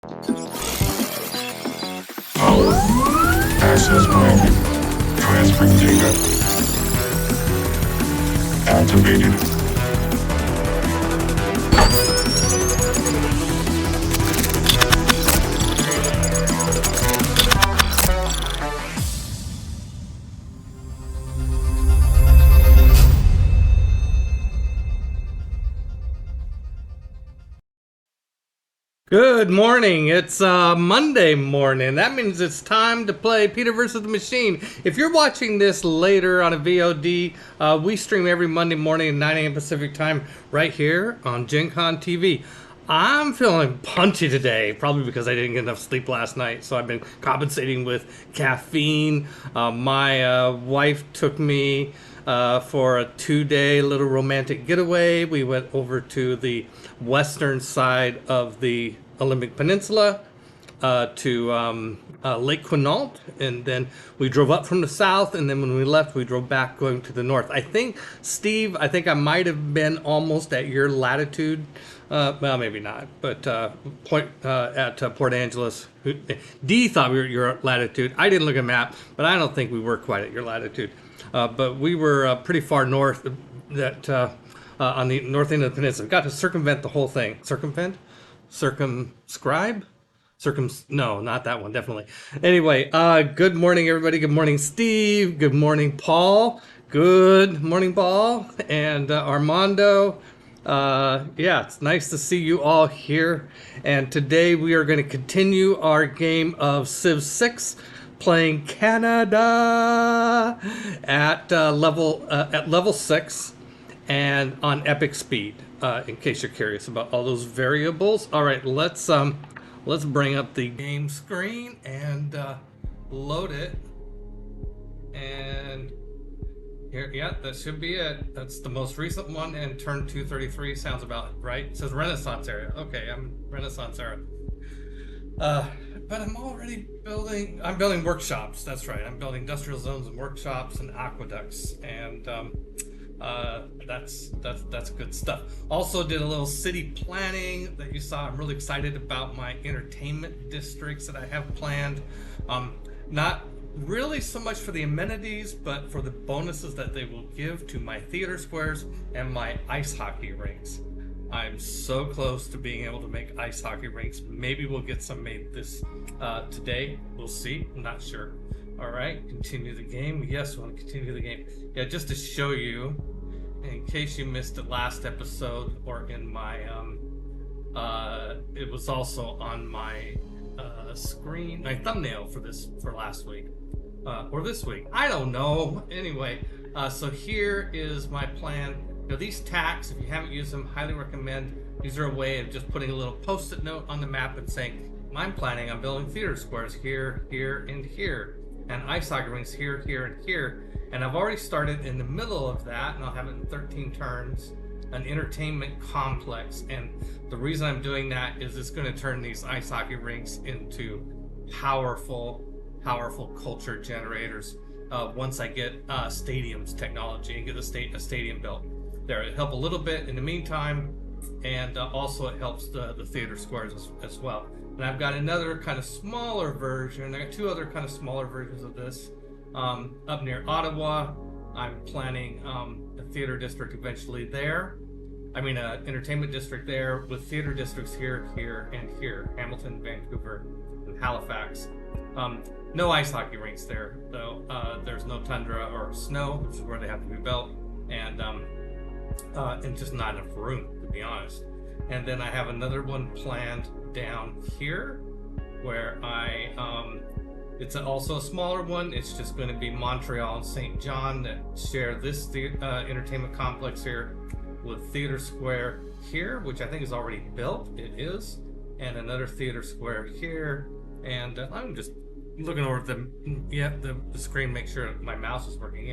Power. Access granted. Transferring data. Activated. Good morning. It's Monday morning. That means it's time to play Peter versus the Machine. If you're watching this later on a VOD, we stream every Monday morning at 9 a.m. Pacific time right here on Gen Con TV. I'm feeling punchy today, probably because I didn't get enough sleep last night. So I've been compensating with caffeine. My wife took me for a 2-day little romantic getaway. We went over to the western side of the Olympic Peninsula to Lake Quinault, and then we drove up from the south, and then when we left, we drove back going to the north. I think, Steve, I might have been almost at your latitude. Well, maybe not, but at Port Angeles. Dee thought we were at your latitude. I didn't look at a map, but I don't think we were quite at your latitude. But we were pretty far north on the north end of the peninsula. Got to circumvent the whole thing. Circumscribe? No, not that one, definitely. Anyway, good morning, everybody. Good morning, Steve. Good morning, Paul. Good morning, Paul. And Armando. Yeah, it's nice to see you all here. And today we are going to continue our game of Civ 6, playing Canada at level 6 and on epic speed. In case you're curious about all those variables. All right, let's bring up the game screen and load it. And here, yeah, that should be it. That's the most recent one, and turn 233 sounds about right. It says Renaissance area. Okay, I'm Renaissance era. But I'm already building. I'm building workshops. That's right. I'm building industrial zones and workshops and aqueducts, and that's good stuff. Also did a little city planning that you saw. I'm really excited about my entertainment districts that I have planned. Not really so much for the amenities, but for the bonuses that they will give to my theater squares and my ice hockey rinks. I'm so close to being able to make ice hockey rinks. Maybe we'll get some made this today. We'll see. I'm not sure. All right, continue the game. Yes, we want to continue the game. Yeah, just to show you, in case you missed it last episode or in my, it was also on my screen, my thumbnail for last week. Or this week. I don't know. Anyway, so here is my plan. Now, these tacks, if you haven't used them, highly recommend. These are a way of just putting a little post-it note on the map and saying, I'm planning on building theater squares here, here, and here, and ice hockey rinks here, here, and here. And I've already started in the middle of that, and I'll have it in 13 turns, an entertainment complex. And the reason I'm doing that is it's going to turn these ice hockey rinks into powerful culture generators once I get stadiums technology and get a stadium built. There, it help a little bit in the meantime, and also it helps the theater squares as well. And I've got another kind of smaller version. I got two other kind of smaller versions of this up near Ottawa. I'm planning a theater district eventually there. I mean, an entertainment district there with theater districts here, here, and here. Hamilton, Vancouver, and Halifax. No ice hockey rinks there, though. There's no tundra or snow, which is where they have to be built, and just not enough room, to be honest. And then I have another one planned down here, where it's also a smaller one. It's just going to be Montreal and St. John that share this entertainment complex here with Theater Square here, which I think is already built. It is, and another Theater Square here. And I'm just looking over the screen, make sure my mouse is working,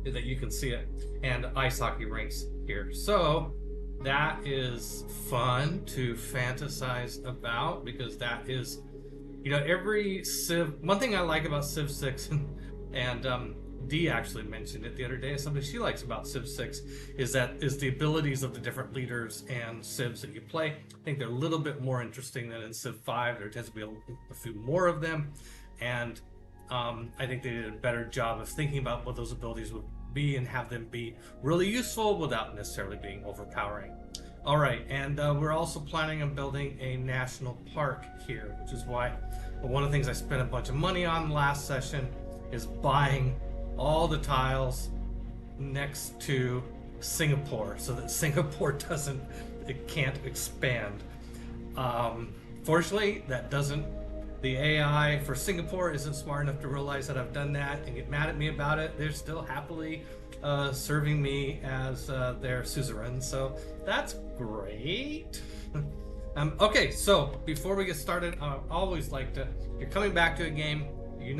that you can see it, and ice hockey rinks here. So that is fun to fantasize about, because that is, every Civ, one thing I like about Civ 6 and Dee actually mentioned it the other day. Something she likes about Civ 6 is the abilities of the different leaders and civs that you play. I think they're a little bit more interesting than in Civ 5. There tends to be a few more of them, and I think they did a better job of thinking about what those abilities would be and have them be really useful without necessarily being overpowering. All right, and we're also planning on building a national park here, which is why one of the things I spent a bunch of money on last session is buying all the tiles next to Singapore so that Singapore can't expand. Fortunately, the AI for Singapore isn't smart enough to realize that I've done that and get mad at me about it. They're still happily serving me as their suzerain, so that's great. Okay, so before we get started, I always like to, if you're coming back to a game,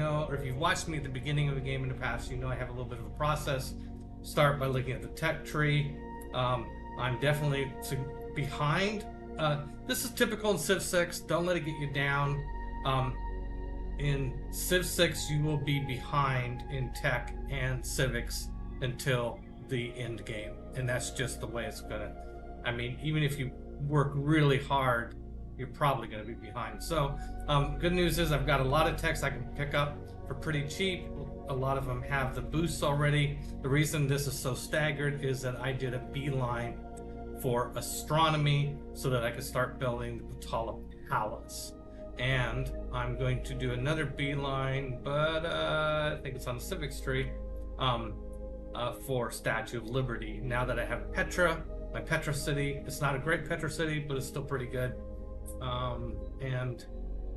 or if you've watched me at the beginning of a game in the past, I have a little bit of a process. Start by looking at the tech tree. I'm definitely behind. This is typical in Civ 6. Don't let it get you down. In Civ 6, you will be behind in tech and civics until the end game, and that's just the way it's gonna. Even if you work really hard, you're probably going to be behind. So good news is I've got a lot of techs I can pick up for pretty cheap. A lot of them have the boosts already. The reason this is so staggered is that I did a beeline for astronomy so that I could start building the Potala Palace. And I'm going to do another beeline, but I think it's on the civics tree, for Statue of Liberty. Now that I have Petra, my Petra city, it's not a great Petra city, but it's still pretty good. And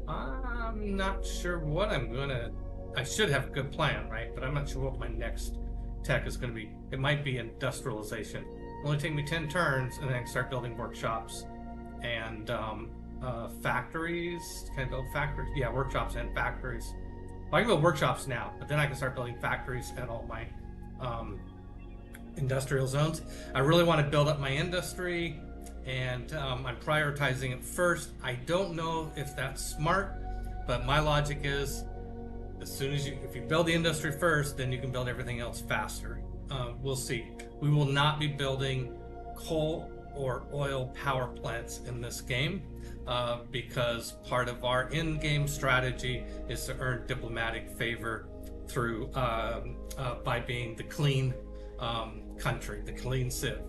I'm not sure what I should have a good plan, right? But I'm not sure what my next tech is going to be. It might be industrialization. It'll only take me 10 turns, and then I can start building workshops and factories. Can I build factories? Yeah, workshops and factories. Well, I can build workshops now, but then I can start building factories at all my industrial zones. I really want to build up my industry, and I'm prioritizing it first. I don't know if that's smart, but my logic is if you build the industry first, then you can build everything else faster. We'll see. We will not be building coal or oil power plants in this game because part of our in-game strategy is to earn diplomatic favor through by being the clean country, the clean civ.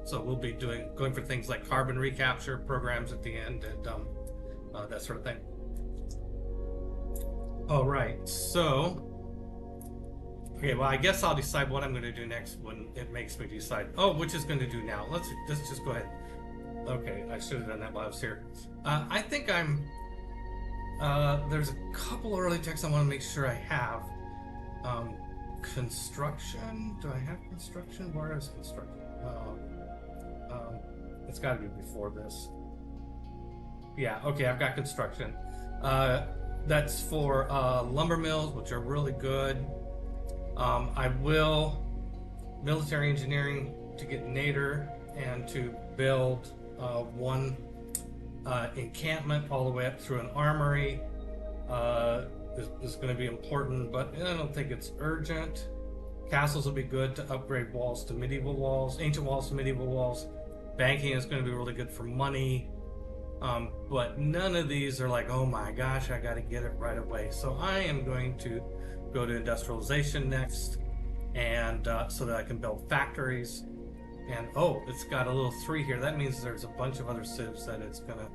So we'll be going for things like carbon recapture programs at the end and that sort of thing. All right, so okay, well, I guess I'll decide what I'm going to do next when it makes me decide. Oh, which is going to do now? Let's just go ahead. Okay, I should have done that while I was here. I think there's a couple early texts I want to make sure I have. Construction. Do I have construction? Where is construction? It's got to be before this. Yeah. Okay, I've got construction. That's for lumber mills, which are really good. I will military engineering to get Nader and to build one encampment all the way up through an armory. Is going to be important, but I don't think it's urgent. Castles will be good to upgrade walls to medieval walls, ancient walls to medieval walls. Banking is going to be really good for money, but none of these are like, oh my gosh, I got to get it right away. So I am going to go to industrialization next, and so that I can build factories. And oh, it's got a little 3 here. That means there's a bunch of other civs that it's going to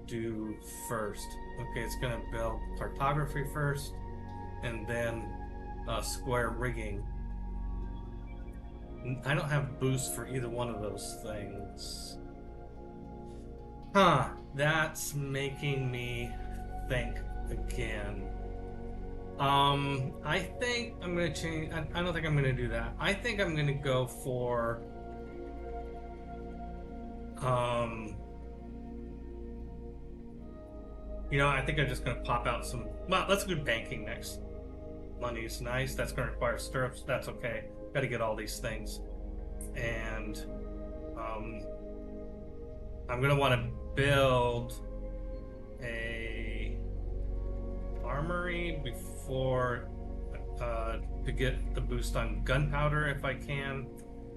do first. Okay, it's going to build cartography first, and then square rigging. I don't have boosts for either one of those things. That's making me think again. I think I'm going to change. I don't think I'm going to do that. I think I'm going to go for I think I'm just going to pop out some. Well, let's do banking next. Money is nice. That's going to require stirrups. That's okay. Got to get all these things. And I'm going to want to build a armory before to get the boost on gunpowder if I can.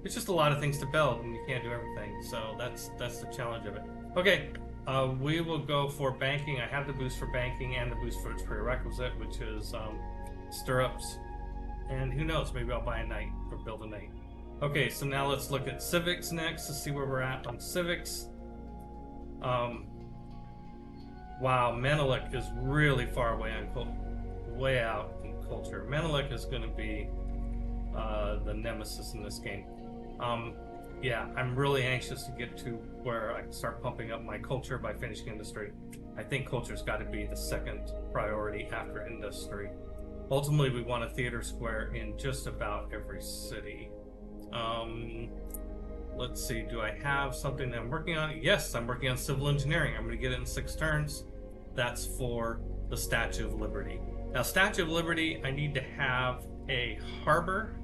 It's just a lot of things to build, and you can't do everything. So that's the challenge of it. Okay, we will go for banking. I have the boost for banking and the boost for its prerequisite, which is stirrups. And who knows, maybe I'll buy a knight or build a knight. Okay, so now let's look at civics next to see where we're at on civics. Wow, Menelik is really far away on way out in culture. Menelik is going to be the nemesis in this game. Yeah, I'm really anxious to get to where I can start pumping up my culture by finishing industry. I think culture's got to be the second priority after industry. Ultimately, we want a theater square in just about every city. Let's see, do I have something that I'm working on? Yes, I'm working on civil engineering. I'm going to get it in 6 turns. That's for the Statue of Liberty. Now, Statue of Liberty, I need to have a harbor.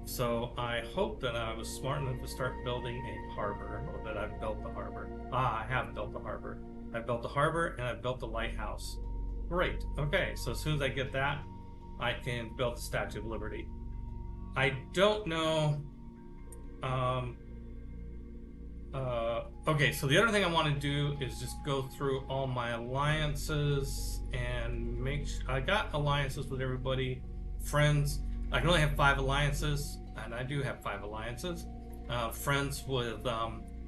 So I hope that I was smart enough to start building a harbor, or that I've built the harbor. I have built the harbor. I've built the harbor and I've built the lighthouse. Great. Okay, so as soon as I get that, I can build the Statue of Liberty. I don't know. Okay, so the other thing I want to do is just go through all my alliances and make sure I got alliances with everybody. Friends. I can only have 5 alliances, and I do have 5 alliances. Friends with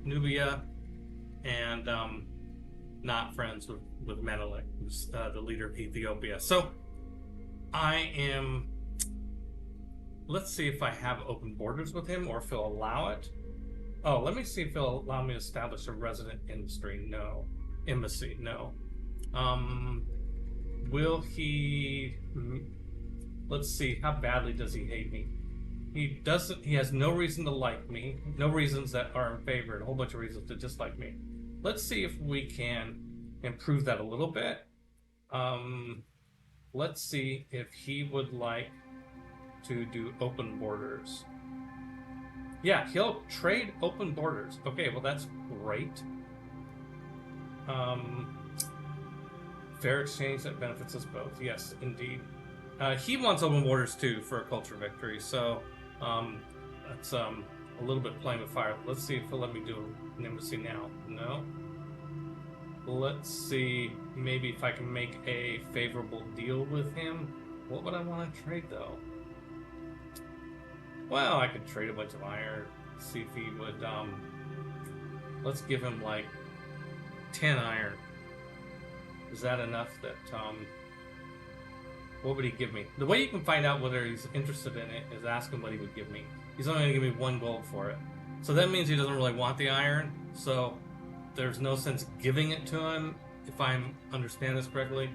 Nubia, and not friends with Menelik, who's the leader of Ethiopia. So I am. Let's see if I have open borders with him, or if he'll allow it. Oh, let me see if he'll allow me to establish a resident industry. No. Embassy. No. Will he? Let's see, how badly does he hate me? He doesn't. He has no reason to like me. No reasons that are in favor, and a whole bunch of reasons to dislike me. Let's see if we can improve that a little bit. Let's see if he would like to do open borders. Yeah, he'll trade open borders. Okay, well that's great. Fair exchange that benefits us both. Yes, indeed. He wants open borders too for a culture victory, so that's a little bit playing with fire. Let's see if he'll let me do an embassy now. No. Let's see, maybe if I can make a favorable deal with him. What would I want to trade though? Well, I could trade a bunch of iron, see if he would, let's give him like 10 iron. Is that enough that, what would he give me? The way you can find out whether he's interested in it is ask him what he would give me. He's only going to give me 1 gold for it. So that means he doesn't really want the iron, so there's no sense giving it to him, if I understand this correctly.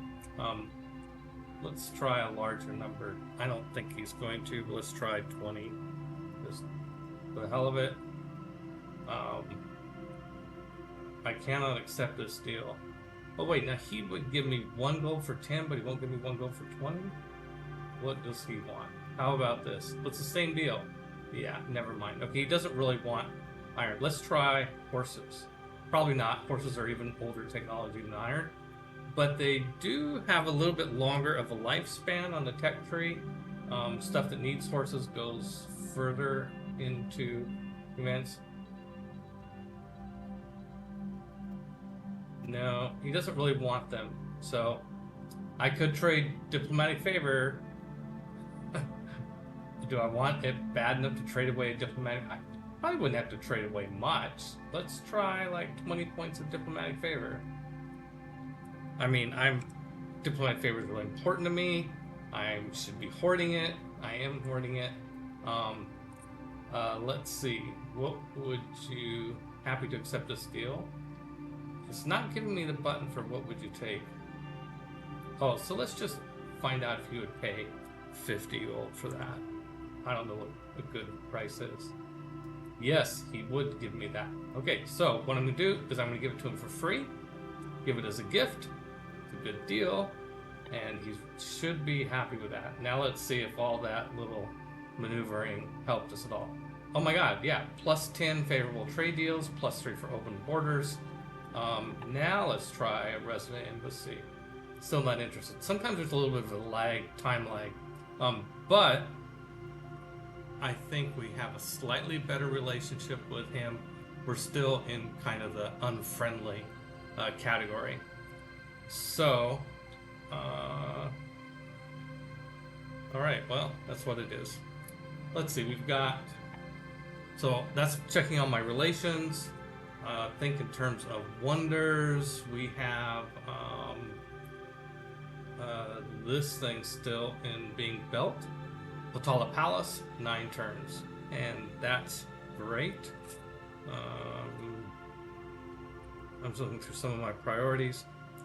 Let's try a larger number. I don't think he's going to, but let's try 20. Just for the hell of it. I cannot accept this deal. Oh wait, now he would give me 1 gold for 10, but he won't give me 1 gold for 20? What does he want? How about this? It's the same deal. Yeah, never mind. Okay, he doesn't really want iron. Let's try horses. Probably not. Horses are even older technology than iron. But they do have a little bit longer of a lifespan on the tech tree. Stuff that needs horses goes further into events. No, he doesn't really want them. So I could trade diplomatic favor. Do I want it bad enough to trade away a diplomatic? I probably wouldn't have to trade away much. Let's try like 20 points of diplomatic favor. I mean, diplomatic favor is really important to me. I should be hoarding it. I am hoarding it. Let's see. What would you happy to accept this deal? It's not giving me the button for what would you take. Oh, so let's just find out if you would pay 50 gold for that. I don't know what a good price is. Yes, he would give me that. Okay, so what I'm going to do is I'm going to give it to him for free. Give it as a gift. It's a good deal. And he should be happy with that. Now let's see if all that little maneuvering helped us at all. Oh my god, yeah. Plus 10 favorable trade deals. Plus 3 for open borders. Now let's try a resident embassy. Still not interested. Sometimes there's a little bit of a lag, time lag. But I think we have a slightly better relationship with him. We're still in kind of the unfriendly category. So, all right, well, that's what it is. Let's see, we've got, so that's checking on my relations. Think in terms of wonders, we have this thing still in being built. Potala Palace, 9 turns, and that's great. I'm just looking through some of my priorities.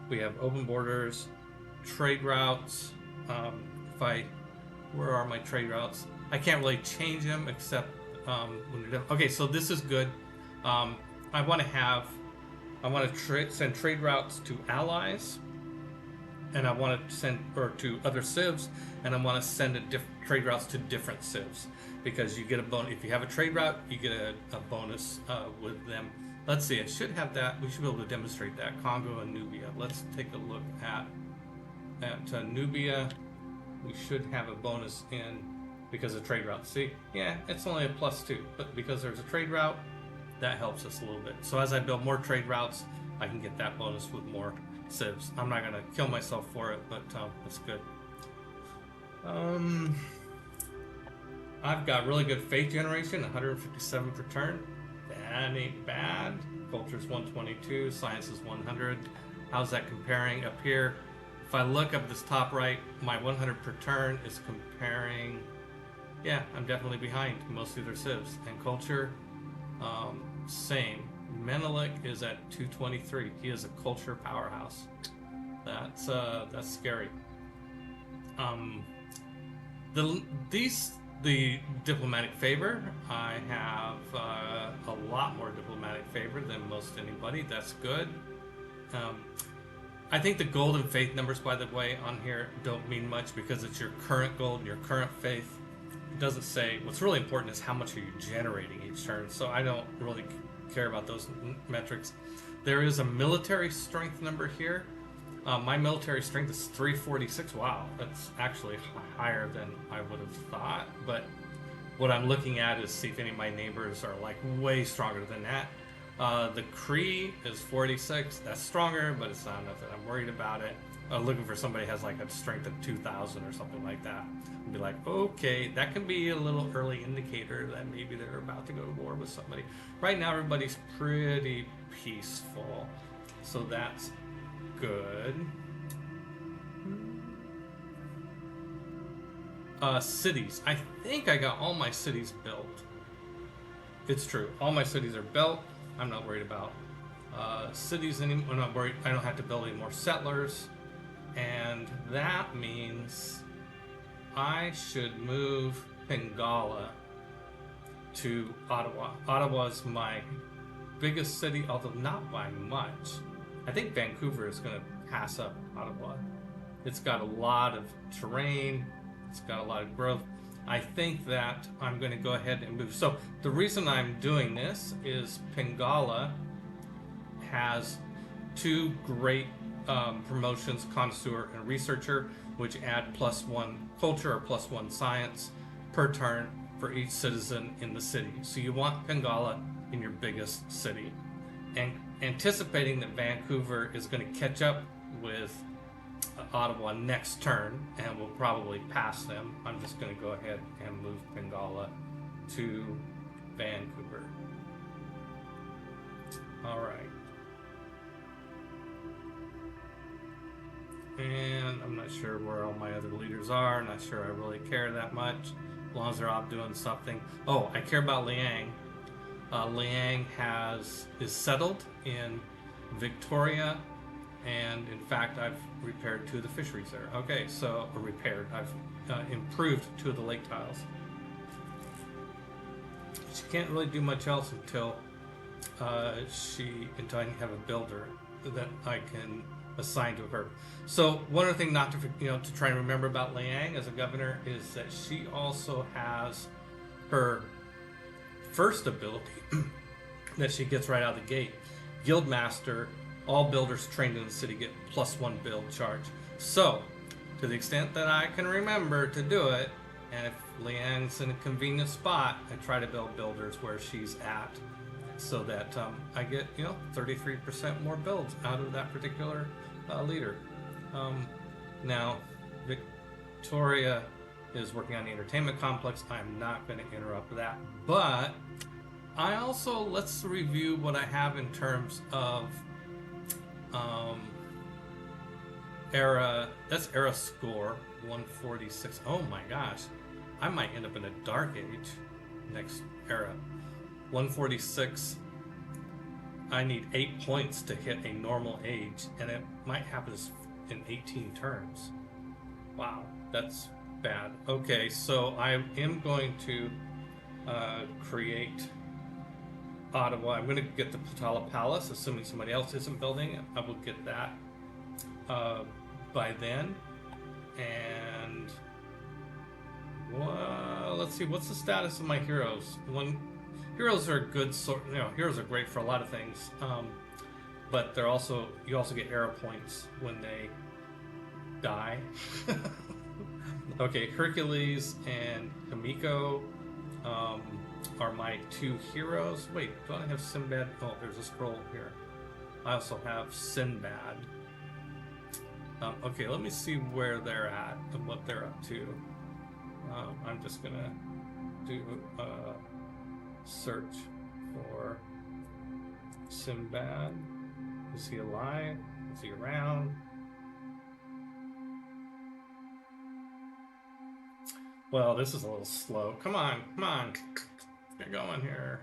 We have open borders, trade routes. Where are my trade routes? I can't really change them except when you're done. Okay, so this is good. I want to send trade routes to allies, and I want to send to other civs, and I want to send trade routes to different civs, because you get a bonus if you have a trade route. You get a bonus with them. Let's see. I should have that. We should be able to demonstrate that. Congo and Nubia. Let's take a look at Nubia. We should have a bonus in because of trade route. See, yeah, it's only a +2, but because there's a trade route, that helps us a little bit. So as I build more trade routes, I can get that bonus with more civs. I'm not gonna kill myself for it, but it's good. I've got really good faith generation, 157 per turn. That ain't bad. Culture's 122, science is 100. How's that comparing up here? If I look up this top right, my 100 per turn is comparing. Yeah, I'm definitely behind most of their civs. And culture, same. Menelik is at 223. He is a culture powerhouse. That's scary. The diplomatic favor, I have a lot more diplomatic favor than most anybody. That's good. I think the gold and faith numbers, by the way, on here don't mean much because it's your current gold and your current faith. It doesn't say. What's really important is how much are you generating each turn. So I don't really care about those metrics. There is a military strength number here. My military strength is 346. Wow, that's actually higher than I would have thought. But what I'm looking at is see if any of my neighbors are like way stronger than that. The Cree is 46. That's stronger, but it's not enough that I'm worried about it. Looking for somebody who has like a strength of 2,000 or something like that. And be like, okay, that can be a little early indicator that maybe they're about to go to war with somebody. Right now, everybody's pretty peaceful, so that's good. Cities. I think I got all my cities built. It's true. All my cities are built. I'm not worried about cities anymore. I'm not worried. I don't have to build any more settlers. And that means I should move Pingala to Ottawa. Ottawa is my biggest city, although not by much. I think Vancouver is going to pass up Ottawa. It's got a lot of terrain. It's got a lot of growth. I think that I'm going to go ahead and move. So the reason I'm doing this is Pingala has 2 great promotions, connoisseur and researcher, which add +1 culture or +1 science per turn for each citizen in the city. So you want Pingala in your biggest city. And anticipating that Vancouver is going to catch up with Ottawa next turn and will probably pass them, I'm just going to go ahead and move Pingala to Vancouver. All right. And I'm not sure where all my other leaders are. Not sure I really care that much, as long as they're off doing something. Oh, I care about Liang. Liang is settled in Victoria, and in fact, I've repaired 2 of the fisheries there. Okay, so I've improved 2 of the lake tiles. She can't really do much else until I can have a builder that I can assign to her. So one other thing not to to try and remember about Liang as a governor is that she also has her first ability that she gets right out of the gate. Guildmaster, all builders trained in the city get +1 build charge. So to the extent that I can remember to do it, and if Leanne's in a convenient spot, I try to build builders where she's at, so that I get 33% more builds out of that particular leader. Now, Victoria is working on the entertainment complex. I'm not going to interrupt that, but I also, let's review what I have in terms of era. That's era score 146. Oh my gosh, I might end up in a dark age next era. 146. I need 8 points to hit a normal age, and it might happen in 18 turns. Wow, that's bad. Okay, so I am going to create Ottawa. I'm going to get the Potala Palace, assuming somebody else isn't building it. I will get that by then. And well, let's see, what's the status of my heroes? Heroes are good sort. Heroes are great for a lot of things, but they're also, you also get era points when they die. Okay, Hercules and Kamiko are my two heroes. Wait, don't I have Sinbad? Oh, there's a scroll here. I also have Sinbad. Okay, let me see where they're at and what they're up to. I'm just gonna do a search for Sinbad. Is he alive? Is he around? Well, this is a little slow. Come on, come on. Get going here.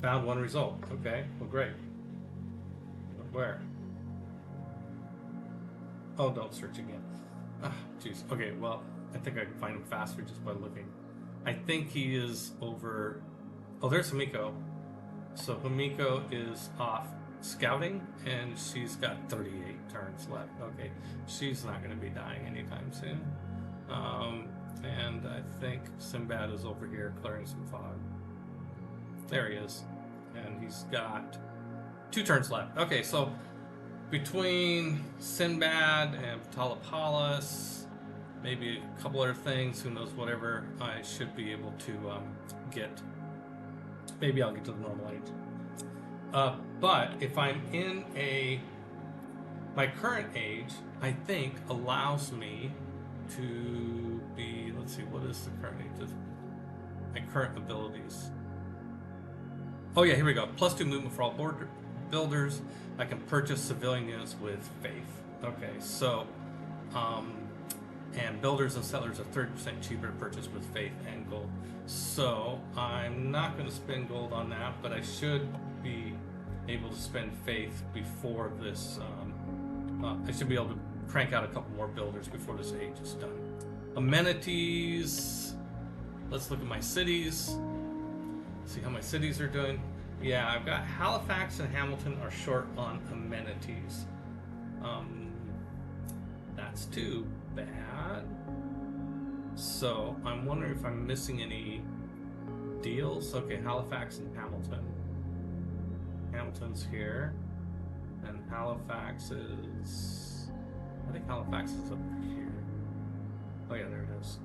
Found one result. Okay, well, great. Where? Oh, don't search again. Ah, jeez. Okay, well, I think I can find him faster just by looking. I think he is over... Oh, there's Hamiko. So Hamiko is off scouting, and she's got 38 turns left. Okay, she's not going to be dying anytime soon. And I think Sinbad is over here clearing some fog. There he is. And he's got 2 turns left. Okay, so between Sinbad and Potala Palace, maybe a couple other things, who knows, whatever, I should be able to get. Maybe I'll get to the normal age. But if I'm in my current age, I think allows me to be, let's see, what is the current age of my current abilities? Oh yeah, here we go. +2 movement for all builders. I can purchase civilian units with faith. Okay, so, and builders and settlers are 30% cheaper to purchase with faith and gold. So I'm not going to spend gold on that, but I should be able to spend faith before this. I should be able to crank out a couple more builders before this age is done. Amenities. Let's look at my cities. See how my cities are doing. Yeah, I've got Halifax and Hamilton are short on amenities. That's too bad. So I'm wondering if I'm missing any deals. Okay, Halifax and Hamilton. Hamilton's here, and Halifax is, I think Halifax is up here. Oh yeah, there it is,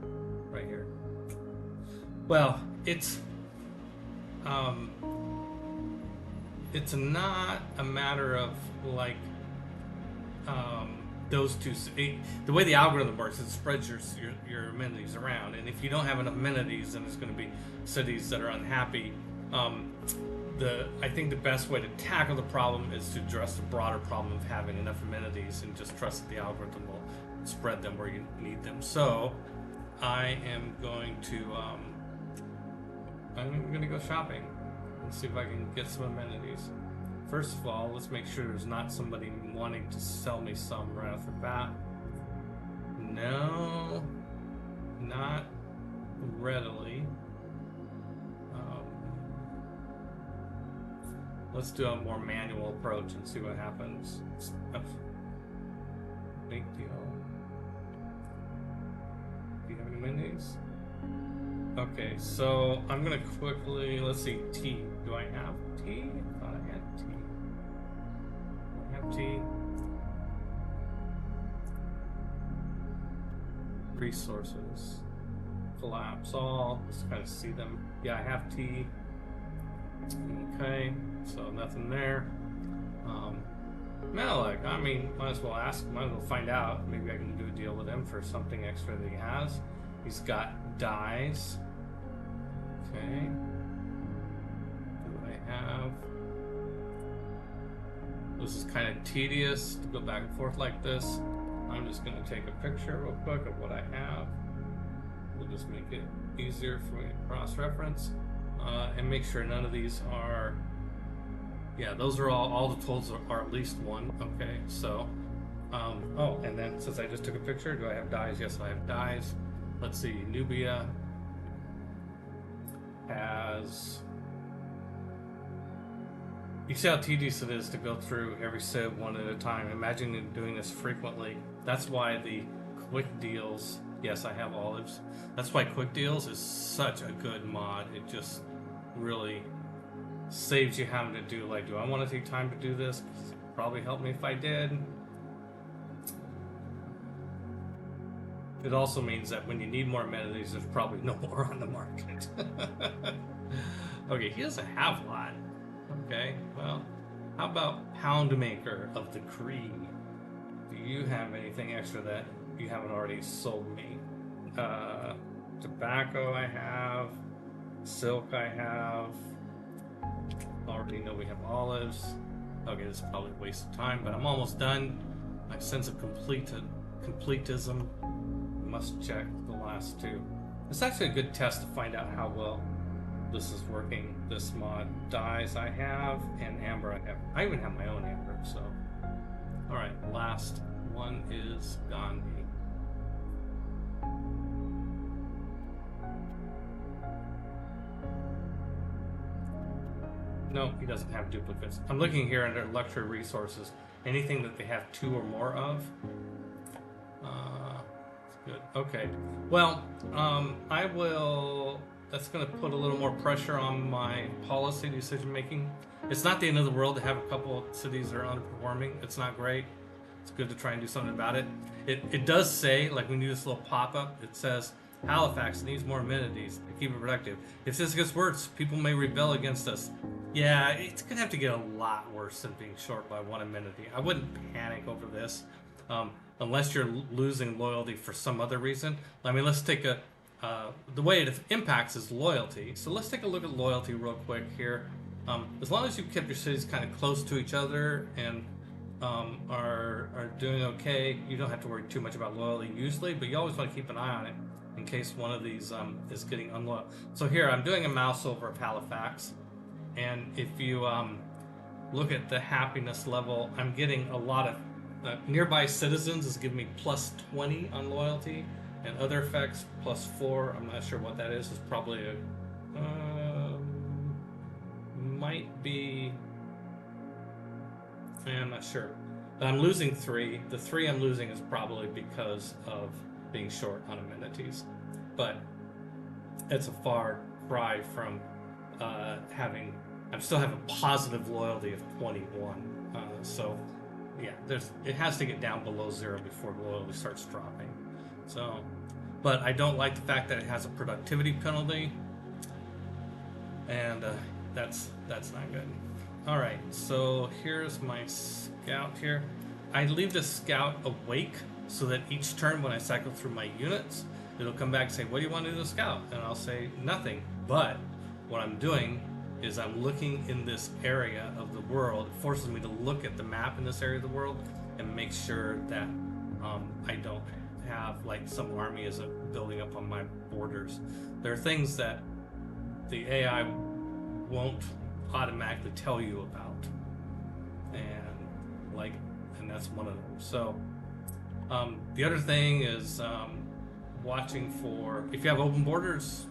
right here. Well, it's not a matter of like those two. The way the algorithm works, it spreads your amenities around, and if you don't have enough amenities, then there's going to be cities that are unhappy. I think the best way to tackle the problem is to address the broader problem of having enough amenities and just trust that the algorithm will spread them where you need them. So I am going to go shopping and see if I can get some amenities. First of all, let's make sure there's not somebody wanting to sell me some right off the bat. No, not readily. Let's do a more manual approach and see what happens. Big deal. Do you have any amenities? Okay, so I'm gonna quickly, let's see, tea. Do I have tea? I thought I had tea. I have T. Resources. Collapse all. Let's kind of see them. Yeah, I have T. Okay, so nothing there. Menelik, I mean, might as well ask, might as well find out. Maybe I can do a deal with him for something extra that he has. He's got dyes. Okay. Do I have? This is kind of tedious to go back and forth like this. I'm just going to take a picture real quick of what I have. We'll just make it easier for me to cross-reference. And make sure none of these are... Yeah, those are all the tools are at least one. Okay, so... oh, and then since I just took a picture, do I have dyes? Yes, I have dyes. Let's see, Nubia has... You see how tedious it is to go through every civ one at a time. Imagine doing this frequently. That's why the quick deals... Yes, I have olives. That's why quick deals is such a good mod. It just really saves you having to do, like, do I want to take time to do this? Probably help me if I did. It also means that when you need more amenities, there's probably no more on the market. Okay, he doesn't have a lot. Okay, well, how about Poundmaker of the Cree? Do you have anything extra that you haven't already sold me? Tobacco I have. Silk I have. Already know we have olives. Okay, this is probably a waste of time, but I'm almost done. My sense of completism must check the last two. It's actually a good test to find out how well this is working. This mod. Dyes I have, and amber I have. I even have my own amber, so. Alright, last one is Gandhi. No, he doesn't have duplicates. I'm looking here under luxury resources. Anything that they have 2 or more of. Good. Okay. Well, I will... That's going to put a little more pressure on my policy decision making. It's not the end of the world to have a couple of cities that are underperforming. It's not great. It's good to try and do something about it. It does say, like when you do this little pop-up, it says, Halifax needs more amenities to keep it productive. If this gets worse, people may rebel against us. Yeah, it's going to have to get a lot worse than being short by 1 amenity. I wouldn't panic over this, unless you're losing loyalty for some other reason. I mean, let's take a... the way it impacts is loyalty. So let's take a look at loyalty real quick here. As long as you kept your cities kind of close to each other and are doing okay, you don't have to worry too much about loyalty usually, but you always want to keep an eye on it in case one of these is getting unloyal. So here, I'm doing a mouse over of Halifax, and if you look at the happiness level, I'm getting a lot of nearby citizens is giving me plus 20 on loyalty, and other effects plus 4. I'm not sure what that is. It's probably a might be. I'm not sure. But I'm losing 3. The 3 I'm losing is probably because of being short on amenities, but it's a far cry from having. I'm still having positive loyalty of 21. So yeah, it has to get down below 0 before loyalty starts dropping. So, but I don't like the fact that it has a productivity penalty, and that's not good. All right, so here's my scout here. I leave the scout awake so that each turn when I cycle through my units, it'll come back and say, what do you want to do to the scout? And I'll say nothing. But what I'm doing is I'm looking in this area of the world. It forces me to look at the map in this area of the world and make sure that I don't have like some army is building up on my borders. There are things that the AI won't automatically tell you about, and that's one of them. So the other thing is watching for, if you have open borders,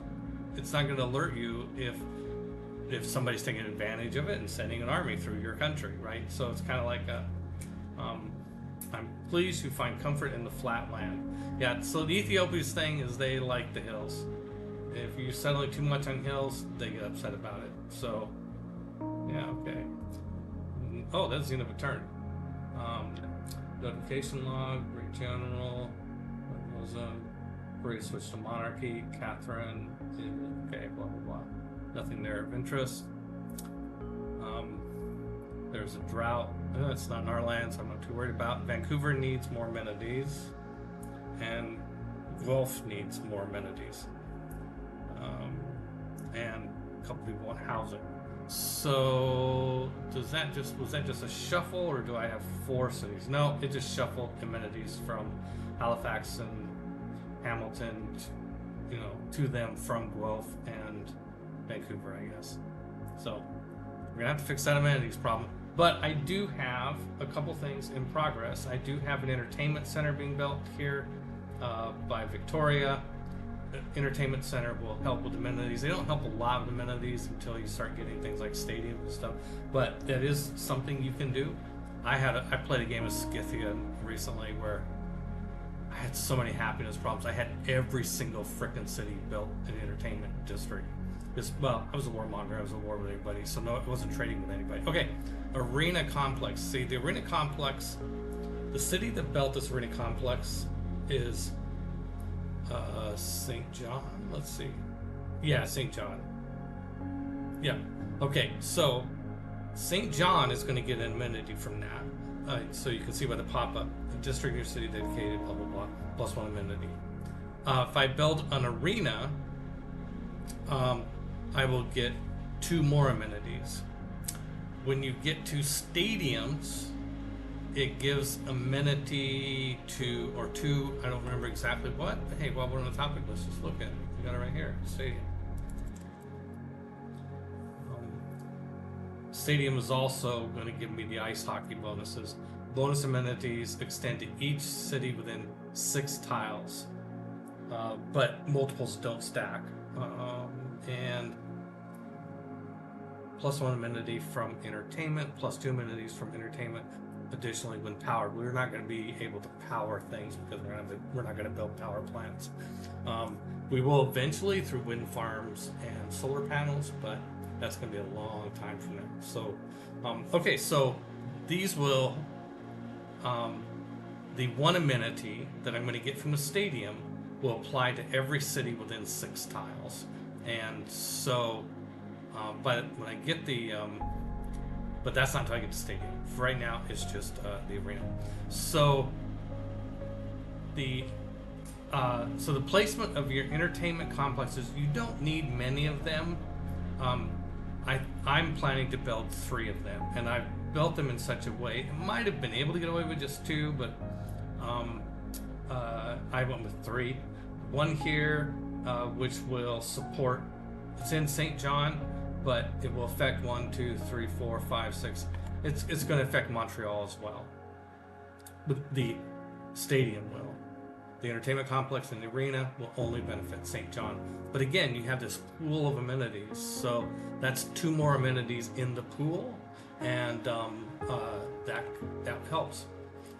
it's not going to alert you if somebody's taking advantage of it and sending an army through your country, right? So it's kind of like I'm pleased you find comfort in the flat land. Yeah, so the Ethiopia's thing is they like the hills. If you're settling too much on hills, they get upset about it. So, yeah, okay. Oh, that's the end of a turn. Um, notification log, Greek general, free to switch to monarchy, Catherine, okay, blah blah blah. Nothing there of interest. There's a drought. It's not in our land, so I'm not too worried about. Vancouver needs more amenities, and Guelph needs more amenities. And a couple people want housing. So was that just a shuffle, or do I have 4 cities? No, it just shuffled amenities from Halifax and Hamilton, to them from Guelph and Vancouver, I guess. So we're gonna have to fix that amenities problem. But I do have a couple things in progress. I do have an entertainment center being built here by Victoria. The entertainment center will help with amenities. They don't help a lot with amenities until you start getting things like stadiums and stuff. But that is something you can do. I played a game of Scythia recently where I had so many happiness problems. I had every single frickin' city built an entertainment district. I was a warmonger. I was at war with everybody, so no, it wasn't trading with anybody. Okay, arena complex. See, the arena complex, the city that built this arena complex is St. John. Let's see. Yeah, St. John. Yeah. Okay, so St. John is going to get an amenity from that. So you can see by the pop-up, the district in your city dedicated, blah blah blah, plus 1 amenity. If I build an arena, I will get 2 more amenities. When you get to stadiums, it gives amenity to, or 2, I don't remember exactly what. But hey, while we're on the topic, let's just look at it. We got it right here, stadium. Stadium is also going to give me the ice hockey bonuses. Bonus amenities extend to each city within 6 tiles, but multiples don't stack. And plus 1 amenity from entertainment, plus 2 amenities from entertainment. Additionally, when powered, we're not going to be able to power things because we're not going to build power plants. We will eventually through wind farms and solar panels, but that's going to be a long time from now. So, okay, so these will, the 1 amenity that I'm going to get from the stadium will apply to every city within 6 tiles. And so, but when I get the, but that's not until I get to stadium. For right now, it's just the arena. So the placement of your entertainment complexes, you don't need many of them. I'm planning to build 3 of them, and I've built them in such a way. I might have been able to get away with just 2, but I went with 3. 1 here, which will support. It's in St. John, but it will affect 1, 2, 3, 4, 5, 6. It's going to affect Montreal as well. But the stadium will. The entertainment complex and the arena will only benefit St. John. But again, you have this pool of amenities, so that's 2 more amenities in the pool, and that helps.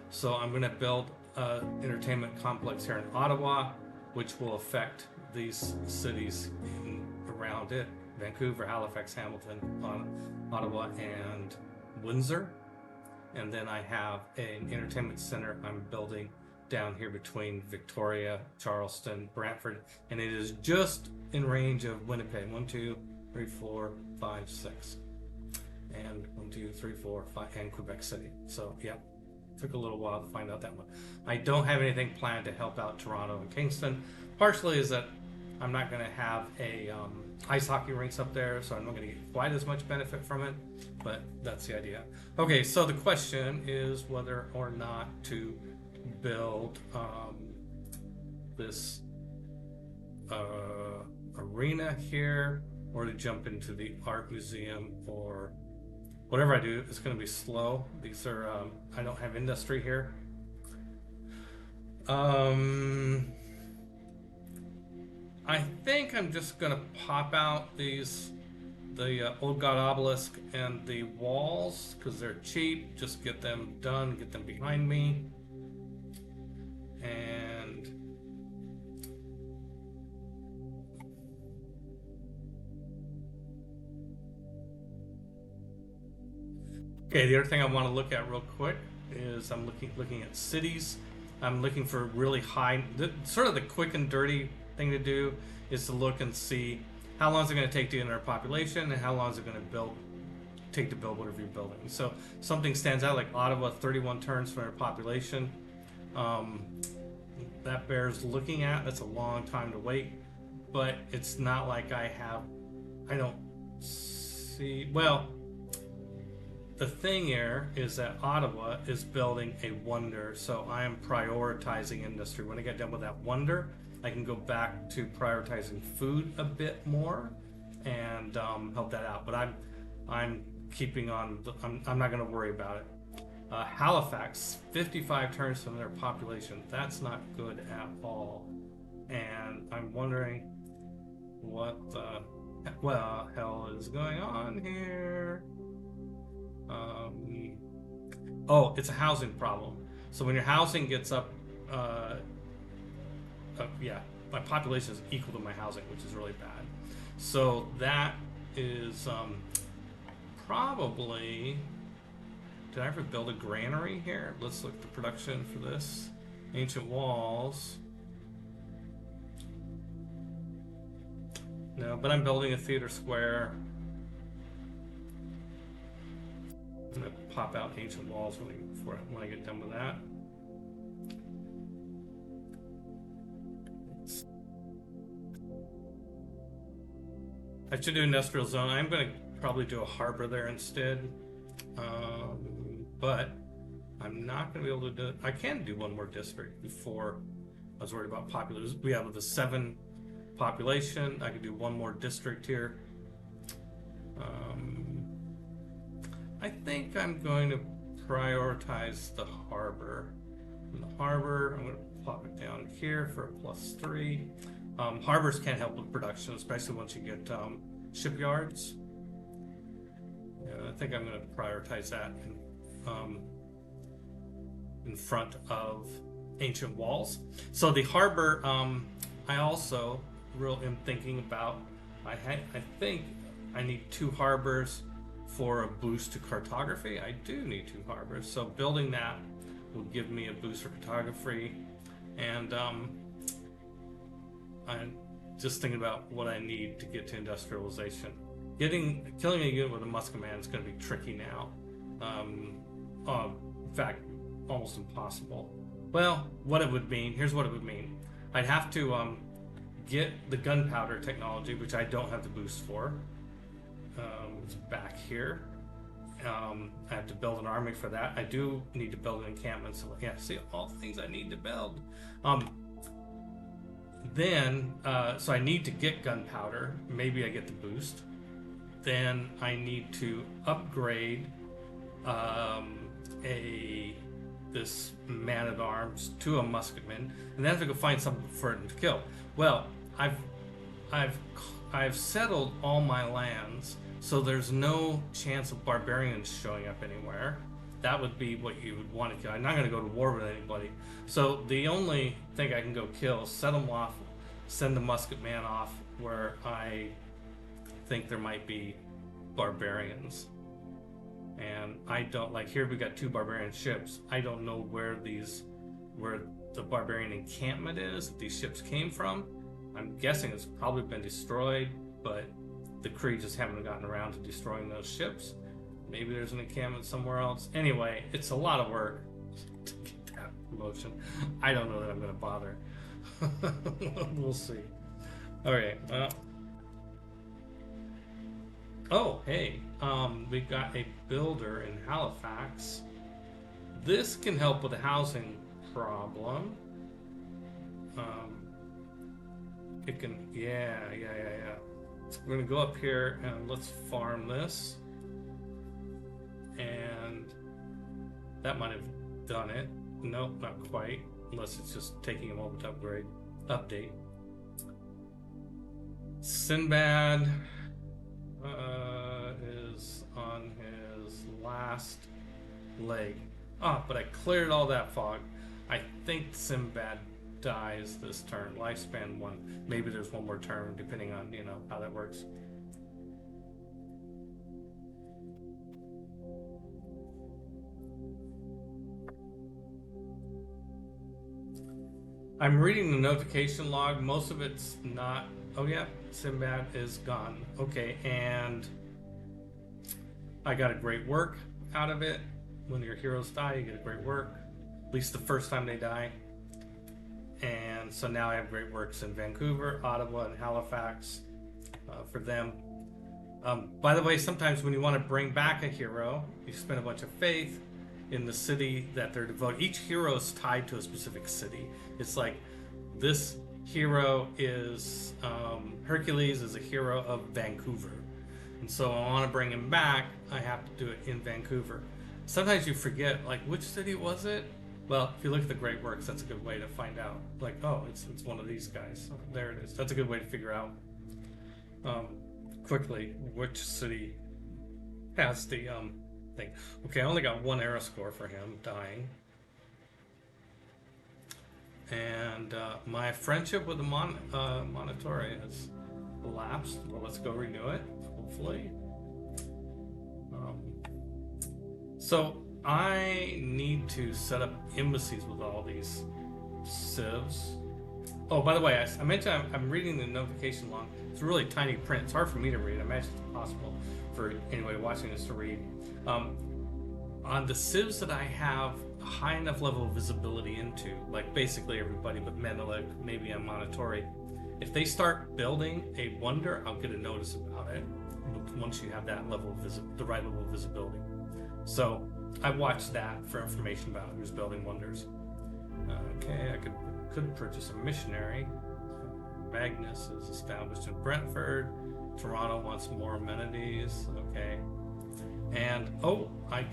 So I'm going to build an entertainment complex here in Ottawa, which will affect these cities around it: Vancouver, Halifax, Hamilton, Ottawa, and Windsor. And then I have an entertainment center I'm building down here between Victoria, Charleston, Brantford, and it is just in range of Winnipeg. 1, 2, 3, 4, 5, 6, and 1, 2, 3, 4, 5, and Quebec City. So yeah, took a little while to find out that one. I don't have anything planned to help out Toronto and Kingston. Partially is that I'm not going to have a ice hockey rinks up there, so I'm not going to get quite as much benefit from it, but that's the idea. Okay, so the question is whether or not to build this arena here, or to jump into the art museum, or whatever I do. It's going to be slow. These are I don't have industry here. I think I'm just gonna pop out the Old God Obelisk and the walls because they're cheap. Just get them done, get them behind me, and okay. The other thing I want to look at real quick is I'm looking at cities. I'm looking for really high, sort of the quick and dirty thing to do is to look and see how long is it going to take to enter a population and how long is it going to take to build whatever you're building. So something stands out like Ottawa, 31 turns for their population. That bears looking at. That's a long time to wait, but it's not like I don't see, well, the thing here is that Ottawa is building a wonder, so I am prioritizing industry. When I get done with that wonder, I can go back to prioritizing food a bit more and help that out. But I'm keeping on. I'm not going to worry about it. Halifax, 55 turns from their population. That's not good at all. And I'm wondering what the hell is going on here. Oh, it's a housing problem. So when your housing gets up, yeah, my population is equal to my housing, which is really bad. So that is probably. Did I ever build a granary here? Let's look at the production for this. Ancient walls. No, but I'm building a theater square. I'm gonna pop out ancient walls when I get done with that. I should do industrial zone. I'm gonna probably do a harbor there instead. But I'm not going to be able to do it. I can do one more district before I was worried about population. We have the 7 population. I could do one more district here. I think I'm going to prioritize the harbor. In the harbor, I'm going to plop it down here for a +3. Harbors can't help with production, especially once you get shipyards. Yeah, I think I'm going to prioritize that in front of ancient walls. So the harbor, I also am thinking about. I think I need 2 harbors for a boost to cartography. I do need 2 harbors, so building that will give me a boost for cartography. And I'm just thinking about what I need to get to industrialization. Killing a unit with a Muskeman is going to be tricky now. In fact, almost impossible. Well, what it would mean, here's what it would mean. I'd have to get the gunpowder technology, which I don't have the boost for. It's back here. I have to build an army for that. I do need to build an encampment. So yeah, see all the things I need to build. So I need to get gunpowder. Maybe I get the boost. Then I need to upgrade this man-at-arms to a musketman, and then I have to go find something for it to kill. Well, I've settled all my lands, so there's no chance of barbarians showing up anywhere. That would be what you would want to kill. I'm not going to go to war with anybody. So the only thing I can go kill is set them off, send the musketman off where I think there might be barbarians. And I don't, like, here we got 2 barbarian ships. I don't know where the barbarian encampment is, that these ships came from. I'm guessing it's probably been destroyed, but the Kree just haven't gotten around to destroying those ships. Maybe there's an encampment somewhere else. Anyway, it's a lot of work to get that promotion. I don't know that I'm going to bother. We'll see. Okay, well. Oh, hey, we got a builder in Halifax. This can help with the housing problem. It can, yeah. We're gonna go up here and let's farm this. And that might have done it. Nope, not quite. Unless it's just taking a moment to update. Sinbad is on his last leg. But I cleared all that fog. I think Sinbad dies this turn. Lifespan 1. Maybe there's one more turn, depending on, how that works. I'm reading the notification log. Most of it's not. Oh yeah, Sinbad is gone. Okay, and I got a great work out of it. When your heroes die, you get a great work. At least the first time they die. And so now I have great works in Vancouver, Ottawa, and Halifax for them. By the way, sometimes when you want to bring back a hero, you spend a bunch of faith in the city that they're devoted. Each hero is tied to a specific city. It's like this hero is Hercules is a hero of Vancouver, and so I want to bring him back. I have to do it in Vancouver. Sometimes you forget, like, which city was it? Well, if you look at the great works, that's a good way to find out. Like, oh, it's one of these guys. There it is. That's a good way to figure out quickly which city has the thing. Okay, I only got one arrow score for him dying. And my friendship with the Monitore has elapsed. Well, let's go renew it, hopefully. So I need to set up embassies with all these civs. Oh, by the way, I mentioned I'm reading the notification log. It's really tiny print. It's hard for me to read. I imagine it's impossible for anybody watching this to read. On the civs that I have a high enough level of visibility into, like basically everybody but Menelik, maybe on Monitore, if they start building a wonder, I'll get a notice about it once you have that level of the right level of visibility. So I watched that for information about who's building wonders. Okay, I could purchase a missionary. Magnus is established in Brentford. Toronto wants more amenities. Okay. And I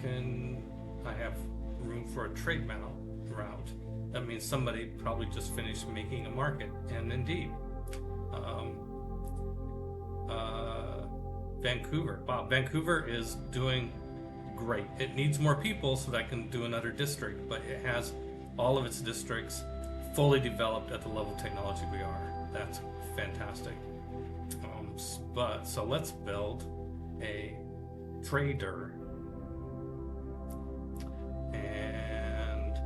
have room for a trade route. That means somebody probably just finished making a market. And indeed, Vancouver. Wow, Vancouver is doing great. It needs more people so that I can do another district, but it has all of its districts fully developed at the level of technology we are. That's fantastic. So let's build a trader, and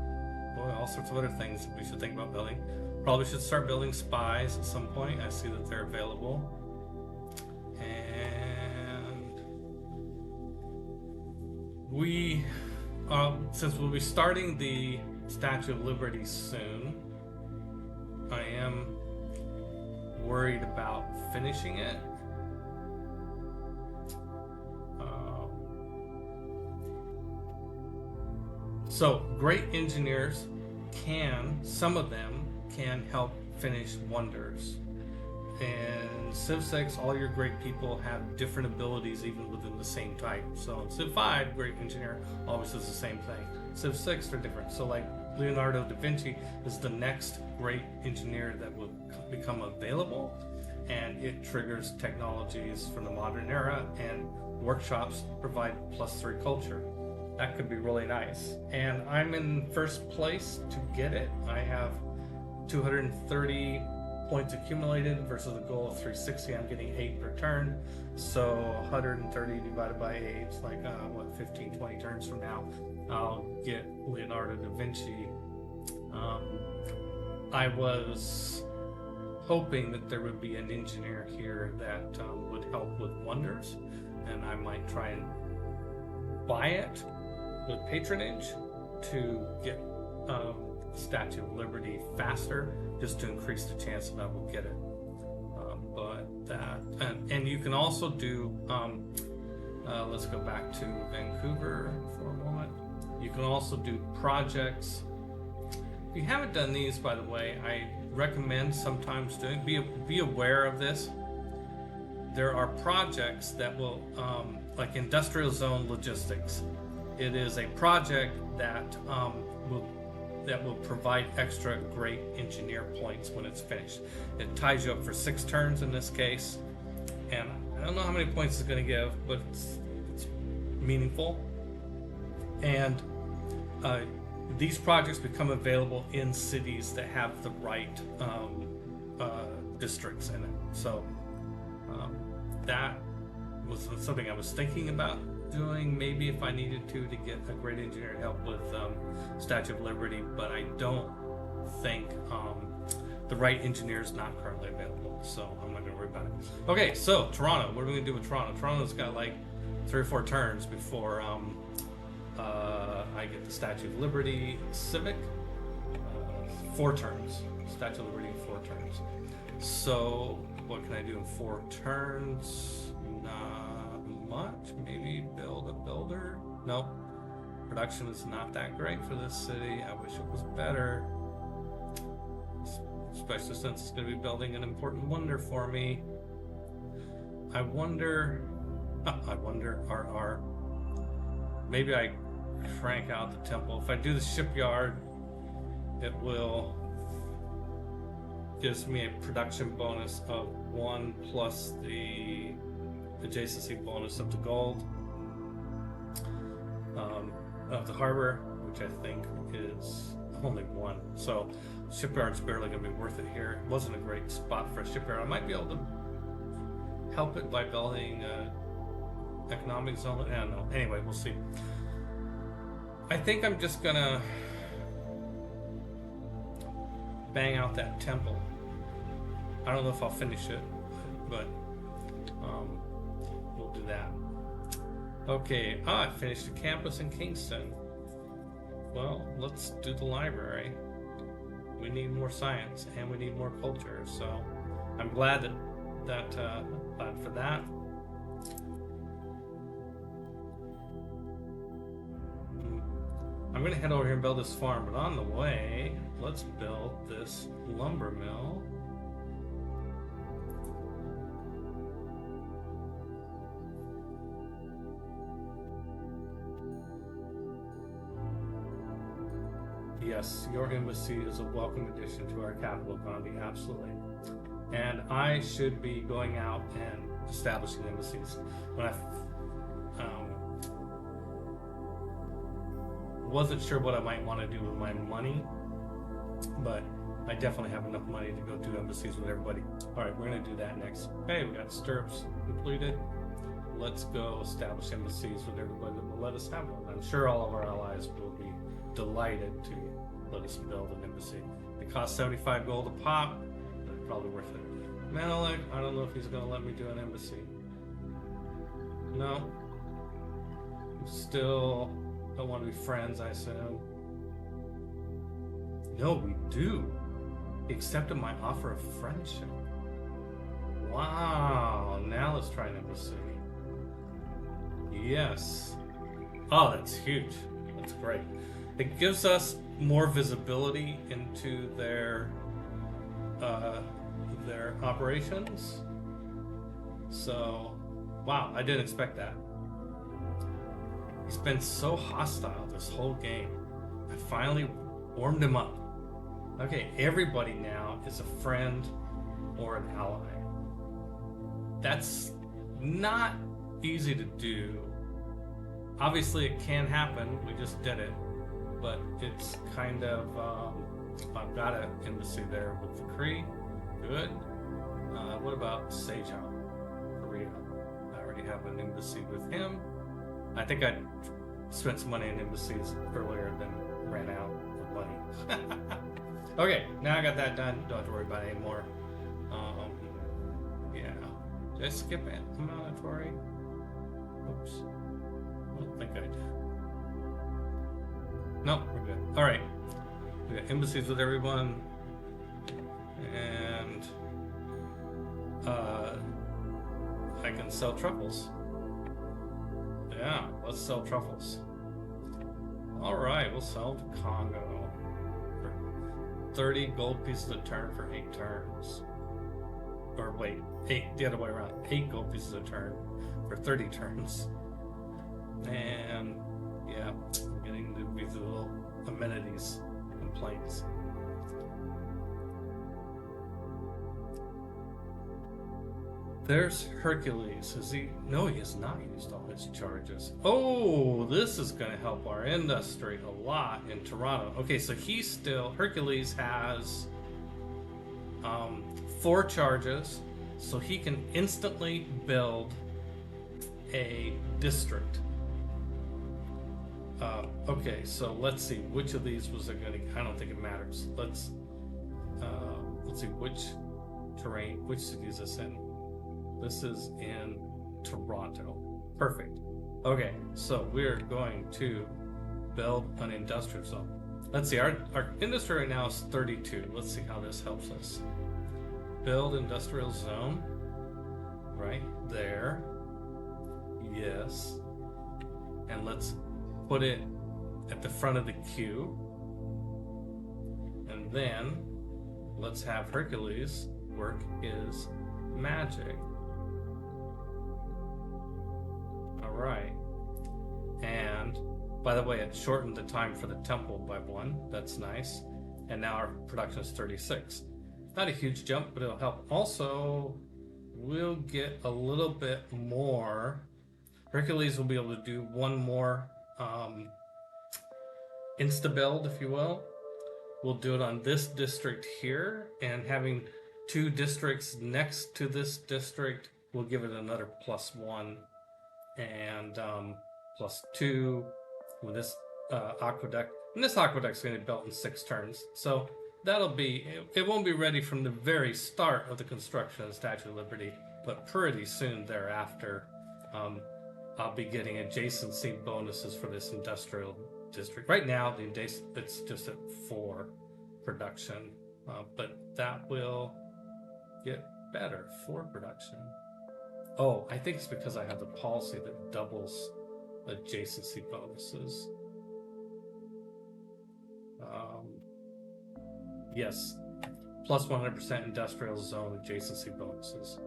all sorts of other things we should think about building. Probably should start building spies at some point. I see that they're available. And we, since we'll be starting the Statue of Liberty soon, I am worried about finishing it. So great engineers some of them can help finish wonders. In Civ 6, all your great people have different abilities even within the same type. So in Civ 5, great engineer always does the same thing. Civ 6, they're different. So like Leonardo da Vinci is the next great engineer that will become available, and it triggers technologies from the modern era, and workshops provide +3 culture. That could be really nice. And I'm in first place to get it. I have 230 points accumulated versus a goal of 360. I'm getting 8 per turn. So 130 divided by 8, it's like, 15, 20 turns from now, I'll get Leonardo da Vinci. I was hoping that there would be an engineer here that would help with wonders, and I might try and buy it with patronage to get Statue of Liberty faster, just to increase the chance that I will get it. And you can also do, let's go back to Vancouver for a moment. You can also do projects. If you haven't done these, by the way, I recommend sometimes doing, be aware of this. There are projects that will, like Industrial Zone Logistics. It is a project that will provide extra great engineer points when it's finished. It ties you up for 6 turns in this case, and I don't know how many points it's going to give, but it's meaningful. And these projects become available in cities that have the right districts in it. So that was something I was thinking about doing, maybe if I needed to get a great engineer to help with Statue of Liberty, but I don't think the right engineer is not currently available, so I'm not gonna worry about it. Okay, so Toronto, what are we gonna do with Toronto? Toronto's got like 3 or 4 turns before I get the Statue of Liberty Civic. 4 turns. Statue of Liberty, 4 turns. So what can I do in 4 turns? Not much. Maybe build a builder. Nope. Production is not that great for this city. I wish it was better. Especially since it's going to be building an important wonder for me. I wonder, maybe I crank out the temple. If I do the shipyard, it will gives me a production bonus of 1 plus the adjacency bonus of the gold of the harbor, which I think is only 1. So shipyard's barely going to be worth it here. It wasn't a great spot for a shipyard. I might be able to help it by building economic zone. I don't know. Anyway, we'll see. I think I'm just gonna bang out that temple. I don't know if I'll finish it, but we'll do that. Okay, I finished the campus in Kingston. Well, let's do the library. We need more science and we need more culture, so I'm glad glad for that. I'm gonna head over here and build this farm, but on the way, let's build this lumber mill. Yes, your embassy is a welcome addition to our capital economy, absolutely. And I should be going out and establishing embassies. When I wasn't sure what I might want to do with my money, but I definitely have enough money to go do embassies with everybody. All right, we're going to do that next. Hey, we got stirrups completed. Let's go establish embassies with everybody that will let us have one. I'm sure all of our allies will be delighted to let us build an embassy. It costs 75 gold a pop, but probably worth it. Menelik, I don't know if he's going to let me do an embassy. No. Still don't want to be friends, I assume. No, we do. He accepted my offer of friendship. Wow, now let's try an embassy. Yes. Oh, that's huge. That's great. It gives us more visibility into their operations. So, wow, I didn't expect that. He's been so hostile this whole game. I finally warmed him up. Okay, everybody now is a friend or an ally. That's not easy to do. Obviously, it can happen. We just did it. But it's kind of, I've got an embassy there with the Kree. Good. What about Sejong, Korea? I already have an embassy with him. I think I spent some money in embassies earlier than ran out of money. Okay, now I got that done. Don't have to worry about it anymore. Yeah. Did I skip it? Monitory? Oops. I don't think I did. No, we're good. All right. We got embassies with everyone. And I can sell truffles. Yeah, let's sell truffles. All right, we'll sell to Congo for 30 gold pieces a turn for 8 turns. Or wait, 8, the other way around. 8 gold pieces a turn for 30 turns. And yeah, I'm getting these little amenities complaints. There's Hercules. Is he? No, he has not used all his charges. Oh, this is going to help our industry a lot in Toronto. Okay, so he's still... Hercules has 4 charges, so he can instantly build a district. Okay, so let's see. Which of these was it going to... I don't think it matters. Let's see which terrain, which city is this in? This is in Toronto. Perfect. Okay, so we're going to build an industrial zone. Let's see, our industry right now is 32. Let's see how this helps us. Build industrial zone. Right there. Yes. And let's put it at the front of the queue. And then let's have Hercules work his magic. Alright. And by the way, it shortened the time for the temple by 1. That's nice. And now our production is 36. Not a huge jump, but it'll help. Also, we'll get a little bit more. Hercules will be able to do one more insta-build, if you will. We'll do it on this district here, and having 2 districts next to this district will give it another +1 and +2 with this aqueduct. And this aqueduct is going to be built in 6 turns, so that'll be, it won't be ready from the very start of the construction of the Statue of Liberty, but pretty soon thereafter. I'll be getting adjacency bonuses for this industrial district. Right now, it's just at 4 production, but that will get better. 4 production. Oh, I think it's because I have the policy that doubles adjacency bonuses. Yes, plus 100% industrial zone adjacency bonuses.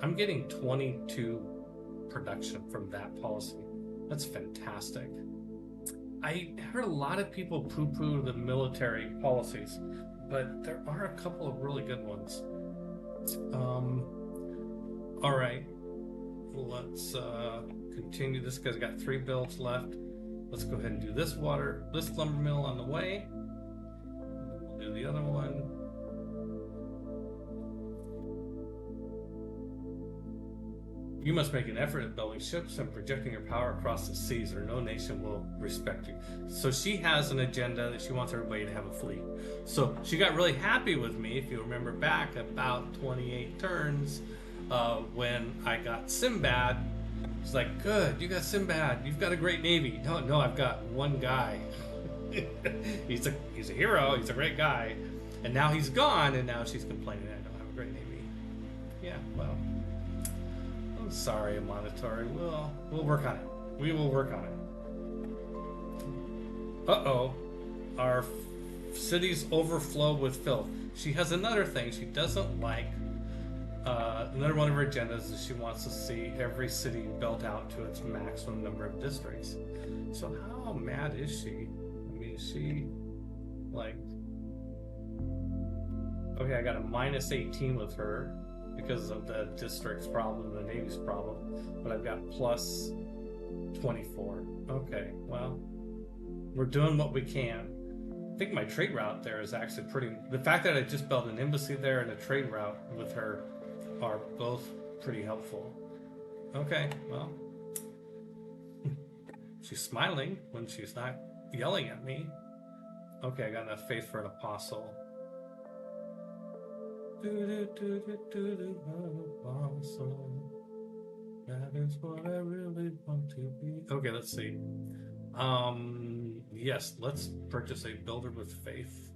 I'm getting 22 production from that policy. That's fantastic. I heard a lot of people poo-poo the military policies, but there are a couple of really good ones. All right, let's continue. This guy's got 3 builds left. Let's go ahead and do this lumber mill on the way. We'll do the other one. You must make an effort at building ships and projecting your power across the seas, or no nation will respect you. So she has an agenda that she wants everybody to have a fleet. So she got really happy with me, if you remember back about 28 turns, when I got Sinbad. She's like, good, you got Sinbad, you've got a great navy. No, I've got one guy. he's a hero, he's a great guy. And now he's gone, and now she's complaining I don't have a great navy. Yeah, well, I'm sorry, Monetary. We'll work on it. We will work on it. Uh-oh. Our cities overflow with filth. She has another thing she doesn't like. Another one of her agendas is she wants to see every city built out to its maximum number of districts. So how mad is she? I mean, is she like... Okay, I got a -18 with her because of the district's problem, the Navy's problem, but I've got plus 24. Okay, well, we're doing what we can. I think my trade route there is actually pretty... The fact that I just built an embassy there and a trade route with her are both pretty helpful. Okay, well, she's smiling when she's not yelling at me. Okay, I got enough faith for an apostle. Apostle. That is what I really want to be. Okay, let's see. Yes, let's purchase a builder with faith.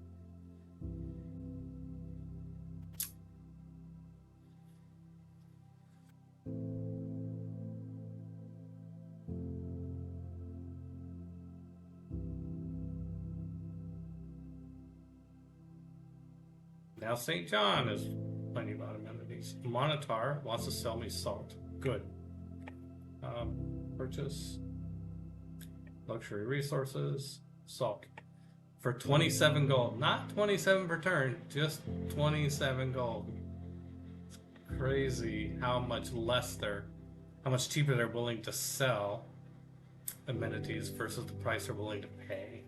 Now St. John is plenty about amenities. Monitar wants to sell me salt. Good. Purchase. Luxury resources. Salt. For 27 gold. Not 27 per turn, just 27 gold. It's crazy how much how much cheaper they're willing to sell amenities versus the price they're willing to pay.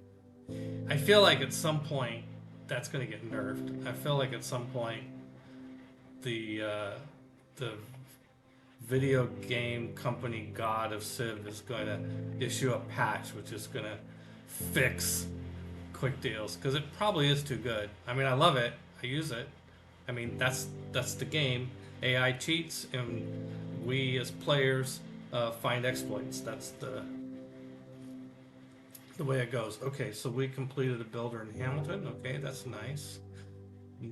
I feel like at some point that's going to get nerfed. I feel like at some point the video game company god of Civ is going to issue a patch which is going to fix quick deals, because it probably is too good. I mean, I love it. I use it. I mean, that's the game. AI cheats, and we as players find exploits. That's the way it goes. Okay, so we completed a builder in Hamilton. Okay, that's nice.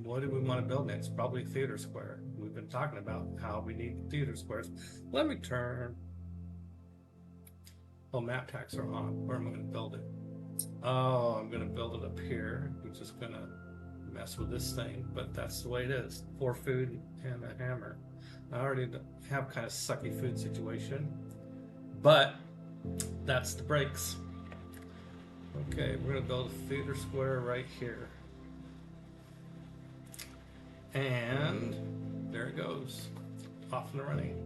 What do we want to build next? Probably Theater Square. We've been talking about how we need theater squares. Let me turn. Oh, map packs are on. Where am I going to build it? Oh, I'm going to build it up here, which is going to mess with this thing, but that's the way it is. 4 food and a hammer. I already have kind of sucky food situation, but that's the breaks. Okay, we're going to build a theater square right here. And there it goes, off and running.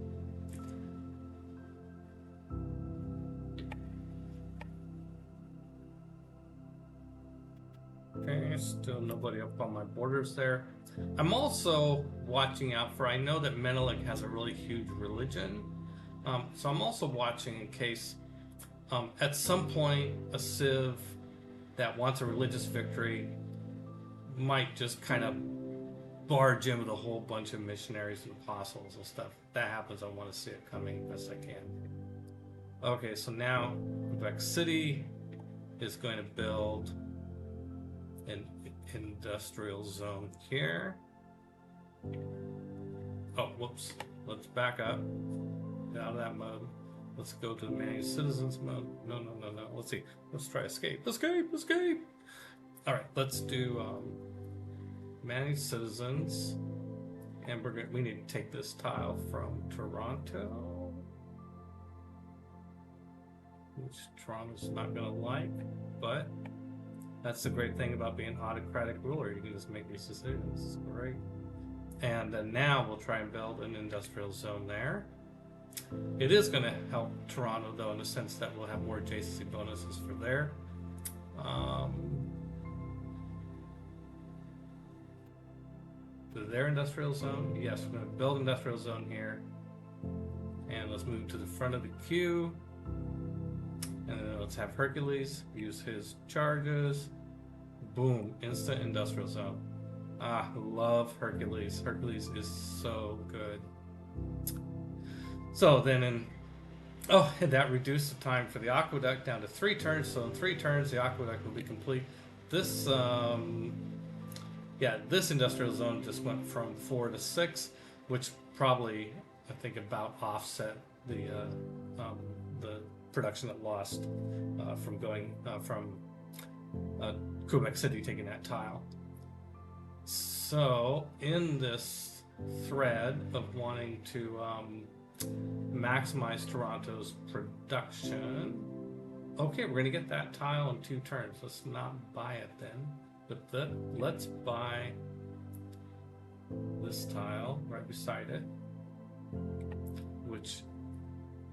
Okay, still nobody up on my borders there. I'm also watching out for, I know that Menelik has a really huge religion, so I'm also watching in case at some point a Civ that wants a religious victory might just kind of barge in with a whole bunch of missionaries and apostles and stuff. If that happens, I want to see it coming best I can. Okay, so now Quebec City is going to build an industrial zone here. Oh, whoops. Let's back up. Get out of that mode. Let's go to the manage citizens mode. No. Let's see. Let's try escape. Escape! Alright, let's do manage citizens. And we need to take this tile from Toronto, which Toronto's not going to like, but that's the great thing about being an autocratic ruler. You can just make these decisions. It's great. And now we'll try and build an industrial zone there. It is going to help Toronto, though, in the sense that we'll have more adjacency bonuses for there. Their industrial zone. Yes, we're going to build industrial zone here. And let's move to the front of the queue. And then let's have Hercules use his charges. Boom, instant industrial zone. Ah, love Hercules. Hercules is so good. So then and that reduced the time for the aqueduct down to 3 turns. So in 3 turns, the aqueduct will be complete. This, this industrial zone just went from 4 to 6, which probably, I think, about offset the production that lost from going from Quebec City taking that tile. So in this thread of wanting to maximize Toronto's production, okay, we're gonna get that tile in 2 turns. Let's not buy it then, but let's buy this tile right beside it, which,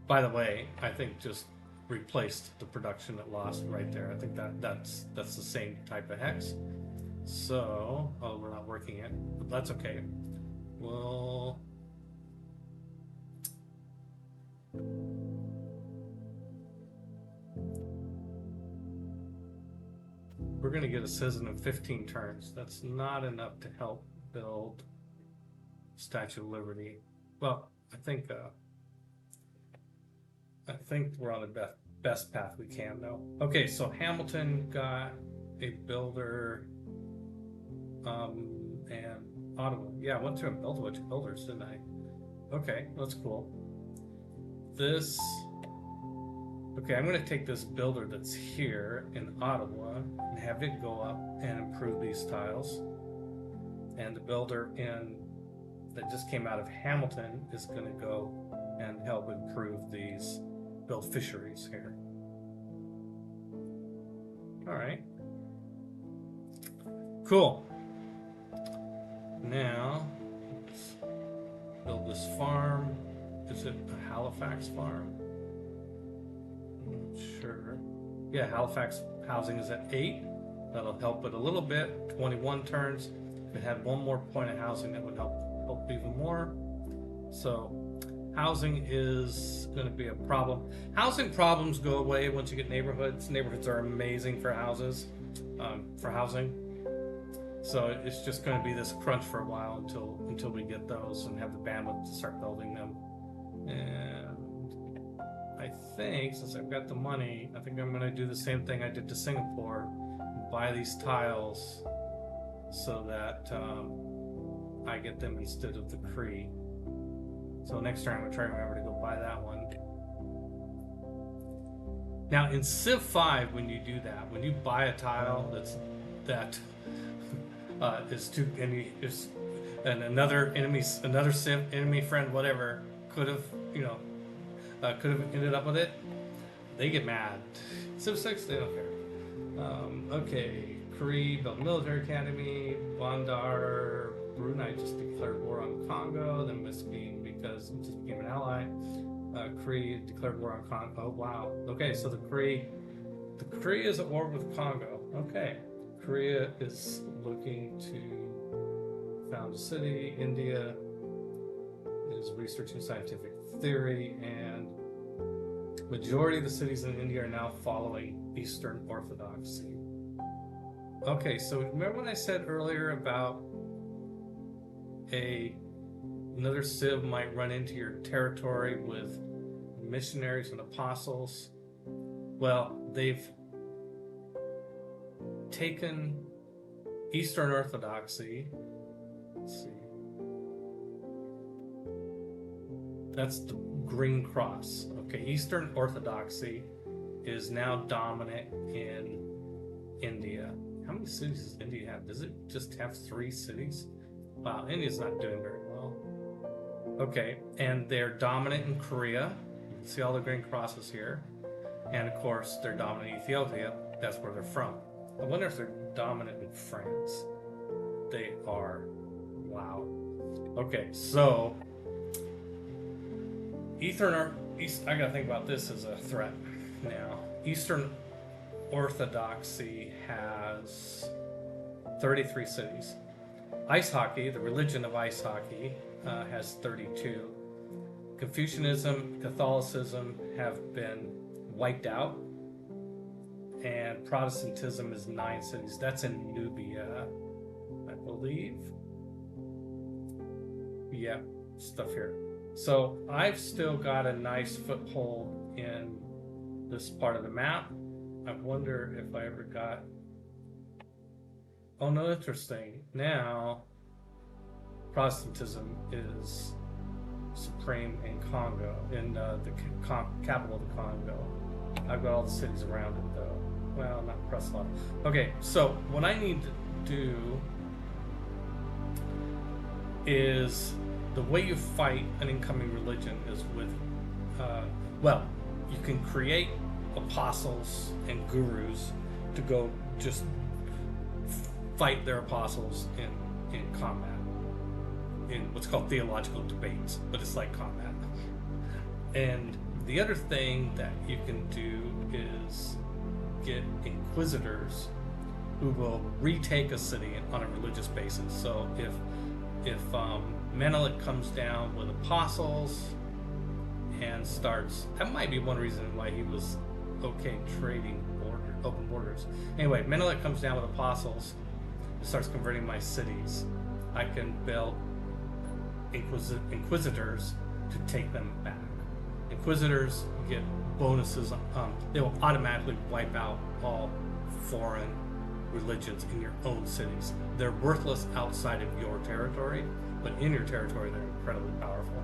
by the way, I think just replaced the production it lost right there. I think that's the same type of hex. So, oh, we're not working it, but that's okay. Well, we're gonna get a citizen in 15 turns. That's not enough to help build Statue of Liberty. Well, I think we're on the best path we can, though. Okay, so Hamilton got a builder, and Ottawa. Yeah, I went through and built a bunch of builders, didn't I? Okay, that's cool. This. Okay, I'm going to take this builder that's here in Ottawa and have it go up and improve these tiles. And the builder that just came out of Hamilton is going to go and help improve these, build fisheries here. All right. Cool. Now, let's build this farm. Is it a Halifax farm? Sure. Yeah, Halifax housing is at 8. That'll help it a little bit. 21 turns. If it had one more point of housing, that would help even more. So Housing is going to be a problem. Housing problems go away once you get neighborhoods. Neighborhoods are amazing for houses, for housing. So it's just going to be this crunch for a while until we get those and have the bandwidth to start building them. And I think since I've got the money, I think I'm going to do the same thing I did to Singapore, buy these tiles so that I get them instead of the Cree. So next time I'm going to try to remember to go buy that one. Now in Civ 5, when you do that, when you buy a tile is too and another Civ enemy friend, whatever, could have ended up with it, they get mad. Civ 6, they don't care. Okay, Cree built military academy. Bandar Brunei just declared war on Congo. Then Mesquite, because it just became an ally. Cree declared war on Congo. Oh wow. Okay, so the Cree is at war with Congo. Okay, Korea is looking to found a city. India is researching scientific theory, and majority of the cities in India are now following Eastern Orthodoxy. Okay, so remember when I said earlier about another Civ might run into your territory with missionaries and apostles? Well, they've taken Eastern Orthodoxy. Let's see. That's the green cross. Okay, Eastern Orthodoxy is now dominant in India. How many cities does India have? Does it just have 3 cities? Wow, India's not doing very well. Okay, and they're dominant in Korea. You can see all the green crosses here. And of course, they're dominant in Ethiopia. That's where they're from. I wonder if they're dominant in France. They are. Wow. Okay, so I gotta think about this as a threat now. Eastern Orthodoxy has 33 cities. Ice hockey, the religion of ice hockey, has 32. Confucianism, Catholicism have been wiped out, and Protestantism is 9 cities. That's in Nubia, I believe. Yeah, stuff here. So I've still got a nice foothold in this part of the map. I wonder if I ever got... Oh no, interesting. Now, Protestantism is supreme in Congo, in the capital of the Congo. I've got all the cities around it though. Well, not Preslav. Okay, so what I need to do is, the way you fight an incoming religion is with, you can create apostles and gurus to go just fight their apostles in combat, in what's called theological debates, but it's like combat. And the other thing that you can do is get inquisitors who will retake a city on a religious basis. So if Menelik comes down with apostles and starts, that might be one reason why he was okay trading open borders. Anyway, Menelik comes down with apostles and starts converting my cities. I can build inquisitors to take them back. Inquisitors get bonuses. They will automatically wipe out all foreign religions in your own cities. They're worthless outside of your territory, but in your territory they're incredibly powerful.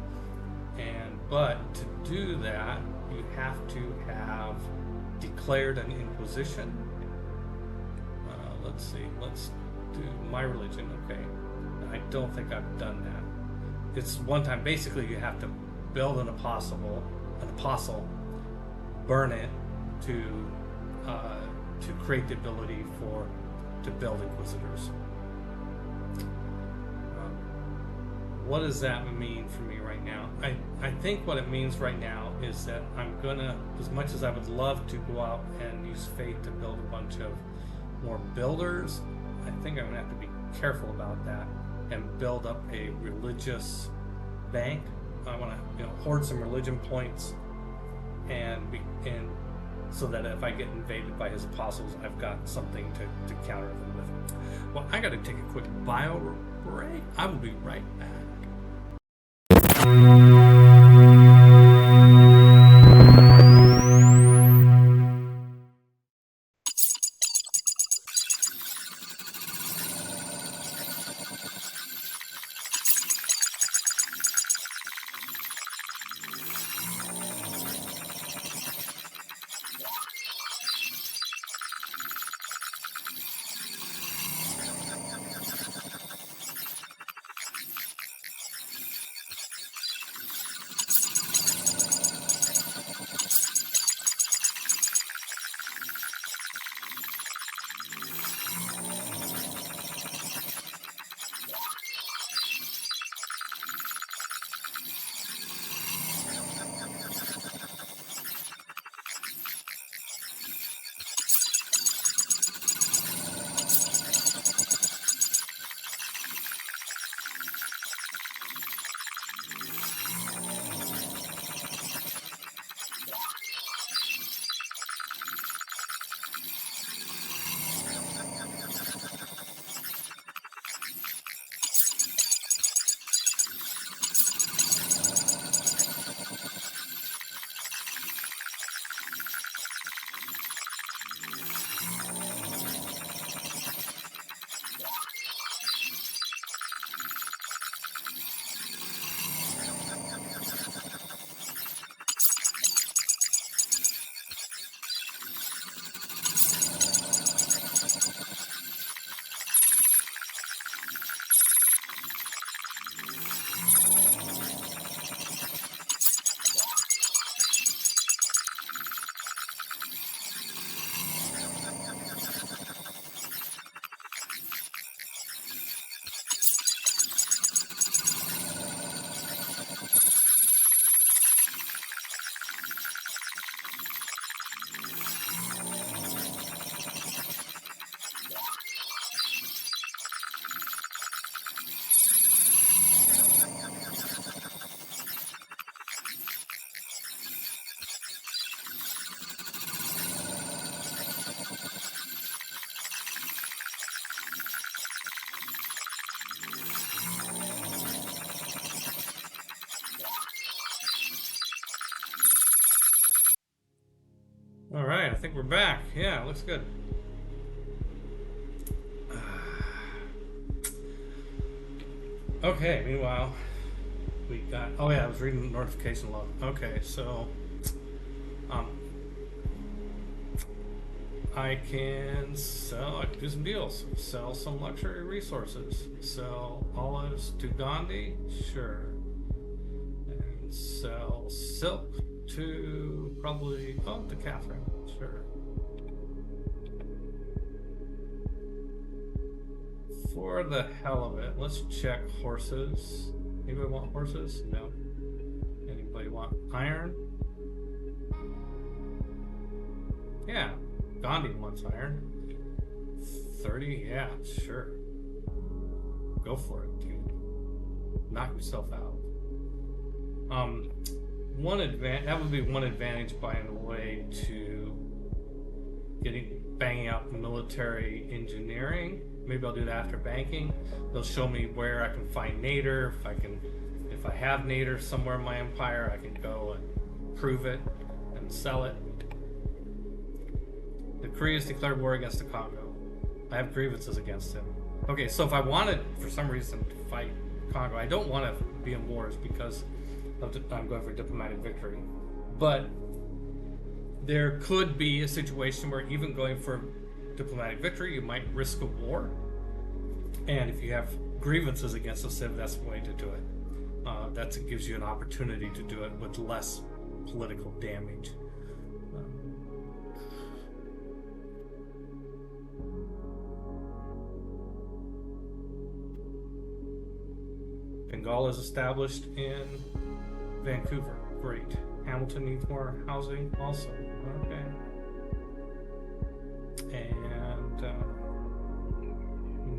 But to do that, you have to have declared an inquisition. Let's see, let's do my religion. Okay, I don't think I've done that. It's one time. Basically, you have to build an apostle, burn it to create the ability to build inquisitors. What does that mean for me right now? I think what it means right now is that I'm gonna, as much as I would love to go out and use faith to build a bunch of more builders, I think I'm gonna have to be careful about that and build up a religious bank I want to hoard some religion points, and so that if I get invaded by his apostles, I've got something to counter them with. Well, I got to take a quick bio break. I will be right back. All right, I think we're back. Yeah, it looks good. Okay, meanwhile, we got... Oh yeah, I was reading the notification log. Okay, so... I can do some deals. Sell some luxury resources. Sell olives to Gandhi? Sure. And sell silk to probably... Oh, to Catherine. Sure. For the hell of it, let's check horses. Anybody want horses? No. Anybody want iron? Yeah. Gandhi wants iron. 30? Yeah, sure. Go for it, dude. Knock yourself out. That would be one advantage, by the way, to banging out military engineering. Maybe I'll do that after banking. They'll show me where I can find nadir. If I have nadir somewhere in my empire, I can go and prove it and sell it. The Koreans declared war against the Congo. I have grievances against him. Okay, so if I wanted, for some reason, to fight Congo, I don't want to be in wars because I'm going for diplomatic victory. But there could be a situation where even going for diplomatic victory, you might risk a war. And if you have grievances against the Civ, that's the way to do it. That gives you an opportunity to do it with less political damage. Bengal is established in Vancouver. Great. Hamilton needs more housing also. Okay. And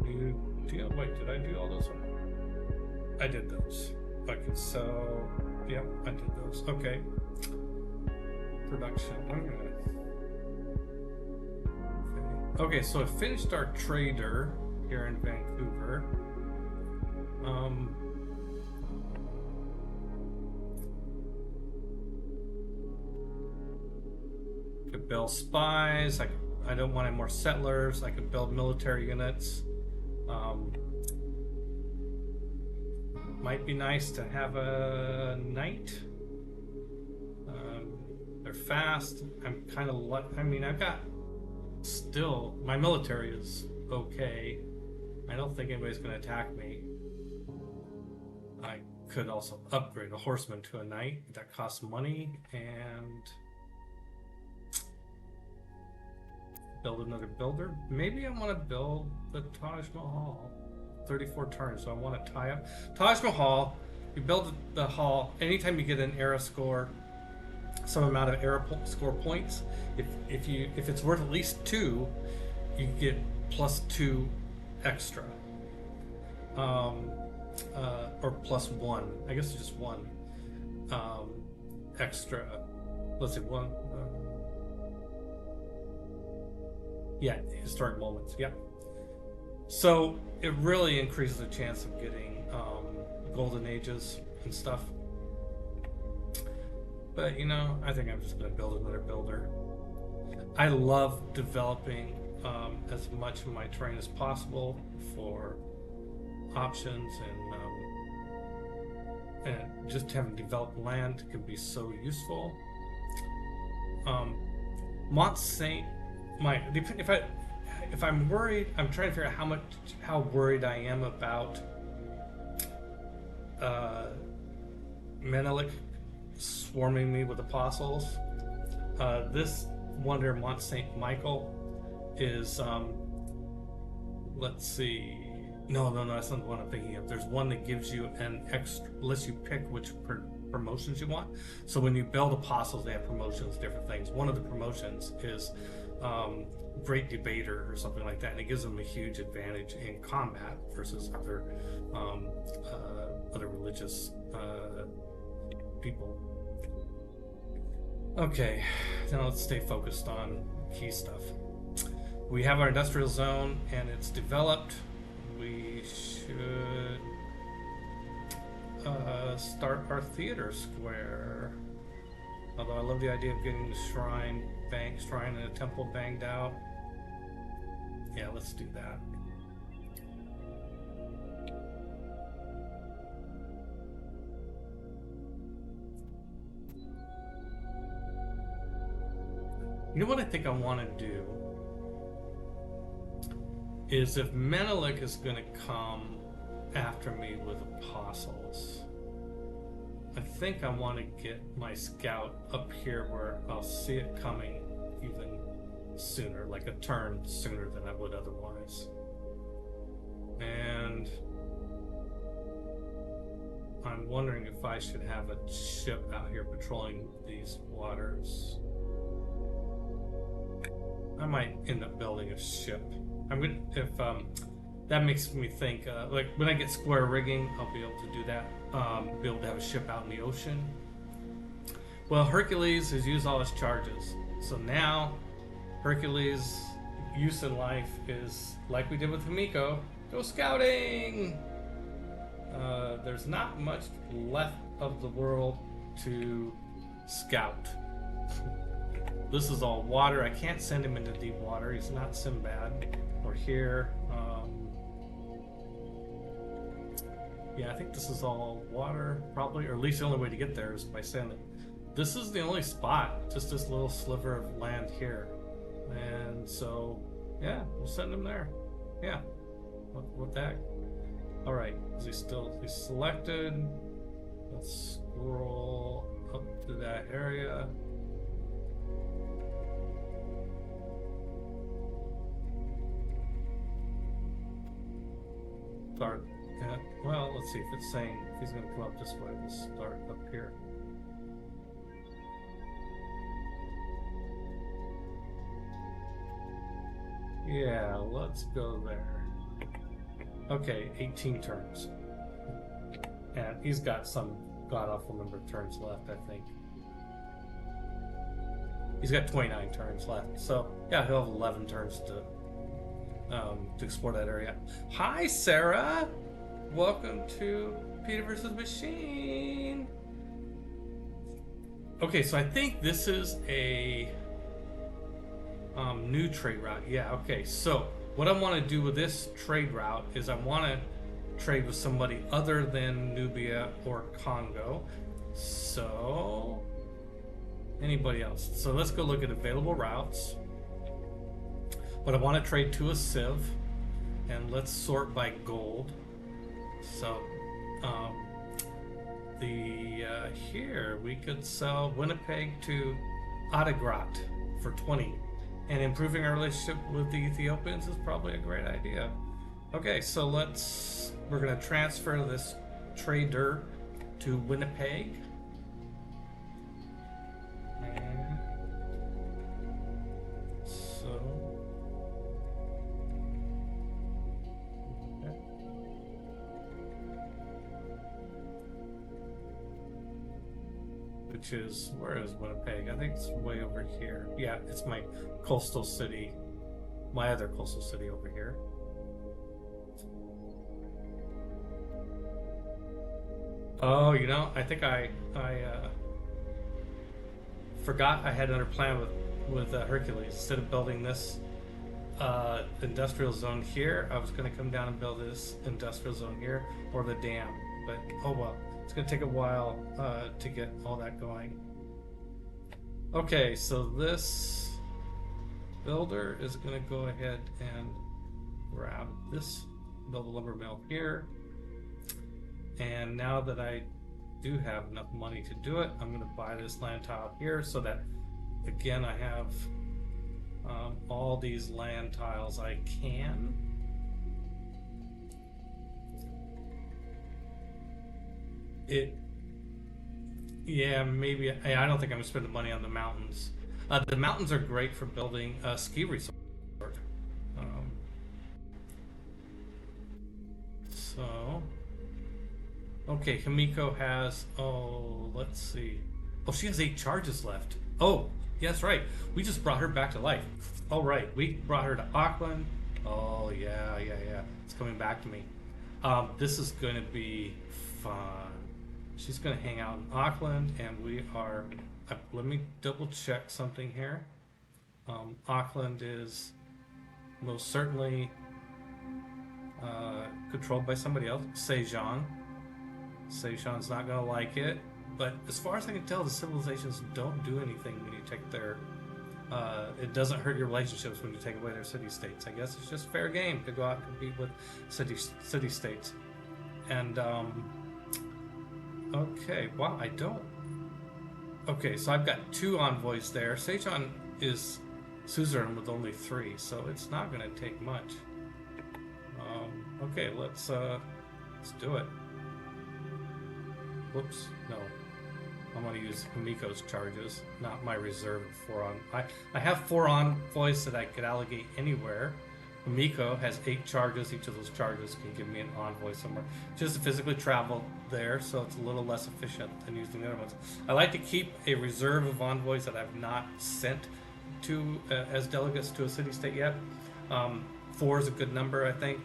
new deal. Wait, did I do all those? I did those. I can sell Yep, I did those. Okay. Production. Okay, so I finished our trader here in Vancouver. Could build spies. I don't want any more settlers. I could build military units. Might be nice to have a knight. They're fast. I'm kind of I mean, I've got still my military is okay. I don't think anybody's going to attack me. I could also upgrade a horseman to a knight. That costs money, and build another builder. Maybe I want to build the Taj Mahal. 34 turns, so I want to tie up Taj Mahal. You build the hall anytime you get an era score, some amount of era score points. If it's worth at least 2, you get +2 extra, or +1. I guess it's just 1 extra. Let's see, 1. Yeah, historic moments. Yep. So it really increases the chance of getting golden ages and stuff. But you know, I think I'm just going to build another builder. I love developing as much of my terrain as possible for options, and just having developed land can be so useful. Mont Saint, if I'm worried, I'm trying to figure out how worried I am about Menelik swarming me with apostles. This wonder, Mont Saint Michael, is let's see. No, that's not the one I'm thinking of. There's one that gives you an extra, lets you pick which promotions you want. So when you build apostles, they have promotions, different things. One of the promotions is Great Debater or something like that, and it gives them a huge advantage in combat versus other religious people. Okay, now let's stay focused on key stuff. We have our industrial zone and it's developed. We should start our theater square. Although I love the idea of getting the shrine and a temple banged out. Yeah, let's do that. You know what I think I want to do is, if Menelik is going to come after me with apostles, I think I want to get my scout up here where I'll see it coming even sooner, like a turn sooner than I would otherwise. And I'm wondering if I should have a ship out here patrolling these waters. I might end up building a ship. That makes me think, like when I get square rigging, I'll be able to do that. Be able to have a ship out in the ocean. Well, Hercules has used all his charges, so now Hercules' use in life is like we did with Himiko: go scouting. There's not much left of the world to scout. This is all water. I can't send him into deep water. He's not Sinbad. Or here. Yeah, I think this is all water, probably, or at least the only way to get there is by sailing. This is the only spot, just this little sliver of land here. And so, yeah, we'll send him there. Yeah, what the heck? All right, he's selected. Let's scroll up to that area. Start at, well, let's see if it's saying if he's going to come up this way. We'll start up here. Yeah, let's go there. Okay, 18 turns. And he's got some god-awful number of turns left, I think. He's got 29 turns left. So, yeah, he'll have 11 turns to explore that area. Hi, Sarah! Welcome to Peter vs. Machine! Okay, so I think this is a new trade route. Yeah, okay. So, what I want to do with this trade route is I want to trade with somebody other than Nubia or Congo. So, anybody else? So let's go look at available routes. But I want to trade to a Civ, and let's sort by gold. So, here we could sell Winnipeg to Adagrat for 20, and improving our relationship with the Ethiopians is probably a great idea. Okay, so we're gonna transfer this trader to Winnipeg. And so, okay. Which is, where is Winnipeg? I think it's way over here. Yeah, it's my coastal city, my other coastal city over here. Oh, you know, I think I forgot I had another plan with Hercules. Instead of building this industrial zone here, I was going to come down and build this industrial zone here, or the dam. But oh well, it's going to take a while to get all that going. Okay, so this builder is going to go ahead and grab this, build a lumber mill here. And now that I do have enough money to do it, I'm going to buy this land tile here so that, again, I have all these land tiles I can. Yeah, maybe. I don't think I'm going to spend the money on the mountains. The mountains are great for building a ski resort. So... Okay, Himiko has, let's see. Oh, she has 8 charges left. Oh, yeah, that's right. We just brought her back to life. All right, we brought her to Auckland. Oh, yeah. It's coming back to me. This is going to be fun. She's going to hang out in Auckland, and we are... let me double check something here. Auckland is most certainly controlled by somebody else. Sejong. Seishan's not going to like it, but as far as I can tell, the civilizations don't do anything when you take their... it doesn't hurt your relationships when you take away their city-states. I guess it's just fair game to go out and compete with city-states. And, okay, wow, I don't... Okay, so I've got 2 envoys there. Seishan is suzerain with only 3, so it's not going to take much. Okay, let's do it. Whoops, no. I'm going to use Himiko's charges, not my reserve of 4 on. I have 4 envoys that I could allocate anywhere. Himiko has 8 charges. Each of those charges can give me an envoy somewhere. Just to physically travel there, so it's a little less efficient than using the other ones. I like to keep a reserve of envoys that I've not sent to as delegates to a city-state yet. 4 is a good number, I think.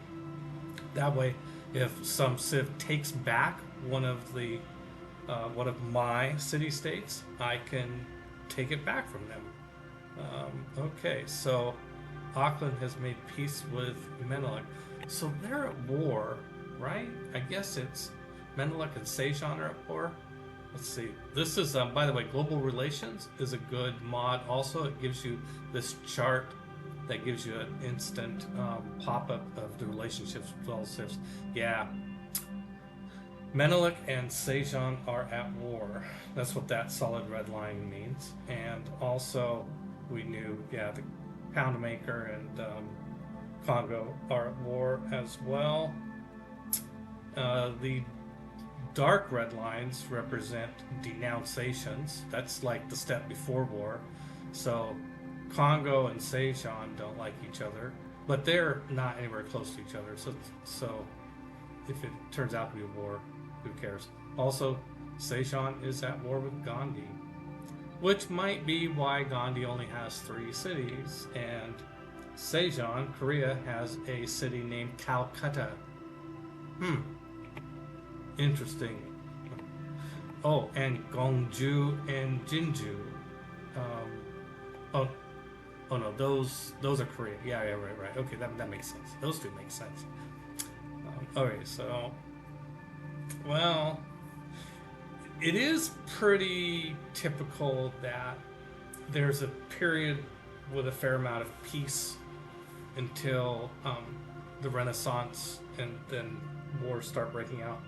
That way, if some civ takes back one of my city-states, I can take it back from them. Okay, so Auckland has made peace with Menelik. So they're at war, right? I guess it's Menelik and Seishan are at war. Let's see. This is, by the way, Global Relations is a good mod. Also, it gives you this chart that gives you an instant pop-up of the relationships with all civs. Yeah. Menelik and Seishan are at war. That's what that solid red line means. And also, we knew, yeah, the Poundmaker and Congo are at war as well. The dark red lines represent denunciations. That's like the step before war. So Congo and Seishan don't like each other, but they're not anywhere close to each other. So if it turns out to be a war, who cares? Also, Sejong is at war with Gandhi, which might be why Gandhi only has 3 cities, and Sejong, Korea, has a city named Calcutta. Interesting. Oh, and Gongju and Jinju. Oh no, those are Korea. Yeah, right. Okay, that makes sense. Those two make sense. Okay, so, well, it is pretty typical that there's a period with a fair amount of peace until the Renaissance, and then wars start breaking out.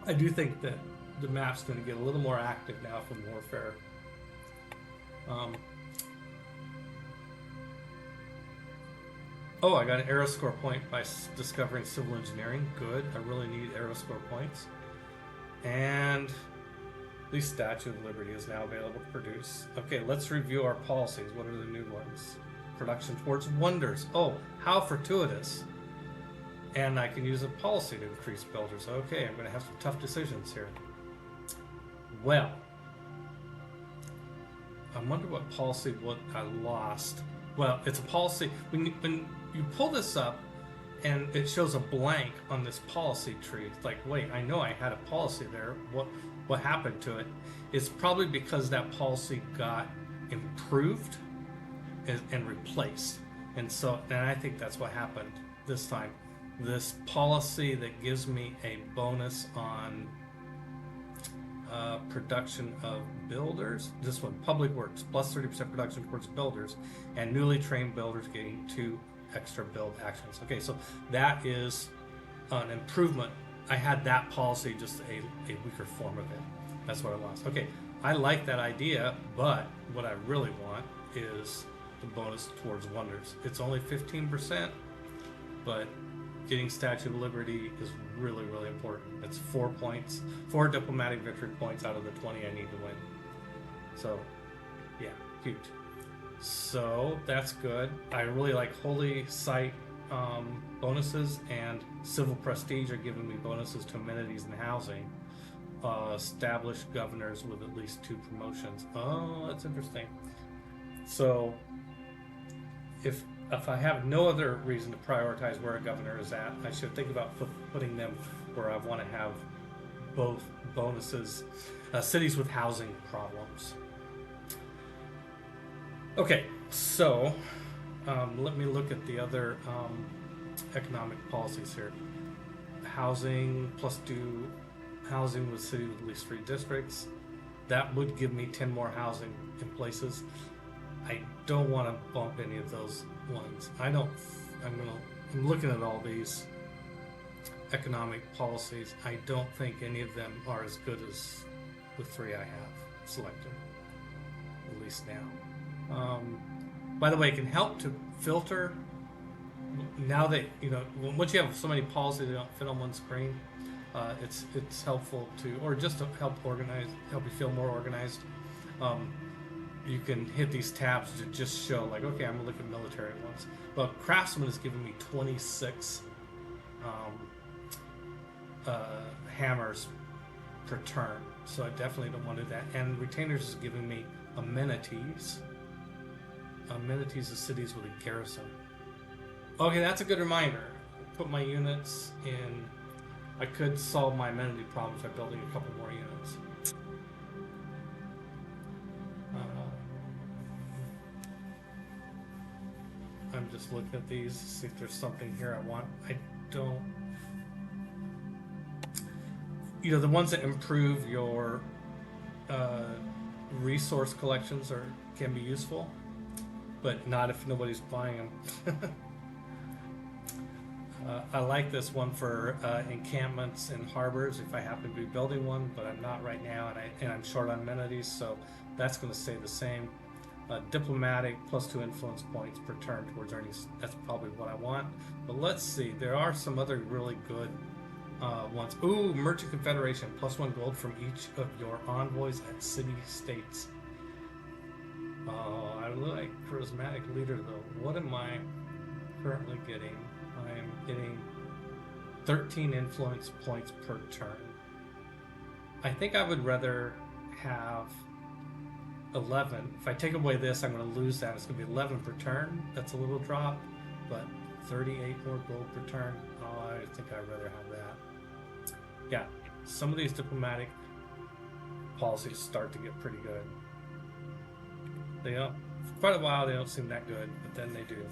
I do think that the map's going to get a little more active now from warfare. Oh, I got an Aeroscore point by discovering civil engineering. Good. I really need Aeroscore points. And the Statue of Liberty is now available to produce. Okay, let's review our policies. What are the new ones? Production towards wonders. Oh, how fortuitous. And I can use a policy to increase builders. Okay, I'm going to have some tough decisions here. Well, I wonder what policy what I lost. Well, it's a policy. When you pull this up and it shows a blank on this policy tree, it's like, wait, I know I had a policy there. What happened to it? It's probably because that policy got improved and replaced. And I think that's what happened this time. This policy that gives me a bonus on production of builders. This one, public works, plus 30% production towards builders, and newly trained builders getting 2 extra build actions. Okay, so that is an improvement. I had that policy, just a weaker form of it. That's what I lost. Okay, I like that idea, but what I really want is the bonus towards wonders. It's only 15%, but getting Statue of Liberty is really, really important. It's 4 points, 4 diplomatic victory points out of the 20 I need to win. So, yeah, huge. So that's good. I really like Holy Site bonuses, and Civil Prestige are giving me bonuses to amenities and housing. Established governors with at least 2 promotions. Oh, that's interesting. So, if I have no other reason to prioritize where a governor is at, I should think about putting them where I want to have both bonuses. Cities with housing problems. Okay, so let me look at the other economic policies here. Housing plus 2 housing with cities with at least 3 districts. That would give me 10 more housing in places. I don't want to bump any of those ones. I'm looking at all these economic policies. I don't think any of them are as good as the 3 I have selected, at least now. By the way, it can help to filter. Now that once you have so many policies that don't fit on one screen, it's helpful to, or just to help you feel more organized. You can hit these tabs to just show, like, okay, I'm gonna look at military ones. But Craftsman is giving me 26 hammers per turn, so I definitely don't want to do that. And Retainers is giving me amenities. Amenities of cities with a garrison. Okay, that's a good reminder. Put my units in. I could solve my amenity problems by building a couple more units. I'm just looking at these to see if there's something here I want. I don't. The ones that improve your resource collections can be useful, but not if nobody's buying them. I like this one for encampments and harbors if I happen to be building one, but I'm not right now, and I'm short on amenities, so that's going to stay the same. Diplomatic plus 2 influence points per turn towards earnings. That's probably what I want. But let's see. There are some other really good ones. Ooh, Merchant Confederation plus 1 gold from each of your envoys at city-states. I really like Charismatic Leader though. What am I currently getting? I am getting 13 influence points per turn. I think I would rather have 11. If I take away this, I'm going to lose that. It's going to be 11 per turn. That's a little drop, but 38 more gold per turn. Oh, I think I'd rather have that. Yeah, some of these diplomatic policies start to get pretty good. They don't, for quite a while, they don't seem that good, but then they do.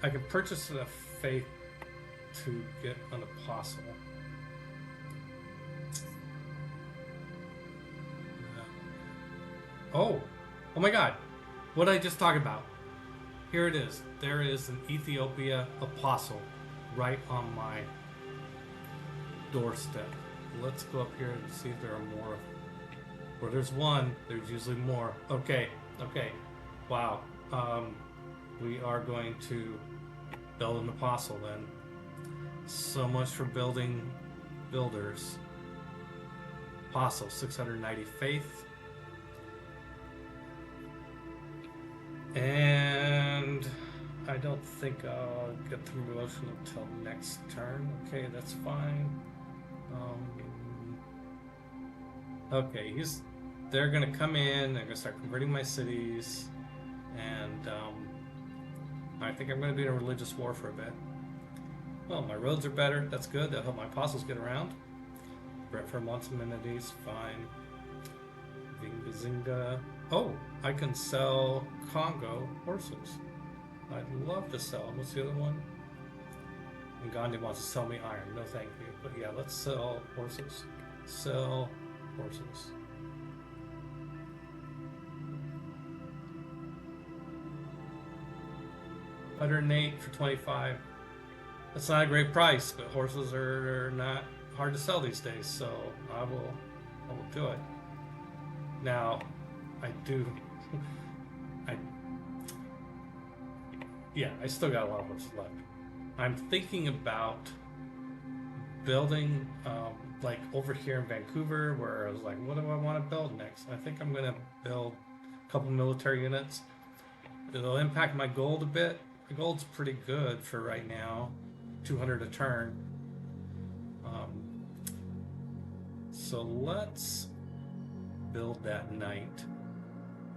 I could purchase enough faith to get an apostle. Oh my god. What did I just talk about? Here it is. There is an Ethiopia apostle right on my doorstep. Let's go up here and see if there are more. Where there's one, there's usually more. Okay. Wow. We are going to build an apostle then. So much for building builders. Apostle, 690 faith. And I don't think I'll get the promotion until next turn. Okay, that's fine. Okay, they're gonna come in, they're gonna start converting my cities, and I think I'm gonna be in a religious war for a bit. Well, my roads are better, that's good, that'll help my apostles get around. Brentford wants amenities, fine. Vinga Zinga. Oh, I can sell Congo horses. I'd love to sell them. What's the other one? And Gandhi wants to sell me iron. No thank you. But yeah, let's sell horses. Sell horses. $108 for 25. That's not a great price, but horses are not hard to sell these days, so I will do it. Now, I still got a lot of horses left. I'm thinking about building, like over here in Vancouver, where I was like, what do I want to build next? I think I'm going to build a couple military units. It'll impact my gold a bit. The gold's pretty good for right now, 200 a turn. So let's build that knight.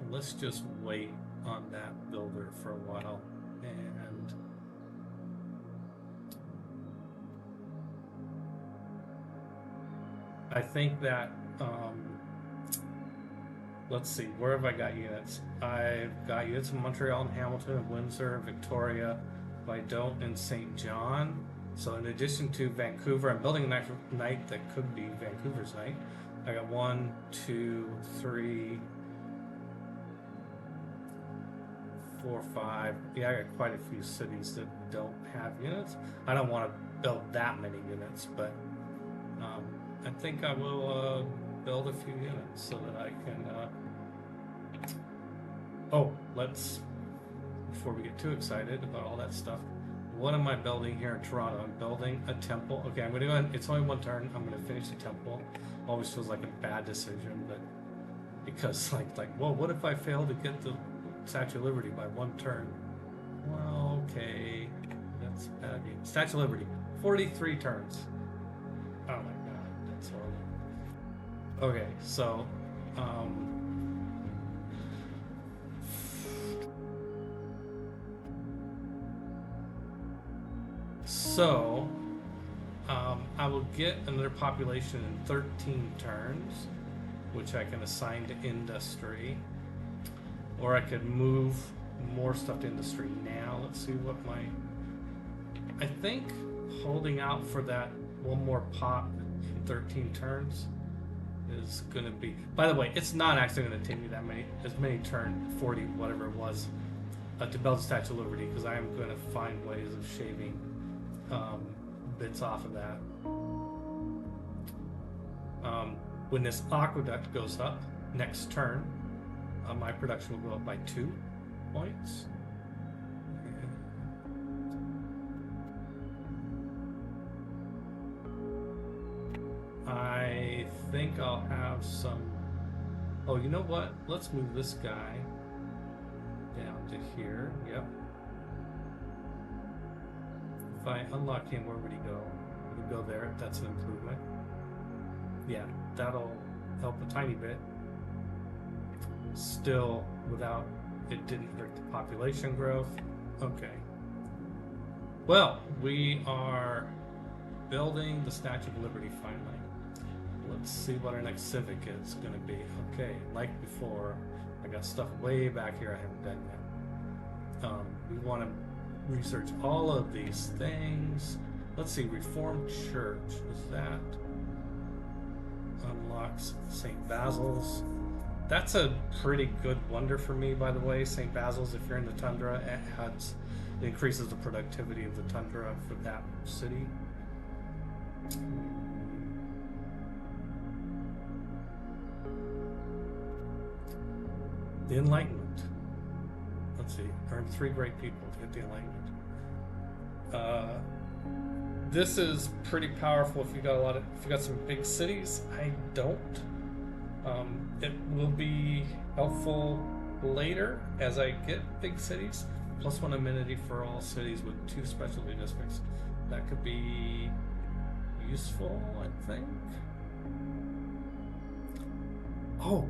And let's just wait on that builder for a while. And I think that, let's see, where have I got units? I've got units in Montreal and Hamilton and Windsor, Victoria, Vidot, and St. John. So in addition to Vancouver, I'm building a knight that could be Vancouver's knight. I got 1, 2, 3, 4, 5. Yeah, I got quite a few cities that don't have units. I don't want to build that many units, but I think I will build a few units so that I can. Let's. Before we get too excited about all that stuff, what am I building here in Toronto? I'm building a temple. Okay, I'm going to go ahead. It's only one turn. I'm going to finish the temple. Always feels like a bad decision, but because well, what if I fail to get the Statue of Liberty by one turn? Well, okay, that's bad. Statue of Liberty, 43 turns. Oh my god, that's horrible. Okay, so I will get another population in 13 turns, which I can assign to industry, or I could move more stuff to industry now. Let's see what I think holding out for that one more pop in 13 turns is going to be, by the way, it's not actually going to take me as many turn 40 whatever it was to build the Statue of Liberty, because I am going to find ways of shaving bits off of that. When this aqueduct goes up next turn, my production will go up by 2 points. I think I'll have some. Oh, you know what? Let's move this guy down to here. Yep. If I unlock him, where would he go? would go there. That's an improvement. Yeah, that'll help a tiny bit. Still, without it didn't hurt the population growth. Okay. Well, we are building the Statue of Liberty finally. Let's see what our next civic is going to be. Okay, like before, I got stuff way back here I haven't done yet. We want to research all of these things. Let's see, Reformed Church. Is that unlocks St. Basil's? That's a pretty good wonder for me, by the way. St. Basil's, if you're in the tundra, it increases the productivity of the tundra for that city. The Enlightenment. Let's see. Earn 3 great people to get the Enlightenment. This is pretty powerful if you got some big cities. I don't. It will be helpful later as I get big cities. +1 amenity for all cities with 2 specialty districts. That could be useful, I think. Oh,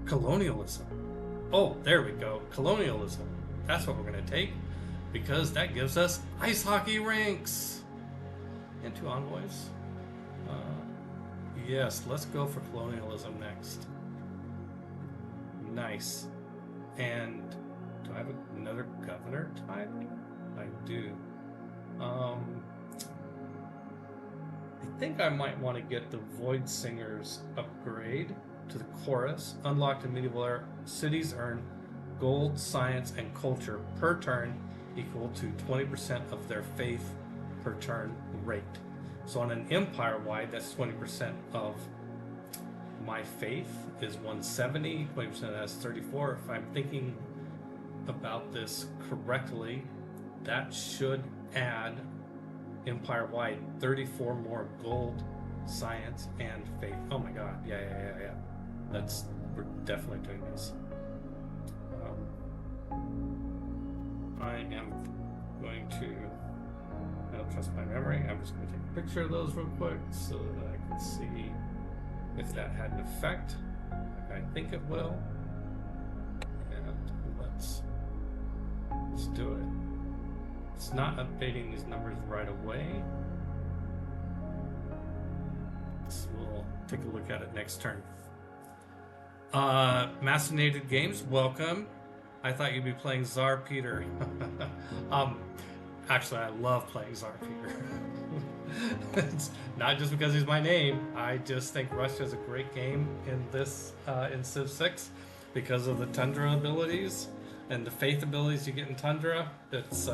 colonialism. Oh, there we go. Colonialism. That's what we're going to take, because that gives us ice hockey rinks and 2 envoys. Yes, let's go for colonialism next. Nice. And do I have another governor title? I do. I think I might want to get the Void Singers upgrade to the chorus. Unlocked in medieval era, cities earn gold, science, and culture per turn equal to 20% of their faith per turn rate. So on an empire-wide, that's 20% of my faith is 170, 20% of that's 34. If I'm thinking about this correctly, that should add empire-wide 34 more gold, science, and faith. Oh my god, yeah. We're definitely doing this. I am going to, I don't trust my memory, I'm just going to take a picture of those real quick so that I can see if that had an effect, like I think it will. And let's do it. It's not updating these numbers right away. So we'll take a look at it next turn. Mastinated Games, welcome. I thought you'd be playing Tsar Peter. Actually, I love playing Tsar Peter. It's not just because he's my name. I just think Russia is a great game in this in Civ 6 because of the Tundra abilities and the faith abilities you get in Tundra. It's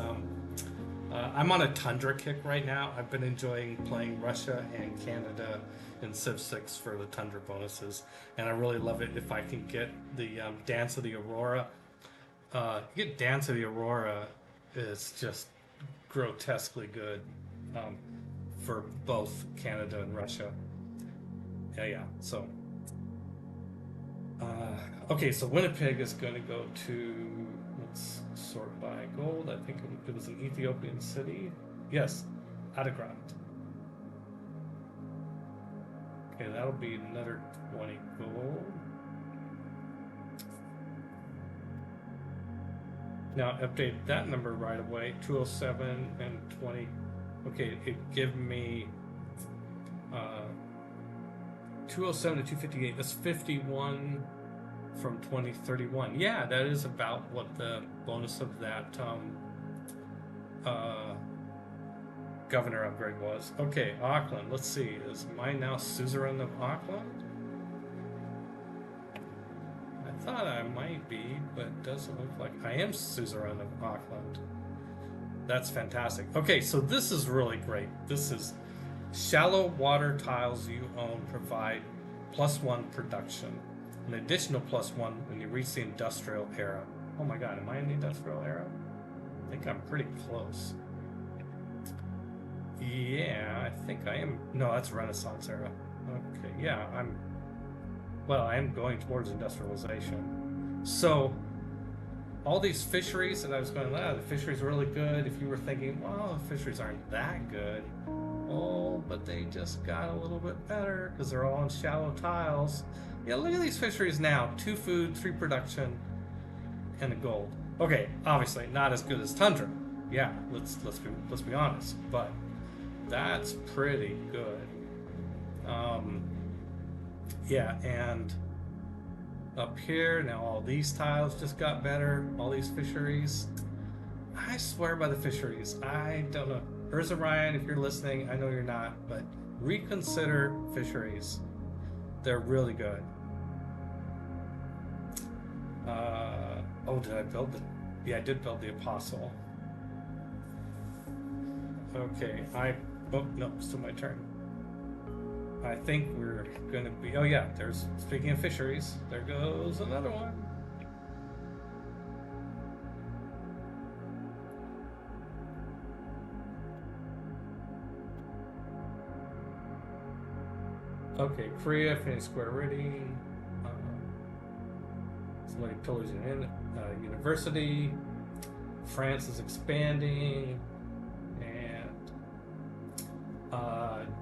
I'm on a Tundra kick right now. I've been enjoying playing Russia and Canada in Civ 6 for the Tundra bonuses, and I really love it if I can get the Dance of the Aurora. Get Dance of the Aurora is just grotesquely good for both Canada and Russia. Yeah. So, okay. So Winnipeg is going to go to. Let's sort by gold. I think it was an Ethiopian city. Yes, Adigrat. Okay, that'll be another 20 gold. Now update that number right away. 207 and 20. Okay, it give me 207 to 258. That's 51 from 2031. Yeah, that is about what the bonus of that governor upgrade was. Okay, Auckland. Let's see. Is mine now suzerain of Auckland? I thought I might be, but it doesn't look like I am suzerain of Auckland. That's fantastic. Okay, so this is really great. This is shallow water tiles you own provide +1 production. An additional +1 when you reach the industrial era. Oh my god, am I in the industrial era? I think I'm pretty close. Yeah, I think I am. No, that's Renaissance era. Okay, yeah, I am going towards industrialization. So, all these fisheries that I was going, the fisheries are really good. If you were thinking, well, the fisheries aren't that good, Oh, but they just got a little bit better because they're all on shallow tiles. Yeah, look at these fisheries now. 2 food, 3 production, and a gold. Okay, obviously not as good as Tundra. Yeah, let's be honest, but that's pretty good. Yeah, and up here now all these tiles just got better. All these fisheries. I swear by the fisheries. I don't know. Urza Ryan, if you're listening, I know you're not, but reconsider fisheries. They're really good. Oh, did I build the... Yeah, I did build the Apostle. Okay, oh, no, still my turn. I think we're gonna be... Oh yeah, there's... Speaking of fisheries, there goes another one. Okay, Korea, finished square ready. Somebody pillars in university. France is expanding, and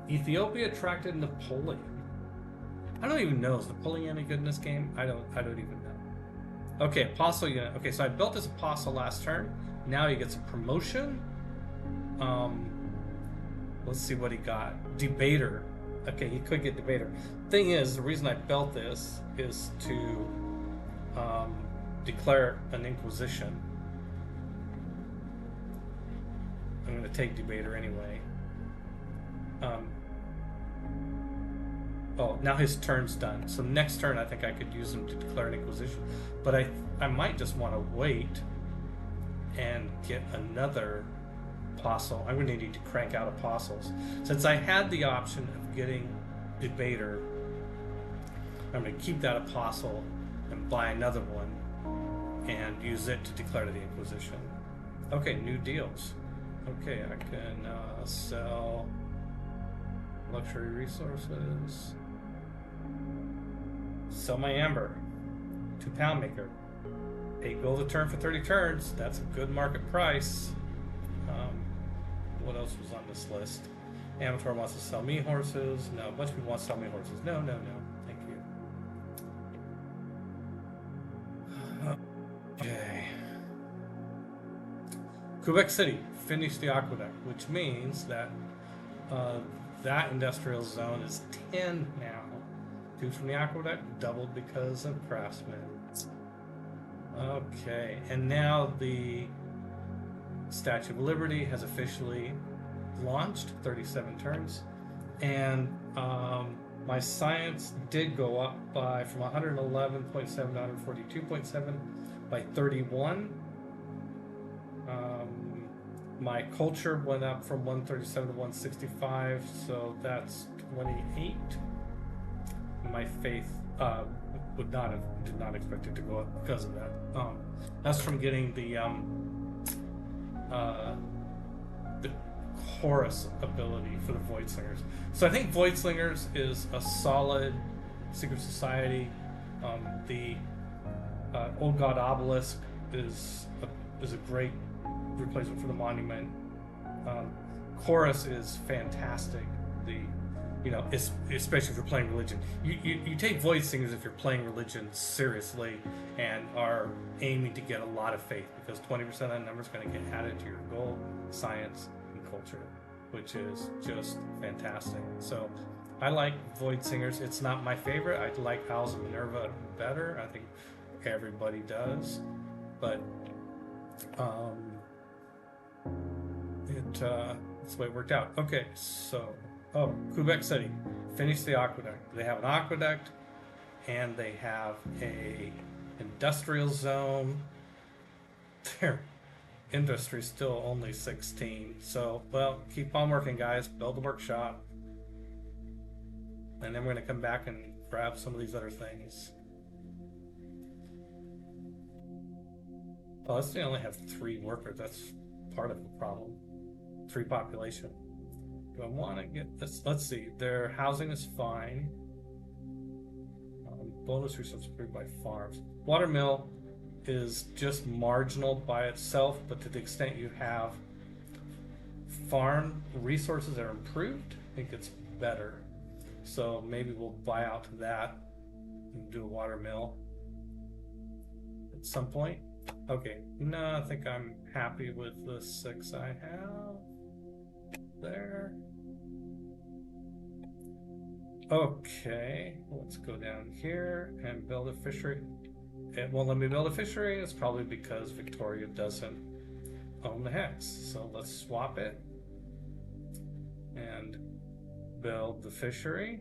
Ethiopia attracted Napoleon. I don't even know, is Napoleon any good in this game? I don't even know. Okay, Apostle unit. Okay, so I built this Apostle last turn. Now he gets a promotion. Let's see what he got. Debater. Okay, he could get Debater. Thing is, the reason I built this is to declare an Inquisition. I'm going to take Debater anyway. Oh, now his turn's done. So next turn I think I could use him to declare an Inquisition. But I might just want to wait and get another Apostle. I'm going to need to crank out Apostles. Since I had the option of getting Debater, I'm going to keep that Apostle and buy another one and use it to declare the Inquisition. Okay, new deals. Okay, I can sell luxury resources. Sell my Amber. 2 pound maker. 8 gold a turn for 30 turns. That's a good market price. What else was on this list? Amateur wants to sell me horses. No, a bunch of people want to sell me horses. No. Thank you. Okay. Quebec City finished the aqueduct, which means that that industrial zone is 10 now. 2 from the aqueduct, doubled because of craftsmen. Okay, and now the Statue of Liberty has officially launched, 37 turns, and my science did go up from 111.7 to 142.7 by 31. My culture went up from 137 to 165, so that's 28. My faith did not expect it to go up because of that. That's from getting the chorus ability for the Void Slingers. So I think Void Slingers is a solid secret society. The Old God Obelisk is a great replacement for the Monument. Chorus is fantastic. Especially if you're playing religion. You take Void Singers if you're playing religion seriously and are aiming to get a lot of faith, because 20% of that number is going to get added to your gold, science, and culture, which is just fantastic. So I like Void Singers. It's not my favorite. I like Owls of Minerva better. I think everybody does. But that's the way it worked out. Okay, so Quebec City finished the aqueduct. They have an aqueduct, and they have a industrial zone. Their industry's still only 16. So, well, keep on working, guys. Build a workshop, and then we're gonna come back and grab some of these other things. Oh, they only have 3 workers. That's part of the problem. 3 population. Do I want to get this? Let's see. Their housing is fine. Bonus resources approved by farms. Watermill is just marginal by itself, but to the extent you have farm resources are improved, it gets better. So maybe we'll buy out that and do a water mill at some point. Okay, no, I think I'm happy with the 6 I have there. Okay, let's go down here and build a fishery. It won't let me build a fishery. It's probably because Victoria doesn't own the hex. So let's swap it and build the fishery,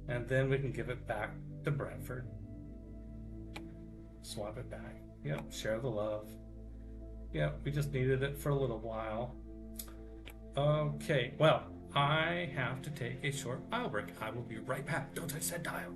and then we can give it back to Brentford. Swap it back. Yep, share the love. Yep, we just needed it for a little while. Okay, well, I have to take a short aisle break. I will be right back. Don't touch that dial.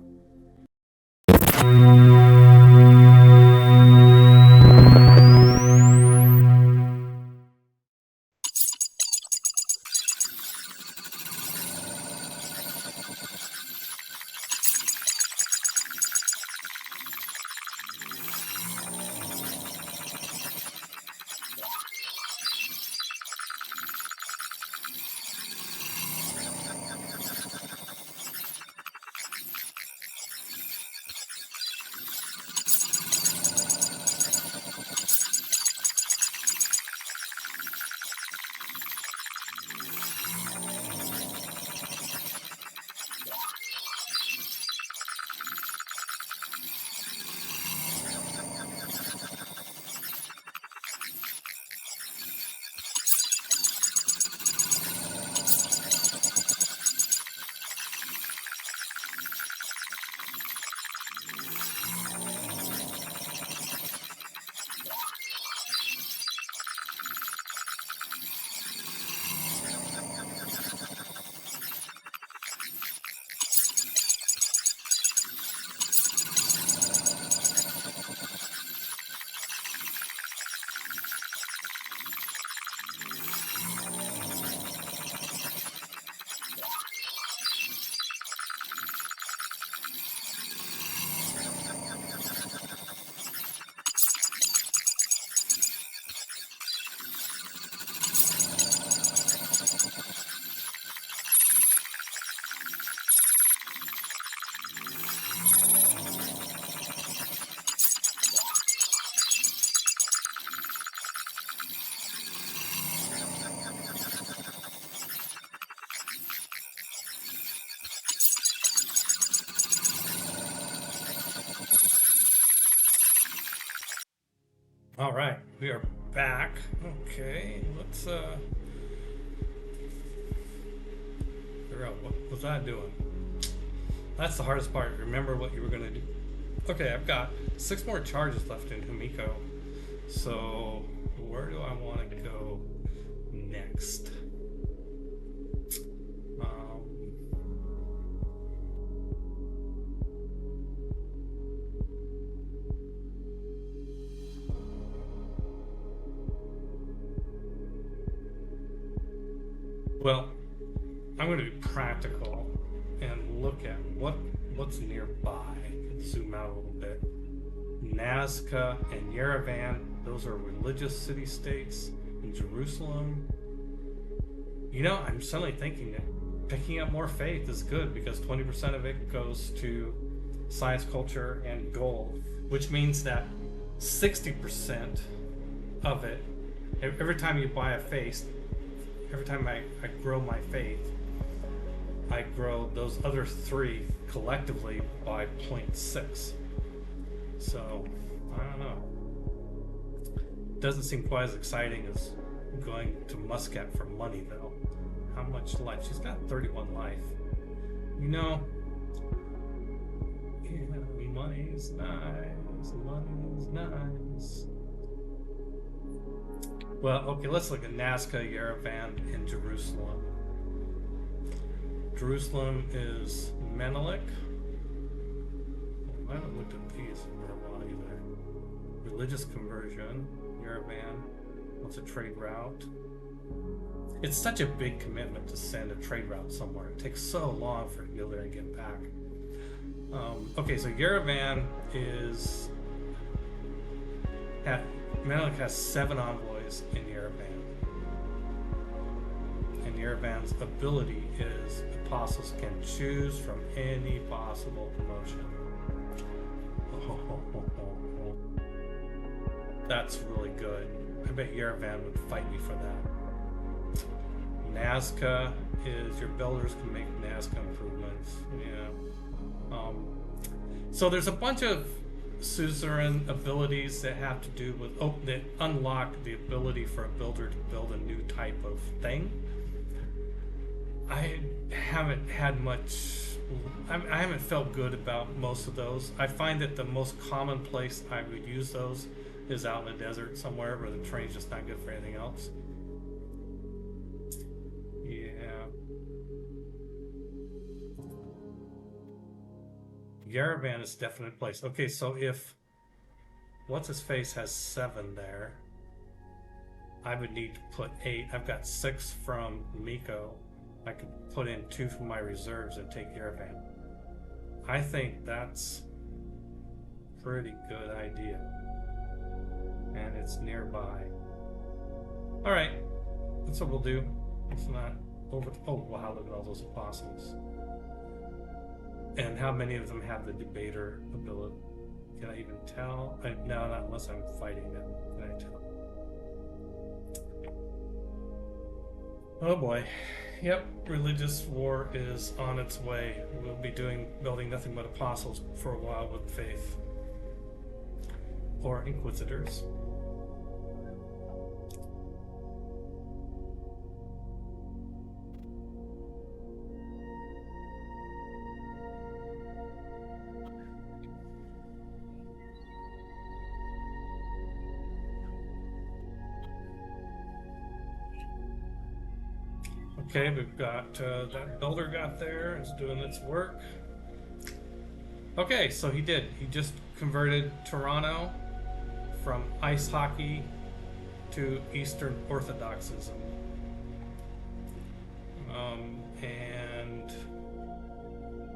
All right, we are back. Okay, let's figure out what was I doing. That's the hardest part. Remember what you were gonna do. Okay, I've got 6 more charges left in Himiko. So where do I want to go next? Well, I'm going to be practical and look at what's nearby. Zoom out a little bit. Nazca and Yerevan, those are religious city-states. In Jerusalem, you know, I'm suddenly thinking that picking up more faith is good because 20% of it goes to science, culture, and gold, which means that 60% of it, every time you buy a faith, every time I grow my faith, I grow those other 3 collectively by 0.6. So, I don't know. Doesn't seem quite as exciting as going to Muscat for money, though. How much life? She's got 31 life. You know, yeah, money's nice. Money's nice. Well, okay, let's look at Nazca, Yerevan, and Jerusalem. Jerusalem is Menelik. I haven't looked at these for a while either. Religious conversion, Yerevan. What's a trade route? It's such a big commitment to send a trade route somewhere. It takes so long for it to go there and get back. Okay, so Yerevan is... Menelik has 7 envoys in Yerevan. Yerevan's ability is apostles can choose from any possible promotion. That's really good. I bet Yerevan would fight me for that. Nazca is your builders can make Nazca improvements. Yeah. So there's a bunch of suzerain abilities that have to do with that unlock the ability for a builder to build a new type of thing. I haven't had much. I haven't felt good about most of those. I find that the most common place I would use those is out in the desert somewhere where the terrain's just not good for anything else. Yeah. Yerevan is definite place. Okay, so if what's his face has 7 there, I would need to put 8. I've got 6 from Miko. I could put in 2 from my reserves and take Yerevan. I think that's a pretty good idea. And it's nearby. Alright, that's what we'll do. It's not over. Oh, wow, look at all those apostles. And how many of them have the debater ability? Can I even tell? No, not unless I'm fighting them. Can I tell? Oh boy. Yep, religious war is on its way. We'll be building nothing but apostles for a while with faith. Or inquisitors. Okay, we've got that builder got there, is doing its work. Okay, so he did. He just converted Toronto from ice hockey to Eastern Orthodoxism. And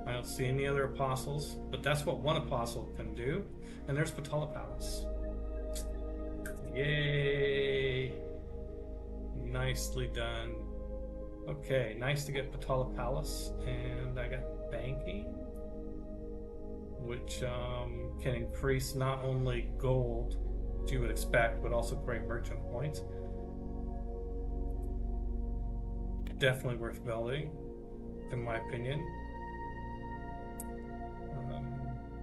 I don't see any other apostles, but that's what one apostle can do. And there's Potala Palace. Yay! Nicely done. Okay, nice to get Potala Palace, and I got banking, which can increase not only gold, which you would expect, but also great merchant points. Definitely worth building, in my opinion.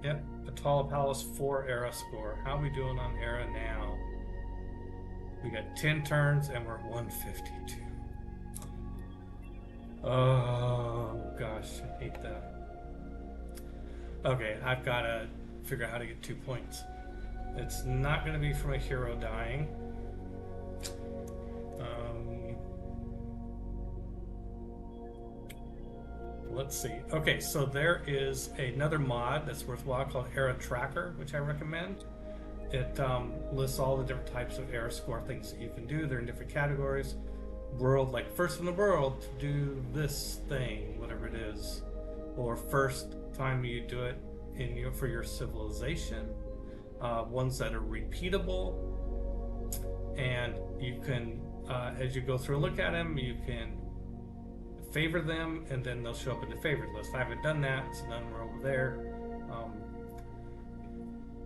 Yep, Potala Palace 4 era score. How are we doing on era now? We got 10 turns and we're at 152. Oh gosh, I hate that. Okay, I've got to figure out how to get 2 points. It's not going to be from a hero dying. Let's see. Okay, so there is another mod that's worthwhile called Era Tracker, which I recommend. It lists all the different types of era score things that you can do. They're in different categories. World, like first in the world to do this thing, whatever it is, or first time you do it in for your civilization. Ones that are repeatable, and you can, as you go through and look at them, you can favor them, and then they'll show up in the favored list. I haven't done that, so none were over there.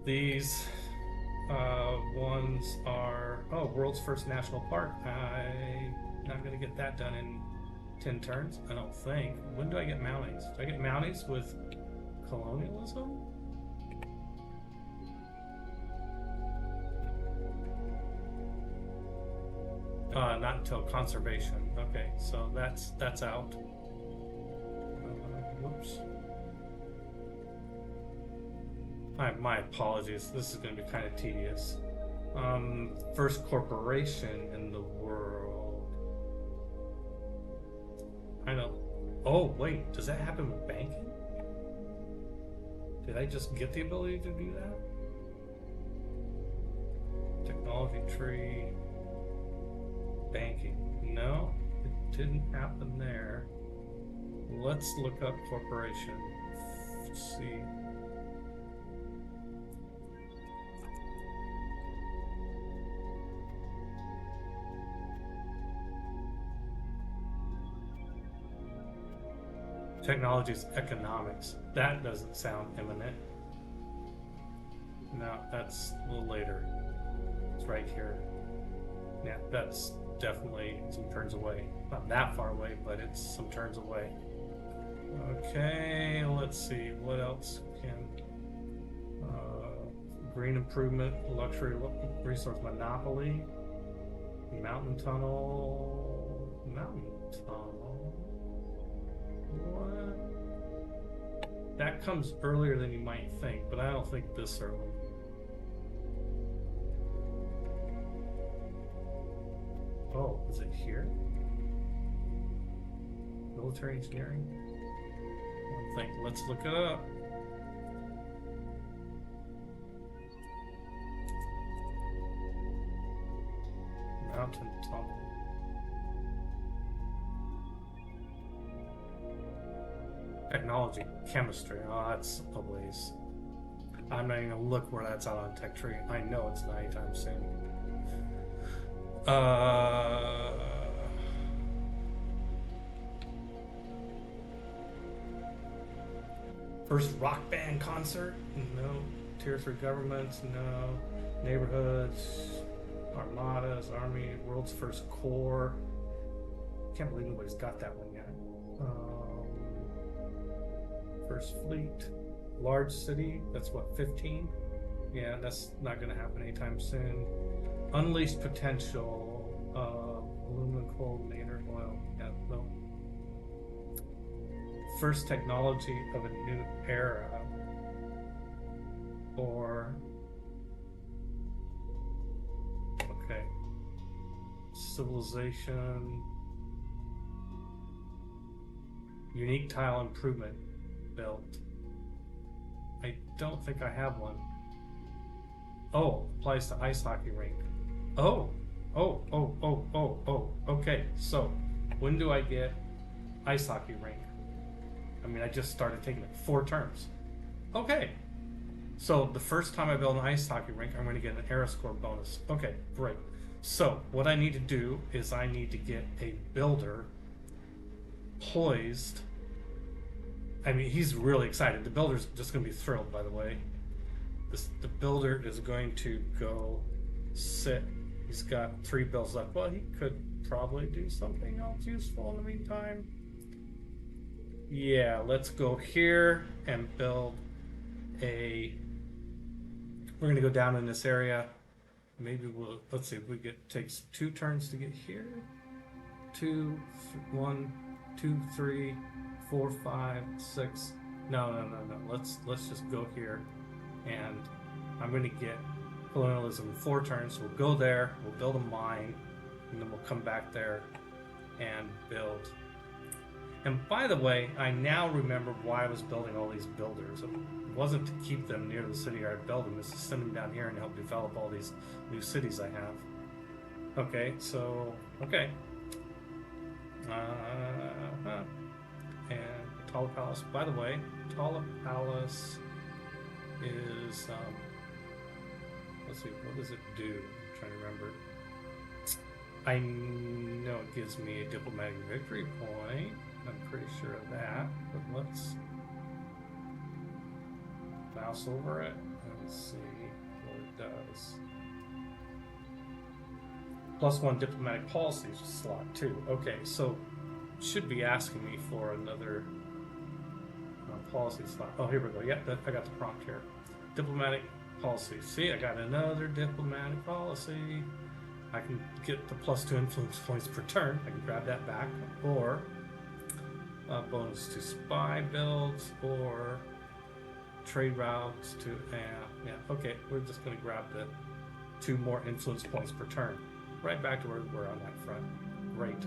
These ones are world's first national park. I'm not going to get that done in 10 turns, I don't think. When do I get Mounties? Do I get Mounties with colonialism? Not until conservation. Okay, so that's out. Whoops. My apologies. This is going to be kind of tedious. First corporation in the world. I don't. Oh wait, does that happen with banking? Did I just get the ability to do that? Technology tree. Banking. No, it didn't happen there. Let's look up corporation. Let's see. Technology's economics. That doesn't sound imminent. No, that's a little later. It's right here. Yeah, that's definitely some turns away. Not that far away, but it's some turns away. Okay, let's see. What else can... green improvement, luxury resource monopoly, mountain tunnel, What? That comes earlier than you might think, but I don't think this early. Oh, is it here? Military engineering? One thing, let's look it up. Mountain tunnel. Technology, chemistry. Oh, that's a ways. I'm not even gonna look where that's out on Tech Tree. I know it's not anytime soon. First rock band concert? No. Tier 3 governments? No. Neighborhoods? Armadas, Army, World's First Corps. Can't believe nobody's got that one yet. First Fleet. Large city, that's what, 15? Yeah, that's not gonna happen anytime soon. Unleashed potential. Aluminum, coal, nader, oil. Yeah, no. First technology of a new era. Or... okay. Civilization. Unique tile improvement built. I don't think I have one. Oh, applies to ice hockey rink. Oh. Okay, so when do I get ice hockey rink? I mean, I just started taking it 4 terms. Okay. So the first time I build an ice hockey rink, I'm going to get an era score bonus. Okay, great. So what I need to do is I need to get a builder poised. I mean, he's really excited. The builder's just going to be thrilled, by the way. The builder is going to go sit. He's got 3 builds left. Well, he could probably do something else useful in the meantime. Yeah, let's go here and build a... we're going to go down in this area. Maybe we'll... let's see if we get... takes 2 turns to get here. 1, 2, 3, 4, 5, 6. No. Let's just go here, and I'm going to get colonialism in 4 turns. We'll go there. We'll build a mine, and then we'll come back there and build. And by the way, I now remember why I was building all these builders. It wasn't to keep them near the city I'd build them. It's to send them down here and help develop all these new cities I have. Okay, so okay. And Tala Palace. By the way, Tala Palace is let's see, what does it do? I'm trying to remember. I know it gives me a diplomatic victory point. I'm pretty sure of that. But let's mouse over it and see what it does. +1 diplomatic policy slot too. Okay, so should be asking me for another policy slot. Oh, here we go. Yep, I got the prompt here. Diplomatic policy. See, I got another diplomatic policy. I can get the +2 influence points per turn. I can grab that back, or bonus to spy builds, or trade routes to yeah. Okay, we're just going to grab the 2 more influence points per turn. Right back to where we were on that front. Great.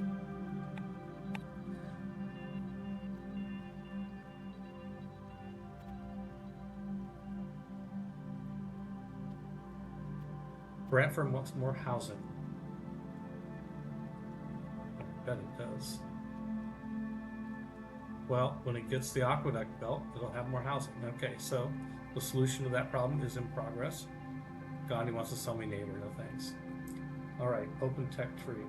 Brantford wants more housing. I bet it does. Well, when it gets the aqueduct built, it'll have more housing. Okay, so the solution to that problem is in progress. Gandhi wants to sell me neighbor, no thanks. All right, open tech tree.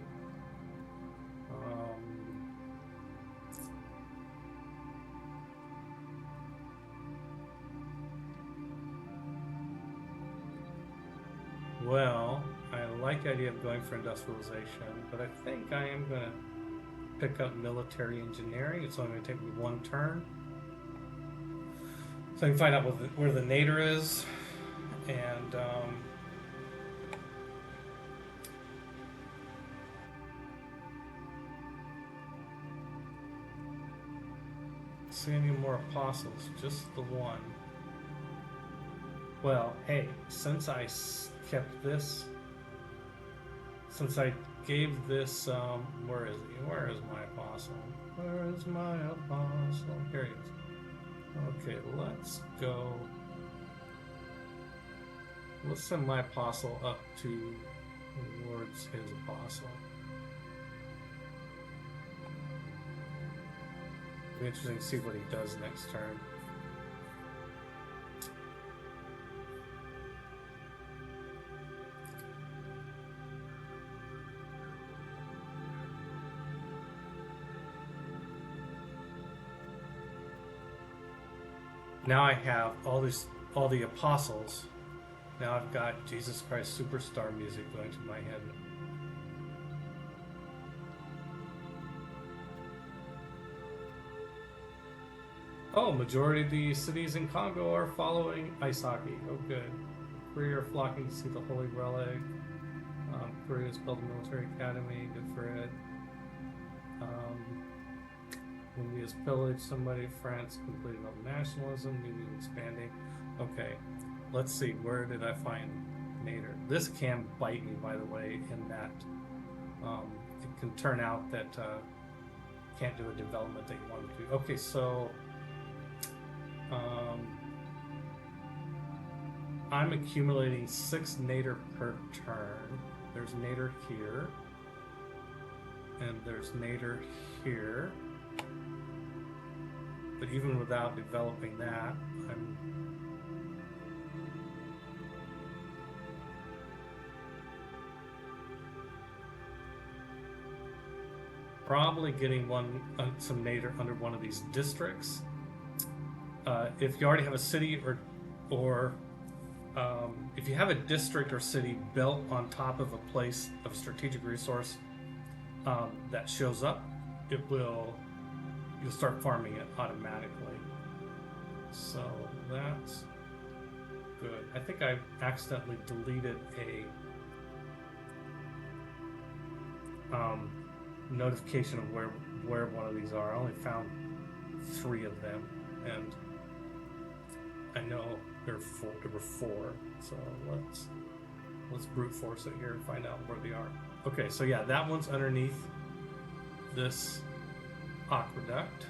like the idea of going for industrialization, but I think I am going to pick up military engineering. It's only going to take me one turn. So I can find out where the nadir is, and see any more apostles, just the one. Well, hey, since I kept this, since I gave this, where is he? Where is my apostle? Where is my apostle? Here he is. Okay, let's go. Let's send my apostle up towards his apostle. It'll be interesting to see what he does next turn. Now I have all the apostles. Now I've got Jesus Christ Superstar music going to my head. Oh, majority of the cities in Congo are following ice hockey. Oh, good. Korea are flocking to see the Holy Relic. Korea's built a military academy. Good for it. India's pillaged somebody. France completed on nationalism. Maybe expanding. Okay, let's see. Where did I find nadir? This can bite me, by the way, in that it can turn out that can't do a development that you want to do. Okay, so I'm accumulating 6 nadir per turn. There's nadir here, and there's nadir here. But even without developing that, I'm probably getting some nadir under one of these districts. If you already have a city or if you have a district or city built on top of a place of strategic resource that shows up, you'll start farming it automatically. So that's good. I think I accidentally deleted a notification of where one of these are. I only found 3 of them, and I know there were 4. So let's brute force it here and find out where they are. Okay, so yeah, that one's underneath this aqueduct.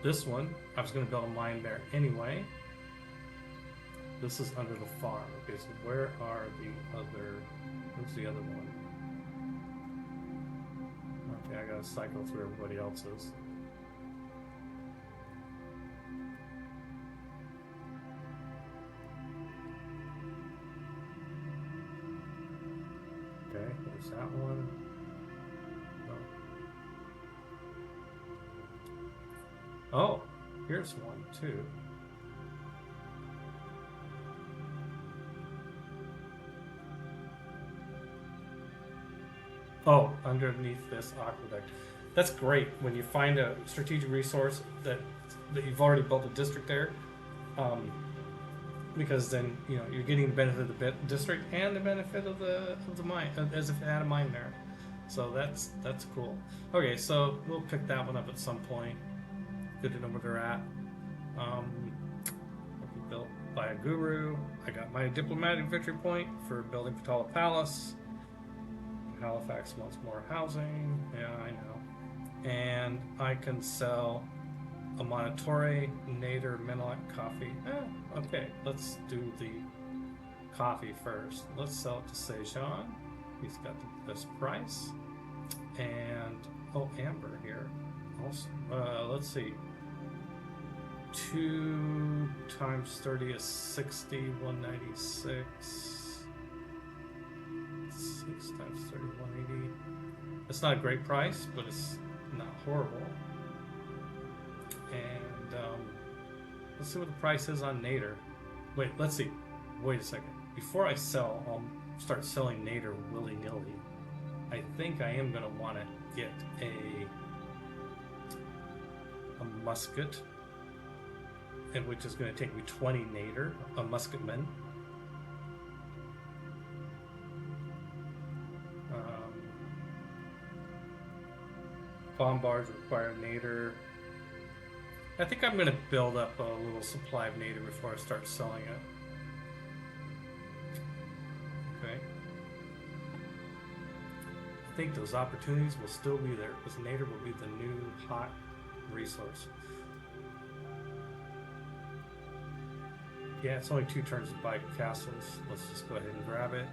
This one, I was going to build a mine there anyway. This is under the farm. Okay, so where's the other one? Okay, I gotta cycle through everybody else's. Okay, there's that one. Oh, here's one too. Oh, underneath this aqueduct. That's great when you find a strategic resource that you've already built a district there, because then you're getting the benefit of the district and the benefit of the mine, as if it had a mine there. So that's cool. Okay, so we'll pick that one up at some point. Good to know where they're at. Built by a guru. I got my diplomatic victory point for building Potala Palace. Halifax wants more housing. Yeah, I know. And I can sell a Monitore, Nader, Menelek coffee. Okay, let's do the coffee first. Let's sell it to Sejan. He's got the best price. And Amber here. Also, let's see. 2 times 30 is 60, 196. 6 times 30, 180. It's not a great price, but it's not horrible. And let's see what the price is on Nader. Wait, let's see. Wait a second. Before I sell, I'll start selling Nader willy-nilly. I think I am going to want to get a musket, and which is going to take me 20 Nader, a musketman. Bombards require Nader. I think I'm going to build up a little supply of Nader before I start selling it. Okay. I think those opportunities will still be there because Nader will be the new hot resource. Yeah, it's only 2 turns to buy castles. Let's just go ahead and grab it.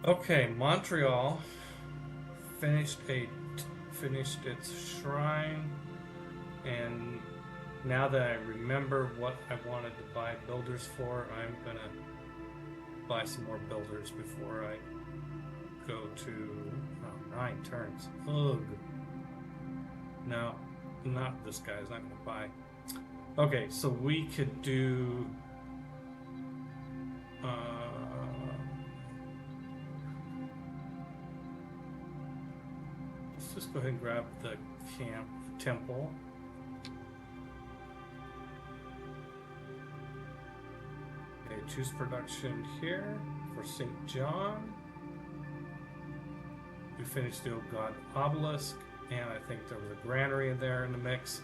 Okay, Montreal finished its shrine, and now that I remember what I wanted to buy builders for, I'm gonna buy some more builders before I go to 9 turns. Ugh. No, not this guy's not gonna buy. Okay, so we could do let's just go ahead and grab the camp temple. Okay, choose production here for St. John. We finished the Old God Obelisk, and I think there was a granary there in the mix.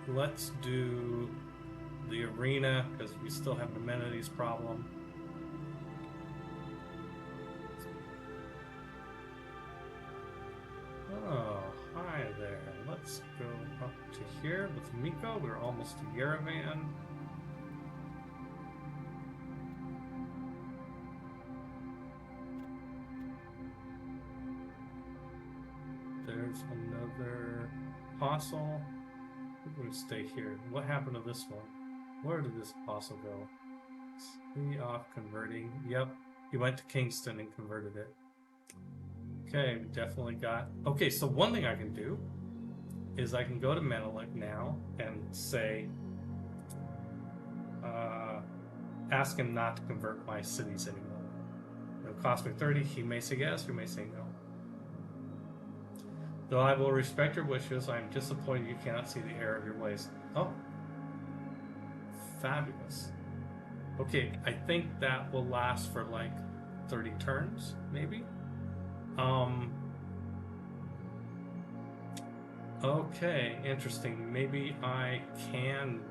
Let's do the arena because we still have an amenities problem. Oh, hi there. Let's go up to here with Miko. We're almost to Yerevan. There's another apostle. We're going to stay here. What happened to this one? Where did this apostle go? Is he off converting? Yep, he went to Kingston and converted it. Okay, we definitely got... Okay, so one thing I can do is I can go to Menelik now and say, ask him not to convert my cities anymore. It'll cost me 30. He may say yes, he may say no. Though I will respect your wishes, I am disappointed you cannot see the error of your ways. Oh. Fabulous. Okay, I think that will last for like 30 turns, maybe? Okay, interesting. Maybe I can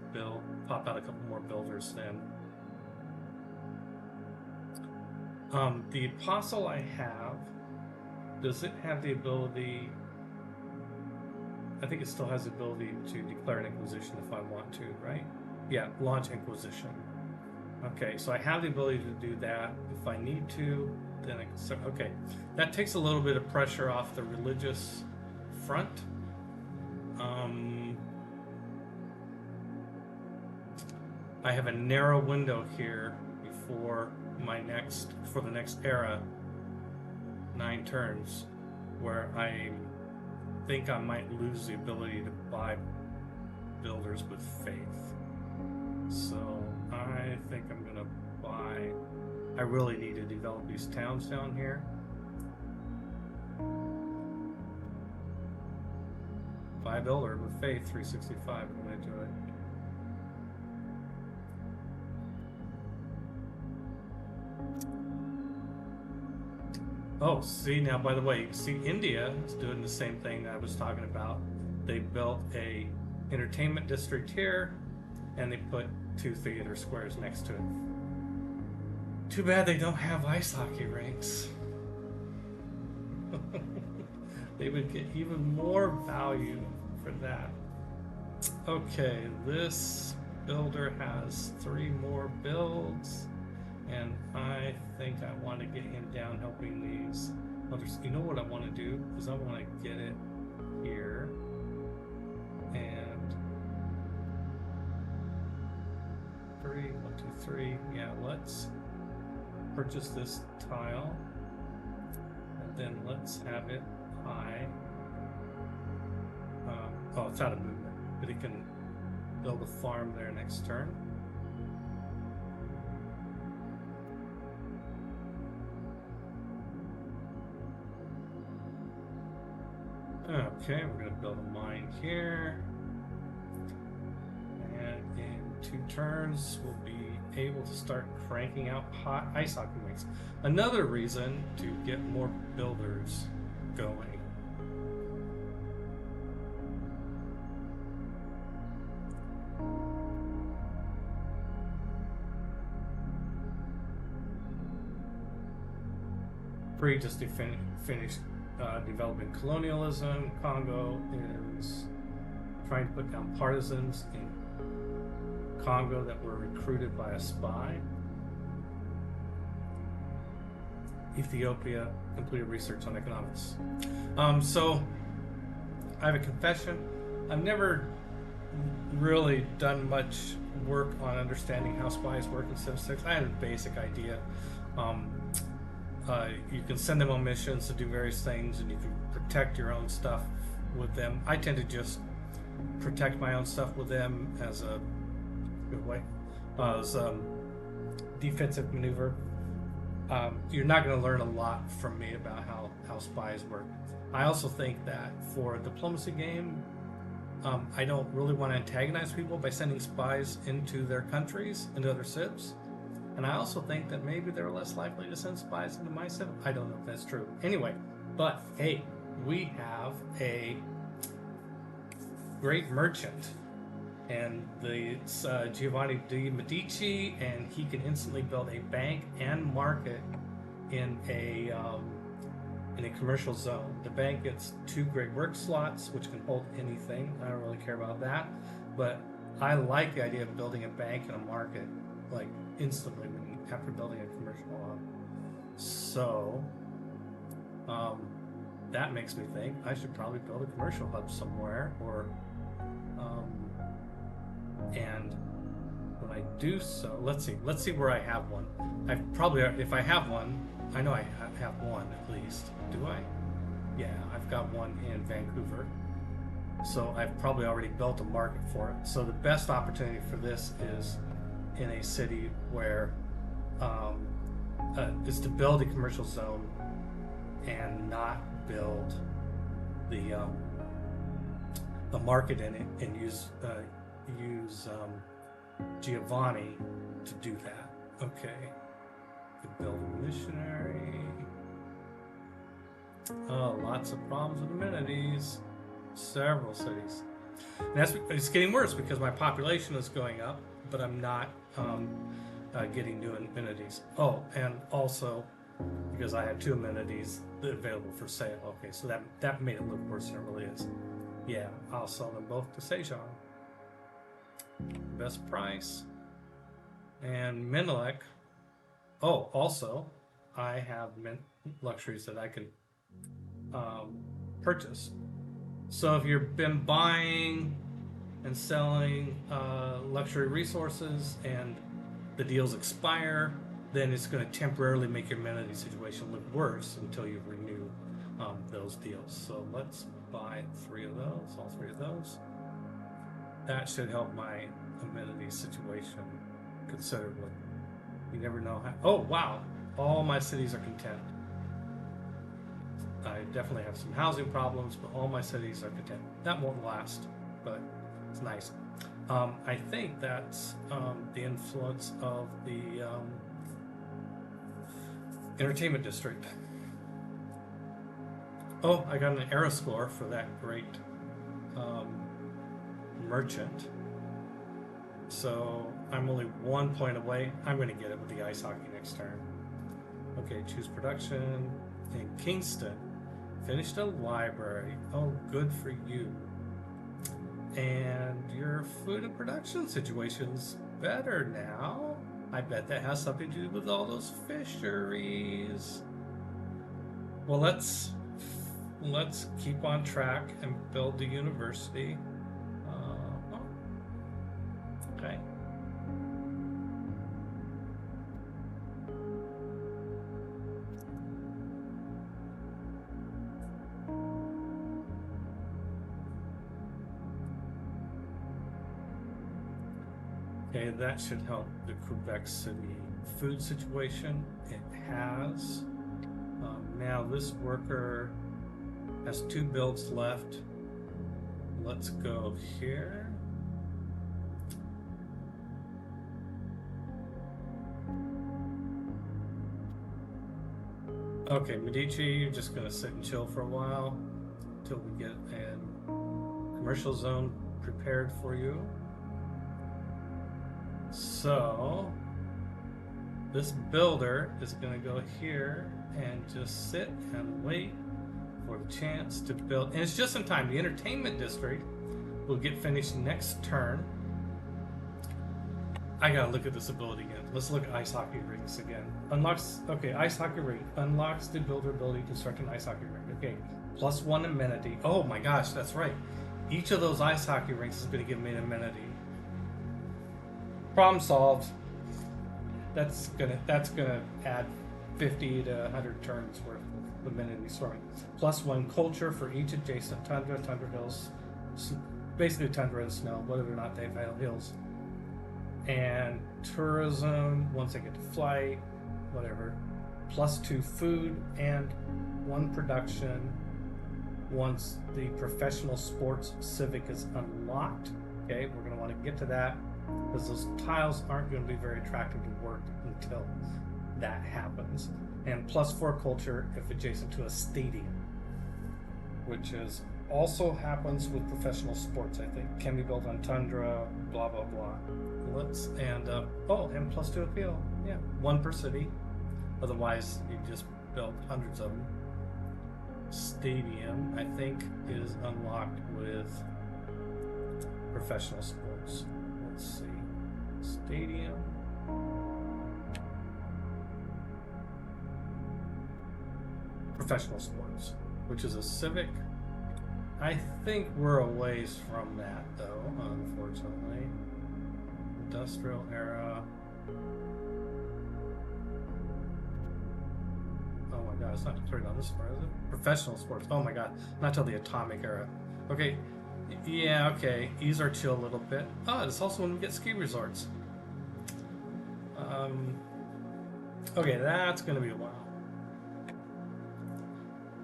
pop out a couple more builders then. The apostle I have, does it have the ability... I think it still has the ability to declare an inquisition if I want to, right? Yeah, launch inquisition. Okay, so I have the ability to do that. If I need to, then I can start. Okay, that takes a little bit of pressure off the religious front. I have a narrow window here before the next era, 9 turns, where I think I might lose the ability to buy builders with faith. So I think I'm gonna buy... I really need to develop these towns down here. Buy a builder with faith, 365, I'm gonna do it. Oh, see, now, by the way, you can see India is doing the same thing I was talking about. They built a entertainment district here, and they put 2 theater squares next to it. Too bad they don't have ice hockey rinks. They would get even more value for that. Okay, this builder has 3 more builds. And I think I want to get him down helping these others. You know what I want to do? Because I want to get it here. And 3, 1, 2, 3. Yeah, let's purchase this tile. And then let's have it high. Oh, it's out of movement. But it can build a farm there next turn. Okay, we're going to build a mine here. And in 2 turns, we'll be able to start cranking out hot ice hockey rinks. Another reason to get more builders going. Free just to finish developing colonialism. Congo is trying to put down partisans in Congo that were recruited by a spy. Ethiopia completed research on economics. So I have a confession. I've never really done much work on understanding how spies work in Civ 6. I had a basic idea. You can send them on missions to do various things, and you can protect your own stuff with them. I tend to just protect my own stuff with them as a good way, as defensive maneuver. You're not going to learn a lot from me about how spies work. I also think that for a diplomacy game, I don't really want to antagonize people by sending spies into their countries, into other civs. And I also think that maybe they're less likely to send spies into my civ. I don't know if that's true. Anyway, but hey, we have a great merchant, and it's Giovanni de Medici, and he can instantly build a bank and market in a commercial zone. The bank gets 2 great work slots, which can hold anything. I don't really care about that, but I like the idea of building a bank and a market like instantly after building a commercial hub. So that makes me think I should probably build a commercial hub somewhere, or and when I do so, let's see where I have one. I probably, if I have one, I know I have one at least. Do I? Yeah, I've got one in Vancouver. So I've probably already built a market for it. So the best opportunity for this is in a city where is to build a commercial zone and not build the market in it, and use Giovanni to do that. Okay, could build a missionary. Oh, lots of problems with amenities. Several cities. And it's getting worse because my population is going up, but I'm not getting new amenities. Oh, and also because I have 2 amenities available for sale. Okay, so that made it look worse than it really is. Yeah, I'll sell them both to Sejan. Best price. And Menelik. Oh, also, I have luxuries that I can purchase. So if you've been buying and selling luxury resources and the deals expire, then it's going to temporarily make your amenity situation look worse until you renew those deals. So let's buy 3 of those, all 3 of those. That should help my amenity situation considerably. You never know how. Oh, wow. All my cities are content. I definitely have some housing problems, but all my cities are content. That won't last, but it's nice. I think that's the influence of the entertainment district. Oh, I got an era score for that great merchant. So I'm only 1 point away. I'm going to get it with the ice hockey next turn. Okay, choose production. In Kingston, finished a library. Oh, good for you. And your food and production situation's better now. I bet that has something to do with all those fisheries. Well, let's keep on track and build the university. Okay. Okay, that should help the Quebec City food situation. It has. Now this worker has 2 builds left. Let's go here. Okay, Medici, you're just gonna sit and chill for a while until we get a commercial zone prepared for you. So this builder is gonna go here and just sit and wait for the chance to build. And it's just in time. The entertainment district will get finished next turn. I gotta look at this ability again. Let's look at ice hockey rinks again. Unlocks, okay, ice hockey rink. Unlocks the builder ability to construct an ice hockey rink. Okay, +1 amenity. Oh my gosh, that's right. Each of those ice hockey rinks is gonna give me an amenity. Problem solved. That's gonna add 50 to 100 turns worth of amenities for me. +1 culture for each adjacent tundra hills, basically tundra and snow, whether or not they've had hills. And tourism, once I get to flight, whatever. +2 food and 1 production once the professional sports civic is unlocked. Okay, we're going to want to get to that because those tiles aren't going to be very attractive to work until that happens. And +4 culture if adjacent to a stadium, which is also happens with professional sports, I think. Can be built on tundra, blah, blah, blah. Let's, and, and +2 appeal. Yeah, 1 per city. Otherwise, you just build hundreds of them. Stadium, I think, is unlocked with professional sports. Let's see. Stadium. Professional sports, which is a civic. I think we're a ways from that, though, unfortunately. Industrial era. Oh my god, it's not turned on this far, is it? Professional sports. Oh my god, not till the atomic era. Okay, yeah, okay. Ease our chill a little bit. Oh, it's also when we get ski resorts. Okay, that's gonna be a while.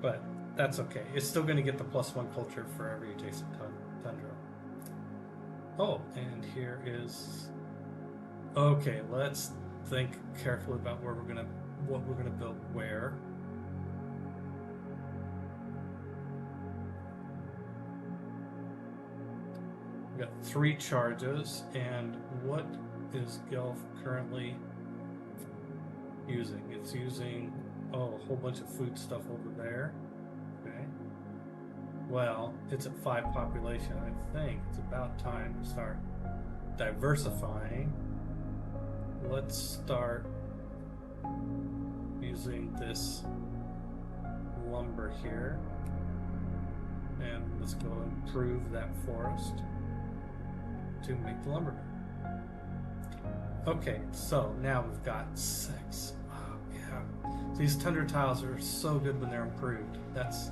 But that's okay. It's still going to get the +1 culture for every adjacent tundra. Oh, and here is. Okay, let's think carefully about what we're gonna build where. We got 3 charges, and what is Guelph currently using? It's using a whole bunch of food stuff over there. Okay. Well, it's at 5 population. I think it's about time to start diversifying. Let's start using this lumber here. And let's go improve that forest to make the lumber. Okay, so now we've got 6. Yeah, these tundra tiles are so good when they're improved. That's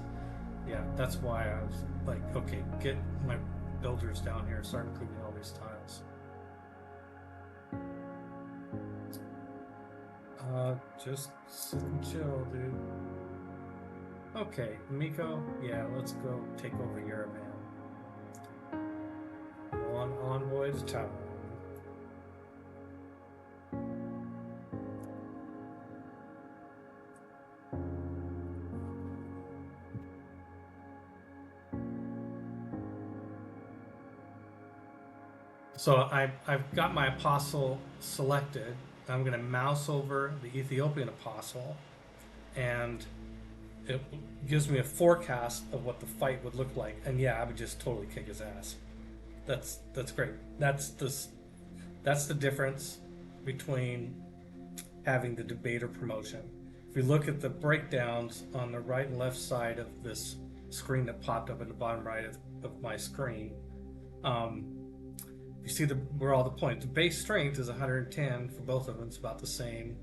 why I was like, okay, get my builders down here, start improving all these tiles. Just sit and chill, dude. Okay, Miko, yeah, let's go take over Yerevan. On envoy to town. So I've got my apostle selected. I'm going to mouse over the Ethiopian apostle, and it gives me a forecast of what the fight would look like. And yeah, I would just totally kick his ass. That's great. That's the difference between having the debater promotion. If you look at the breakdowns on the right and left side of this screen that popped up in the bottom right of my screen, you see where all the points. The base strength is 110 for both of them. It's about the same.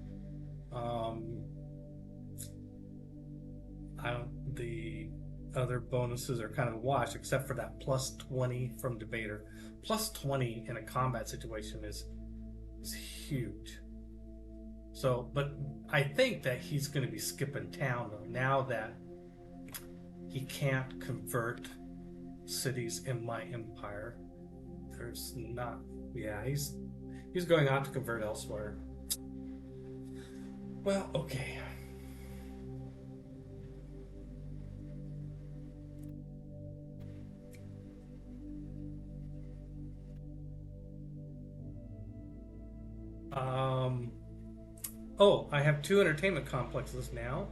The other bonuses are kind of a wash, except for that +20 from debater. +20 in a combat situation is is huge. So, but I think that he's going to be skipping town though, now that he can't convert cities in my empire. There's not, yeah, he's going out to convert elsewhere. Well, okay. Oh, I have 2 entertainment complexes now,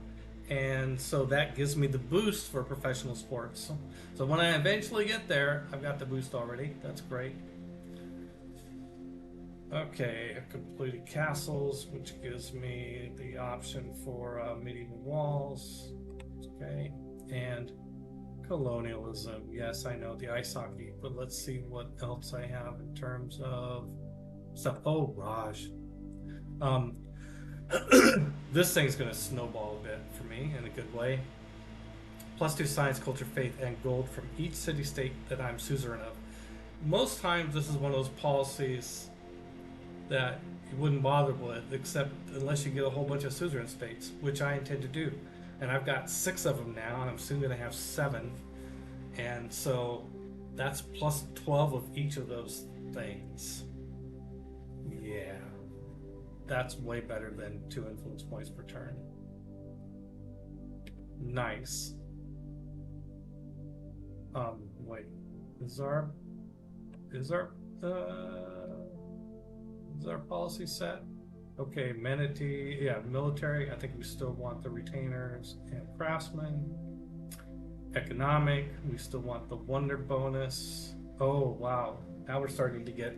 and so that gives me the boost for professional sports. So when I eventually get there, I've got the boost already. That's great. Okay, I completed castles, which gives me the option for medieval walls. Okay, and colonialism. Yes, I know the ice hockey, but let's see what else I have in terms of stuff. Oh, Raj. This thing's going to snowball a bit for me in a good way. +2 science, culture, faith, and gold from each city-state that I'm suzerain of. Most times this is one of those policies that you wouldn't bother with, except unless you get a whole bunch of suzerain states, which I intend to do. And I've got 6 of them now, and I'm soon going to have 7. And so that's +12 of each of those things. Yeah. That's way better than 2 influence points per turn. Nice. Wait. Is our policy set? Okay, Menity, yeah, military. I think we still want the retainers and craftsmen. Economic, we still want the wonder bonus. Oh wow, now we're starting to get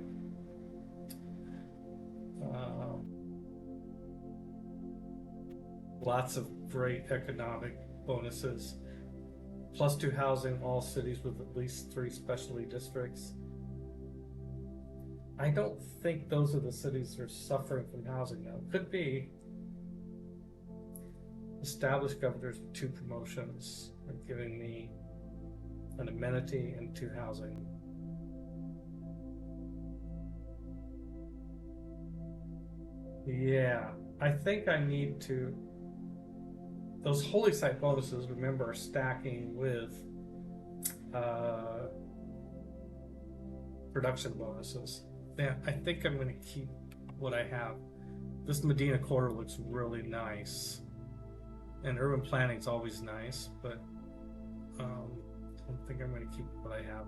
lots of great economic bonuses. +2 housing, all cities with at least 3 specialty districts. I don't think those are the cities that are suffering from housing now. Could be. Established governors with 2 promotions are giving me an amenity and 2 housing. Yeah, I think I need to. Those holy site bonuses, remember, are stacking with production bonuses. Yeah, I think I'm going to keep what I have. This Medina Quarter looks really nice, and urban planning is always nice, but I think I'm going to keep what I have.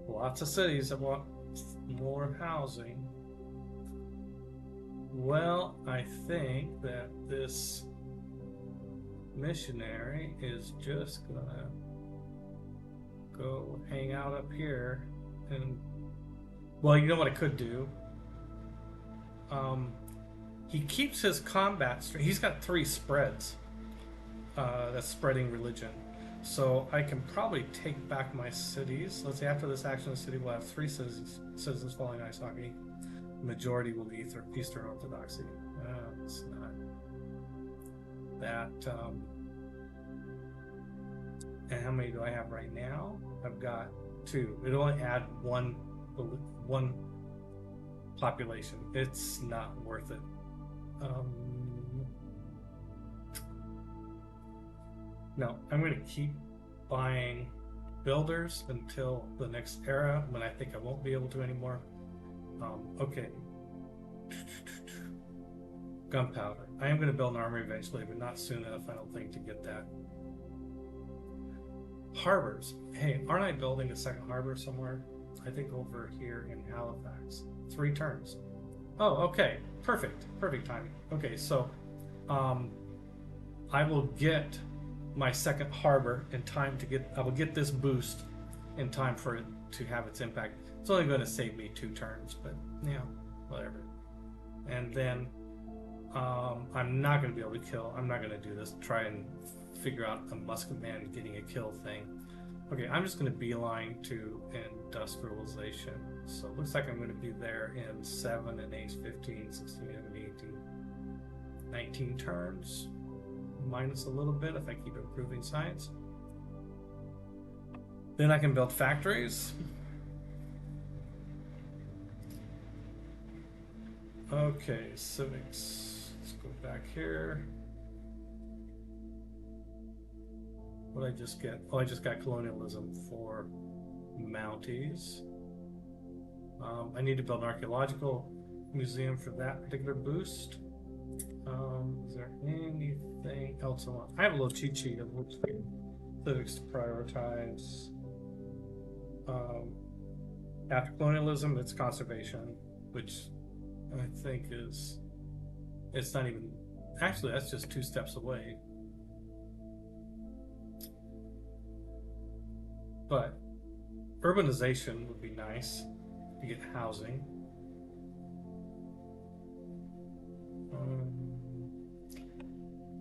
Lots of cities that want more housing. Well, I think that this missionary is just gonna go hang out up here and, well, you know what I could do? He keeps his combat stream. He's got 3 spreads. That's spreading religion. So I can probably take back my cities. Let's say after this action, the city will have 3 citizens following ice hockey. The majority will be Eastern Orthodoxy. It's not that. And how many do I have right now? I've got 2. It'll only add one population. It's not worth it. No, I'm going to keep buying builders until the next era when I think I won't be able to anymore. Okay. Gunpowder. I am going to build an armory eventually, but not soon enough, I don't think, to get that. Harbors. Hey, aren't I building a 2nd harbor somewhere? I think over here in Halifax. 3 turns. Oh, okay. Perfect. Perfect timing. Okay, so I will get my 2nd harbor in time to get. I will get this boost in time for it to have its impact. It's only going to save me 2 turns, but yeah, whatever. And then I'm not going to be able to kill. I'm not going to do this. Try and figure out the musket man getting a kill thing. Okay, I'm just going to beeline to industrialization. So it looks like I'm going to be there in 7 and 8, 15, 16, 17, 18, 19 turns. minus a little bit if I keep improving science. Then I can build factories. Okay, civics. Let's go back here. What did I just get? Oh, I just got colonialism for Mounties. I need to build an archaeological museum for that particular boost. Is there anything else I want? I have a little cheat sheet of which civics to prioritize. After colonialism, it's conservation, which I think is, it's not even, actually that's just 2 steps away. But urbanization would be nice to get housing.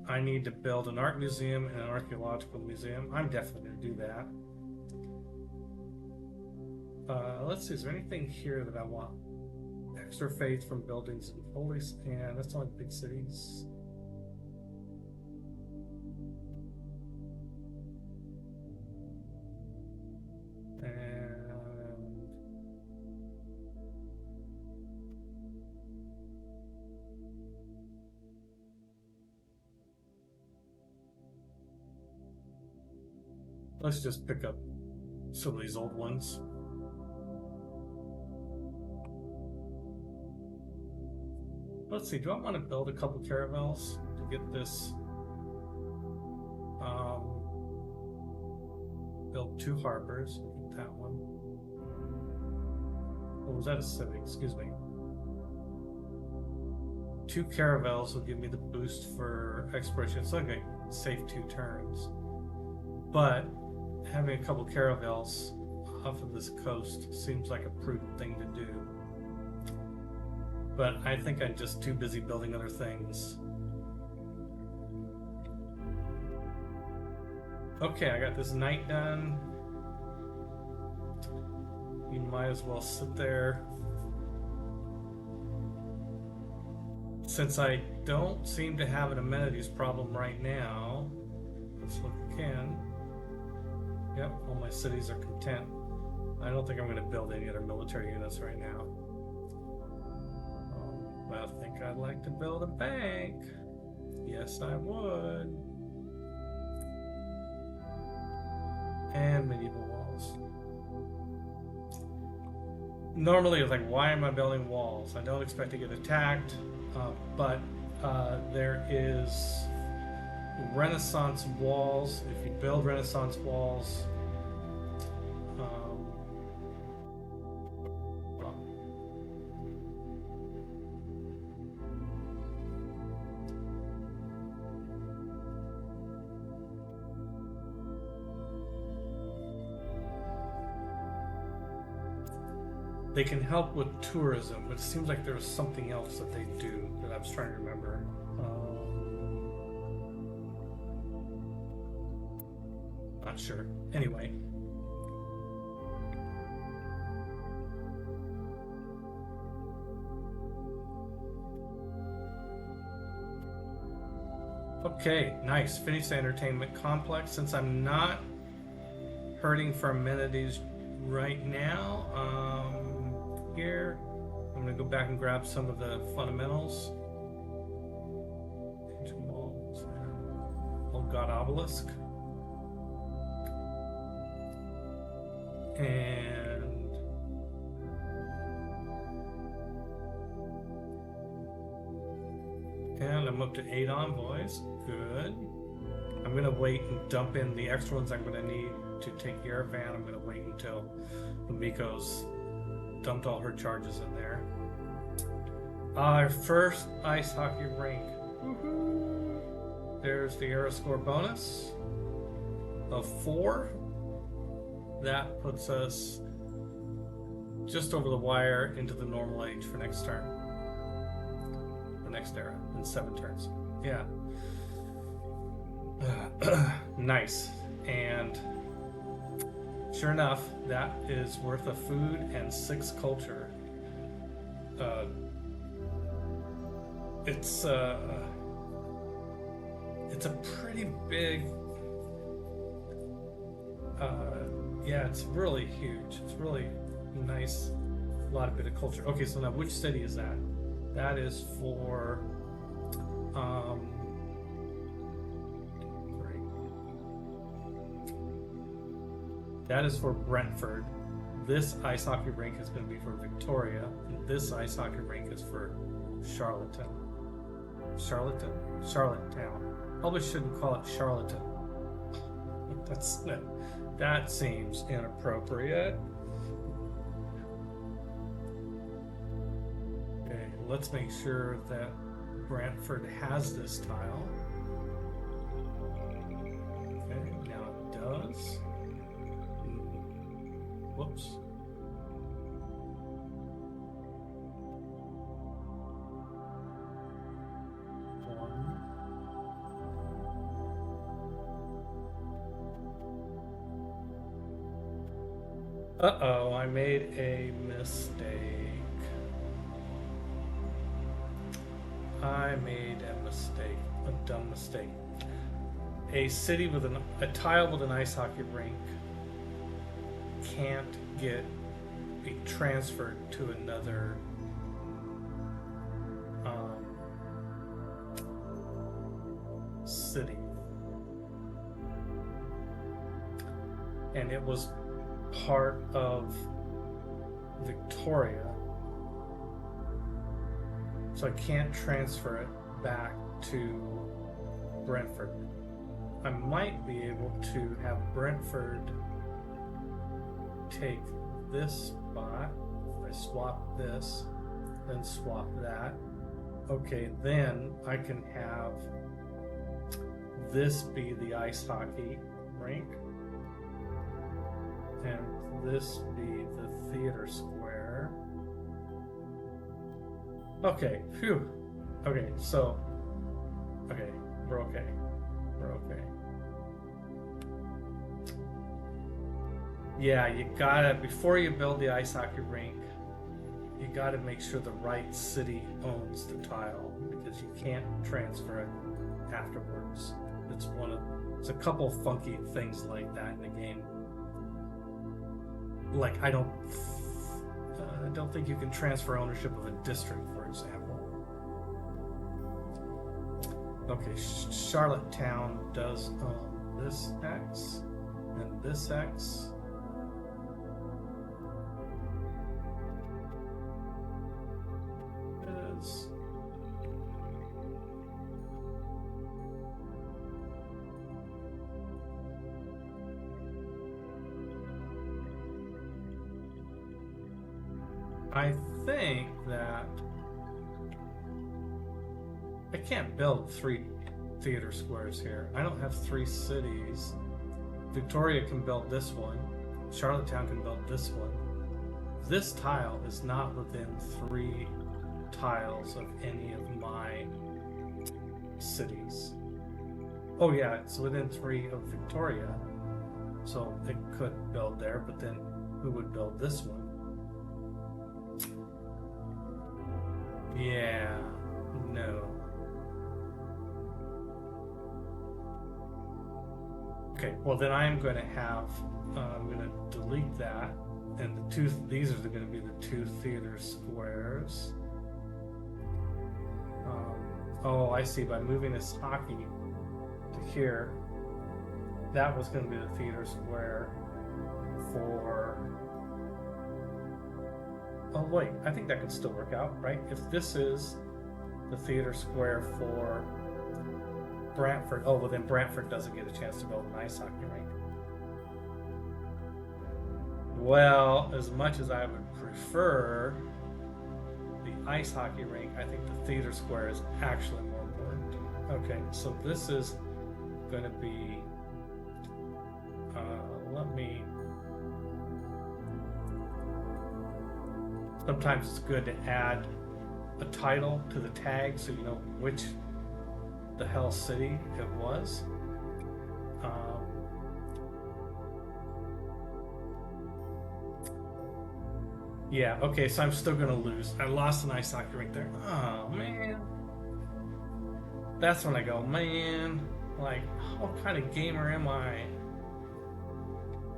I need to build an art museum and an archaeological museum. I'm definitely going to do that. Let's see, is there anything here that I want? Extra faith from buildings and holy, and that's only big cities. Let's just pick up some of these old ones. Let's see, do I want to build a couple caravels to get this? Build 2 harbors. Look at that one. Oh, was that a civic? Excuse me. 2 caravels will give me the boost for exploration. It's like a safe 2 turns. But having a couple caravels off of this coast seems like a prudent thing to do. But I think I'm just too busy building other things. Okay, I got this knight done. You might as well sit there. Since I don't seem to have an amenities problem right now, let's look again. Yep, all my cities are content. I don't think I'm going to build any other military units right now. But I think I'd like to build a bank. Yes, I would. And medieval walls. Normally, it's like, why am I building walls? I don't expect to get attacked, but there is Renaissance walls. If you build Renaissance walls, they can help with tourism, but it seems like there was something else that they do that I was trying to remember. Not sure. Anyway. Okay, nice. Finish the entertainment complex. Since I'm not hurting for amenities right now, here I'm going to go back and grab some of the fundamentals. Old God Obelisk. And I'm up to 8 envoys. Good. I'm going to wait and dump in the extra ones I'm going to need to take Yerevan. I'm going to wait until Miko's dumped all her charges in there. Our first ice hockey rink. Woohoo! There's the era score bonus of 4. That puts us just over the wire into the normal age for next turn. The next era in 7 turns. Yeah. Nice. And sure enough, that is worth of food and 6 culture. it's a pretty big. Yeah, it's really huge. It's really nice. A lot of bit of culture. Okay, so now which city is that? That is for. Great. That is for Brentford. This ice hockey rink is going to be for Victoria, and this ice hockey rink is for Charlottetown. Charlottetown. Probably shouldn't call it Charlatan. That seems inappropriate. Okay, let's make sure that Brantford has this tile. Okay, now it does. Whoops. Uh-oh, I made a mistake. I made a mistake, a dumb mistake. A city with a tile with an ice hockey rink can't be transferred to another city. And it was part of Victoria, so I can't transfer it back to Brentford. I might be able to have Brentford take this spot. If I swap this, then swap that. Okay, then I can have this be the ice hockey rink, and this be the theater square. Okay, phew. Okay, so, okay, we're okay. We're okay. Yeah, you gotta, before you build the ice hockey rink, you gotta make sure the right city owns the tile, because you can't transfer it afterwards. It's a couple funky things like that in the game. Like, I don't think you can transfer ownership of a district, for example. Okay, Charlottetown does own this X and this X. Is I think that I can't build 3 theater squares here. I don't have 3 cities. Victoria can build this one. Charlottetown can build this one. This tile is not within 3 tiles of any of my cities. Oh yeah, it's within 3 of Victoria. So it could build there, but then who would build this one? Yeah, no. Okay, well then I am going to have, I'm going to delete that, and these are going to be the 2 theater squares. Oh, I see, by moving this hockey to here, that was going to be the theater square for... Oh wait, I think that could still work out, right? If this is the theater square for Brantford, oh well then Brantford doesn't get a chance to build an ice hockey rink. Well, as much as I would prefer the ice hockey rink, I think the theater square is actually more important. Okay, so this is going to be, sometimes it's good to add a title to the tag so you know which the hell city it was. Yeah, okay, so I'm still going to lose. I lost an ice hockey rink there. Oh, man. That's when I go, man. Like, what kind of gamer am I?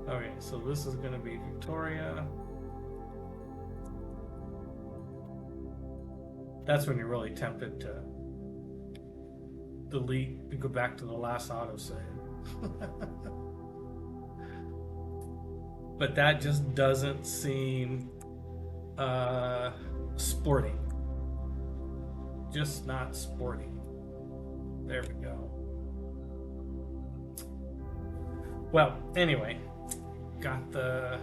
Okay, so this is gonna be Victoria. That's when you're really tempted to delete and go back to the last autosave. But that just doesn't seem sporting. Just not sporting. There we go. Well, anyway, got the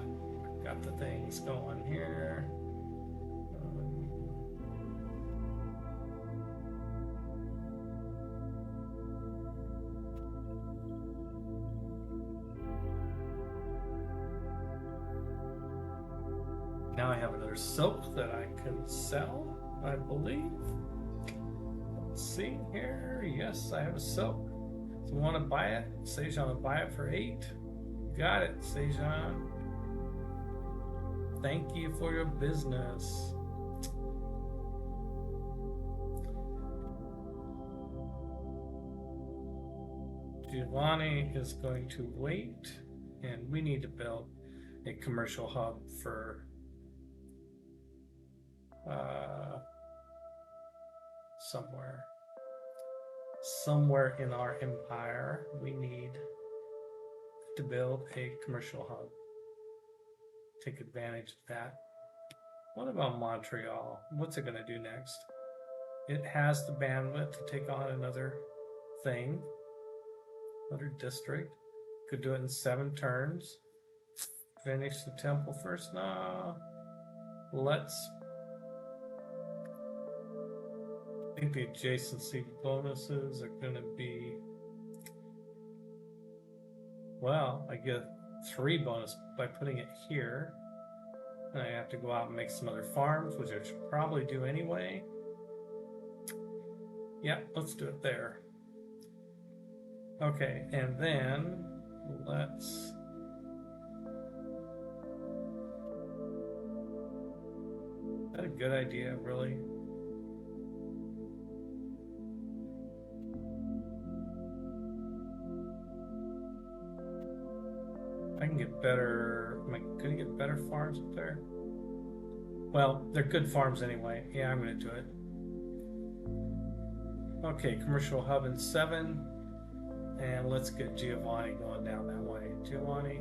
things going here. Now I have another silk that I can sell, I believe. Let's see here. Yes, I have a silk. So you want to buy it? Sejan will buy it for 8. Got it, Sejan. Thank you for your business. Giovanni is going to wait, and we need to build a commercial hub for somewhere in our empire. We need to build a commercial hub. Take advantage of that. What about Montreal? What's it going to do next? It has the bandwidth to take on another thing, another district. Could do it in 7 turns. Finish the temple first. No. Let's. I think the adjacency bonuses are going to be. Well, I get 3 bonus by putting it here. And I have to go out and make some other farms, which I should probably do anyway. Yeah, let's do it there. Okay, and then let's. Is that a good idea, really? I can get better. Am I gonna get better farms up there? Well, they're good farms anyway. Yeah, I'm gonna do it. Okay, commercial hub in 7. And let's get Giovanni going down that way. Giovanni,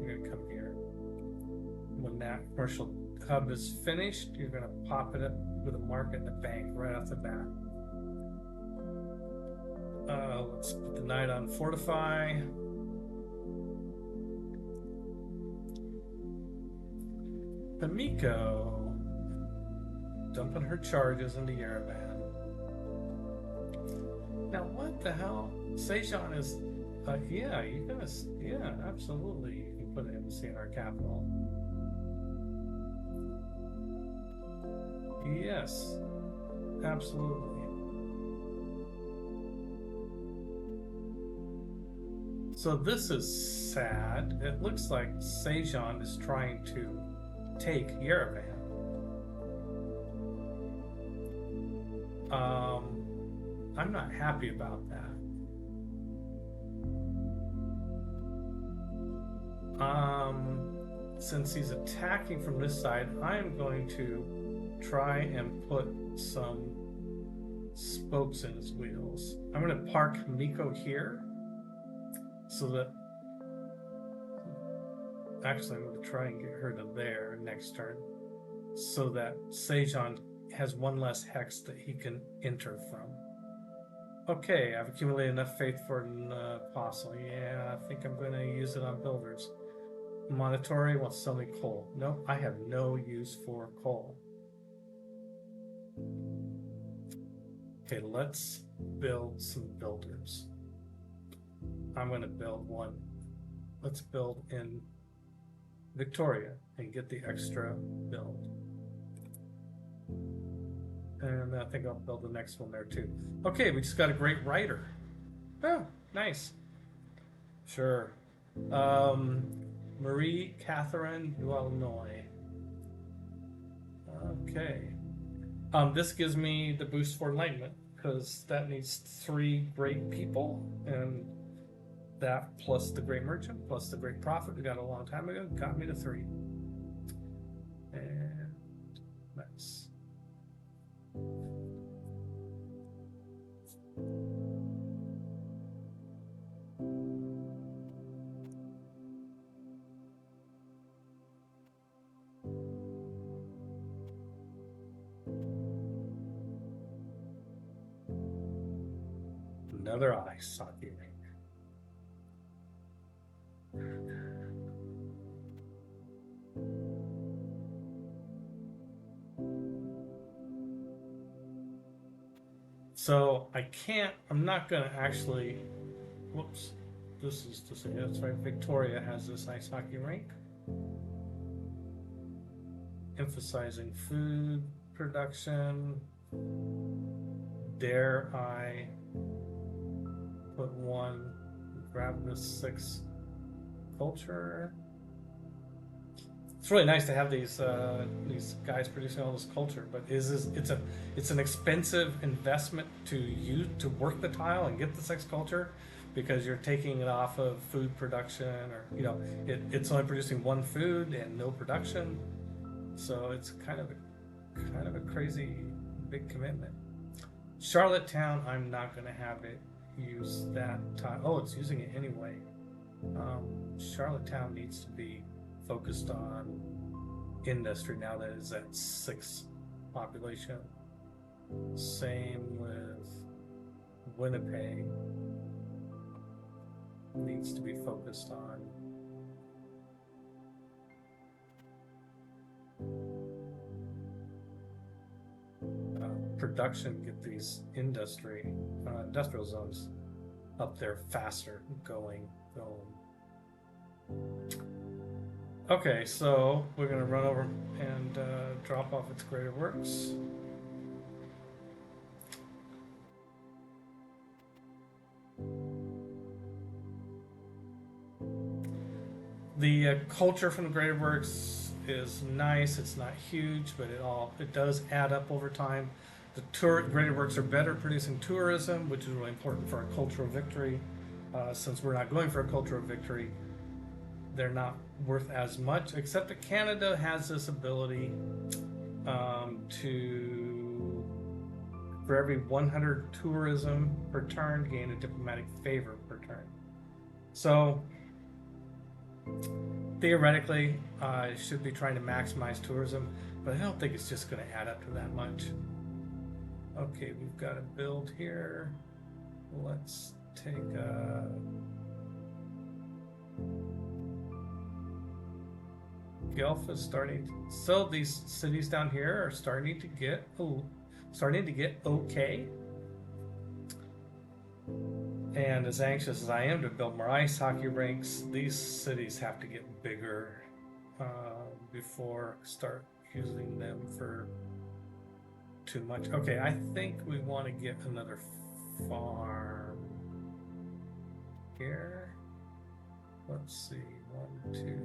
you're gonna come here. When that commercial hub is finished, you're gonna pop it up with a market in the bank right off the bat. Let's put the knight on fortify. Himiko, dumping her charges into Yerevan. Now, what the hell? Sejan is, yeah, you're gonna, yeah, absolutely. You can put an embassy in our capital. Yes, absolutely. So this is sad. It looks like Sejan is trying to take Yerevan. I'm not happy about that. Since he's attacking from this side, I'm going to try and put some spokes in his wheels. I'm going to park Miko here so that actually I'm going to try and get her to there next turn so that Sejan has 1 less hex that he can enter from. Okay, I've accumulated enough faith for an apostle. Yeah, I think I'm going to use it on builders. Monetary wants to sell me coal. Nope, I have no use for coal. Okay, let's build some builders. I'm going to build one. Let's build in Victoria and get the extra build. And I think I'll build the next one there too. Okay, we just got a great writer. Oh, nice. Sure. Marie Catherine Dualnoy. Okay. This gives me the boost for enlightenment. because that needs 3 great people, and that plus the great merchant plus the great prophet we got a long time ago got me to 3. And nice. Another ice hockey rink. So I'm not gonna actually, whoops, this is to say, that's right, Victoria has this ice hockey rink. Emphasizing food production. Dare I put one, grab this 6 culture? It's really nice to have these guys producing all this culture, but it's an expensive investment to work the tile and get the 6 culture, because you're taking it off of food production, or it's only producing 1 food and no production, so it's kind of a crazy big commitment. Charlottetown, I'm not going to have it use that tile. Oh, it's using it anyway. Charlottetown needs to be focused on industry now that is at 6 population. Same with Winnipeg. Needs to be focused on production, get these industrial zones up there faster going. Okay, so we're gonna run over and drop off its Greater Works. The culture from the Greater Works is nice. It's not huge, but it does add up over time. The Greater Works are better producing tourism, which is really important for our cultural victory. Since we're not going for a cultural victory, they're not worth as much, except that Canada has this ability to, for every 100 tourism per turn, gain a diplomatic favor per turn. So theoretically, I should be trying to maximize tourism, but I don't think it's just going to add up to that much. Okay, we've got a build here. Let's take Guelph is starting. So these cities down here are starting to get okay. And as anxious as I am to build more ice hockey rinks, these cities have to get bigger before I start using them for too much. Okay, I think we want to get another farm here. Let's see, 1, 2.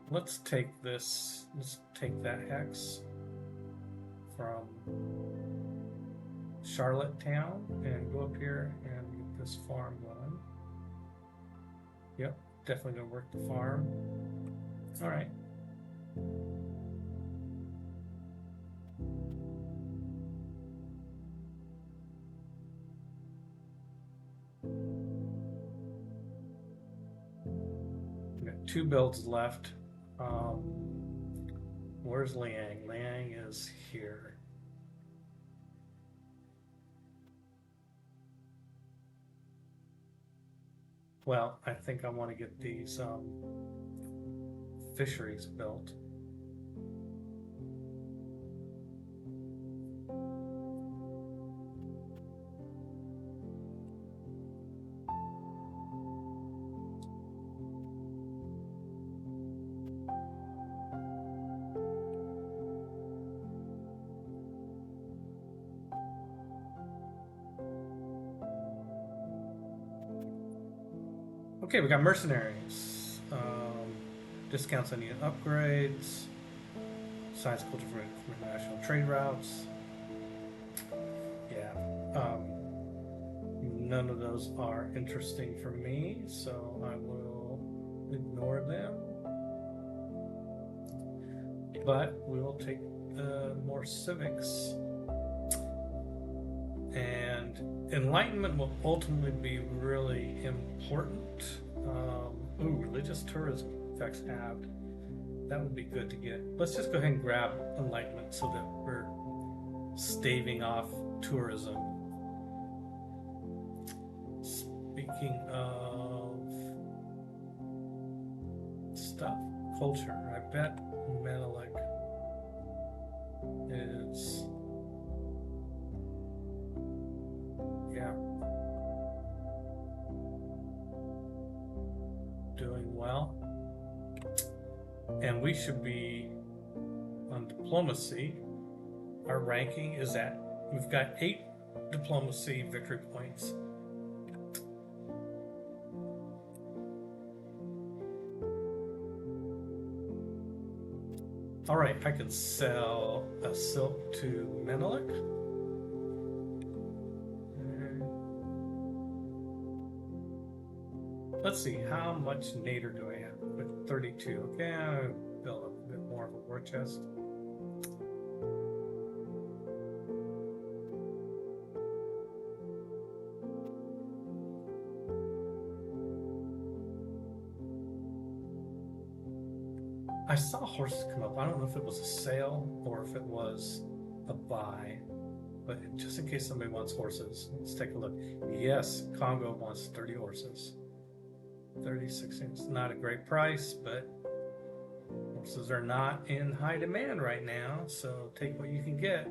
Let's take that hex from Charlottetown and go up here and get this farm going. Yep, definitely gonna work the farm. All right. We got 2 builds left. Where's Liang? Liang is here. Well, I think I want to get these fisheries built. Okay, we got mercenaries. discounts on unit upgrades, science culture for international trade routes. Yeah, none of those are interesting for me, so I will ignore them. But we will take more civics. And enlightenment will ultimately be really important. Religious tourism effects halved. That would be good to get. Let's just go ahead and grab enlightenment so that we're staving off tourism. Speaking of stuff, culture, I bet Menelik is, yeah, doing well. And we should be on diplomacy. Our ranking is at, we've got 8 diplomacy victory points. All right, I can sell a silk to Menelik. Let's see, how much nadir do I have? With 32. Okay, I'll build a bit more of a war chest. I saw horses come up. I don't know if it was a sale or if it was a buy, but just in case somebody wants horses, let's take a look. Yes, Congo wants 30 horses. 36 cents. Not a great price, but horses are not in high demand right now, so take what you can get.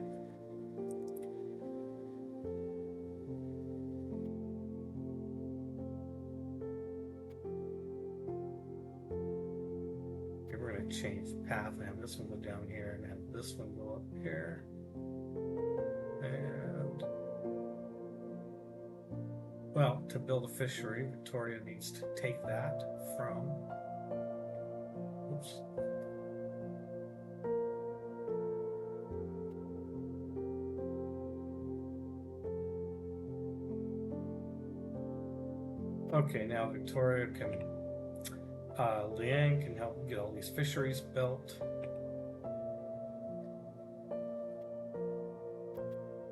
Change path and have this one go down here and have this one go up here. And well, to build a fishery, Victoria needs to take that from, oops. Okay, now Victoria can Liang can help get all these fisheries built.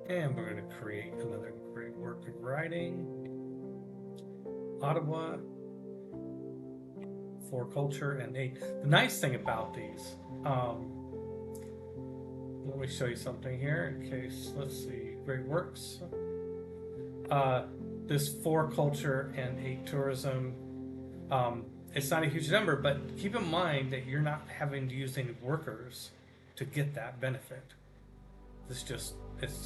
And we're going to create another great work in writing. Ottawa, 4 culture, and 8. The nice thing about these, let me show you something here in case, let's see, great works. This 4 culture and 8 tourism, it's not a huge number, but keep in mind that you're not having to use any workers to get that benefit. It's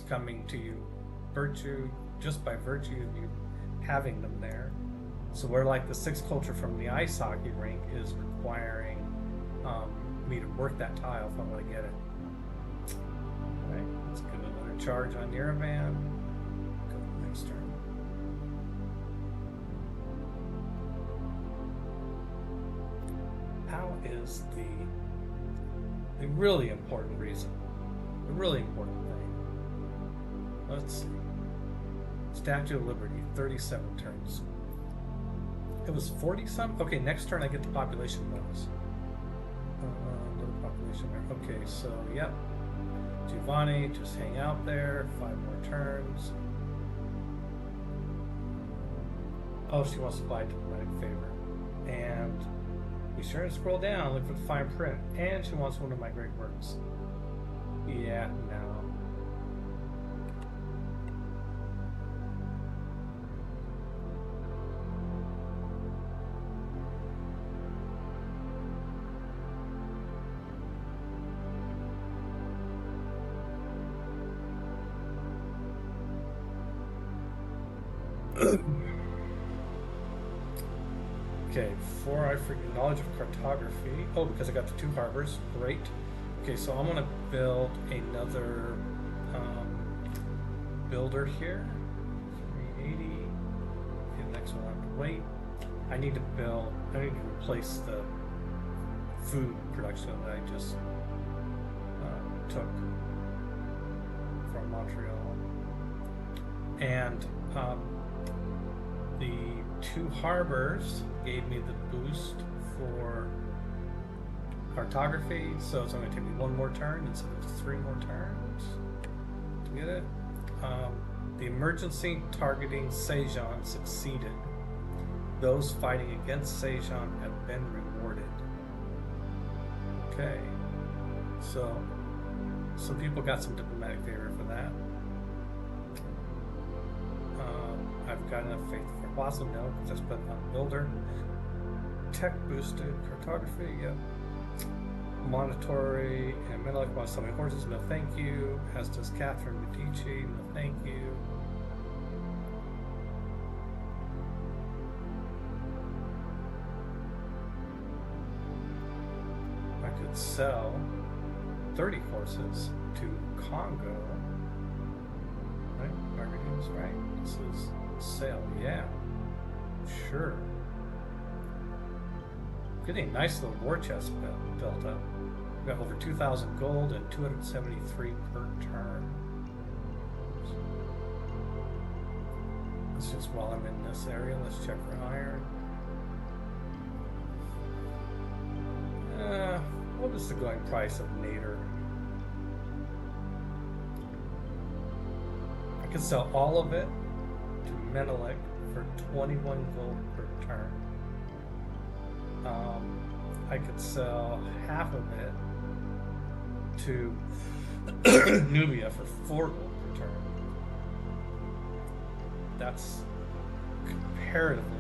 coming to you just by virtue of you having them there. So where like the 6 culture from the ice hockey rink is requiring me to work that tile if I want to get it. All right, let's give another charge on Yerevan. Go to the next turn. How is the really important reason, the really important thing? Let's see. Statue of Liberty, 37 turns. It was 40 some? Okay, next turn I get the population bonus. Little population there. Okay, so yep. Giovanni, just hang out there. 5 more turns. Oh, she wants to buy diplomatic favor. And be sure to scroll down, look for the fine print. And she wants one of my great works. Yeah, no. Okay, before I forget, knowledge of cartography. Oh, because I got the 2 harbors. Great. Okay, so I'm going to build another builder here. 380. Okay, the next one I have to wait. I need to replace the food production that I just took from Montreal. And the two harbors gave me the boost for cartography, so it's only going to take me one more turn instead of 3 more turns to get it. The emergency targeting Sejon succeeded. Those fighting against Sejon have been rewarded. Okay, so some people got some diplomatic favor for that. I've got enough faith for Basel, no, because I spent it on builder. Tech boosted cartography, yep. Monetary and Menelik wants so many horses, no thank you. As does Catherine Medici, no thank you. I could sell 30 horses to Congo. Right? Bargaining is right. This is sale, yeah. Sure. Getting a nice little war chest built up. We've got over 2,000 gold and 273 per turn. Let's just, while I'm in this area, let's check for iron. What is the going price of Nader? I could sell all of it to Menelik for 21 gold per turn. I could sell half of it to Nubia for 4 gold per turn. That's comparatively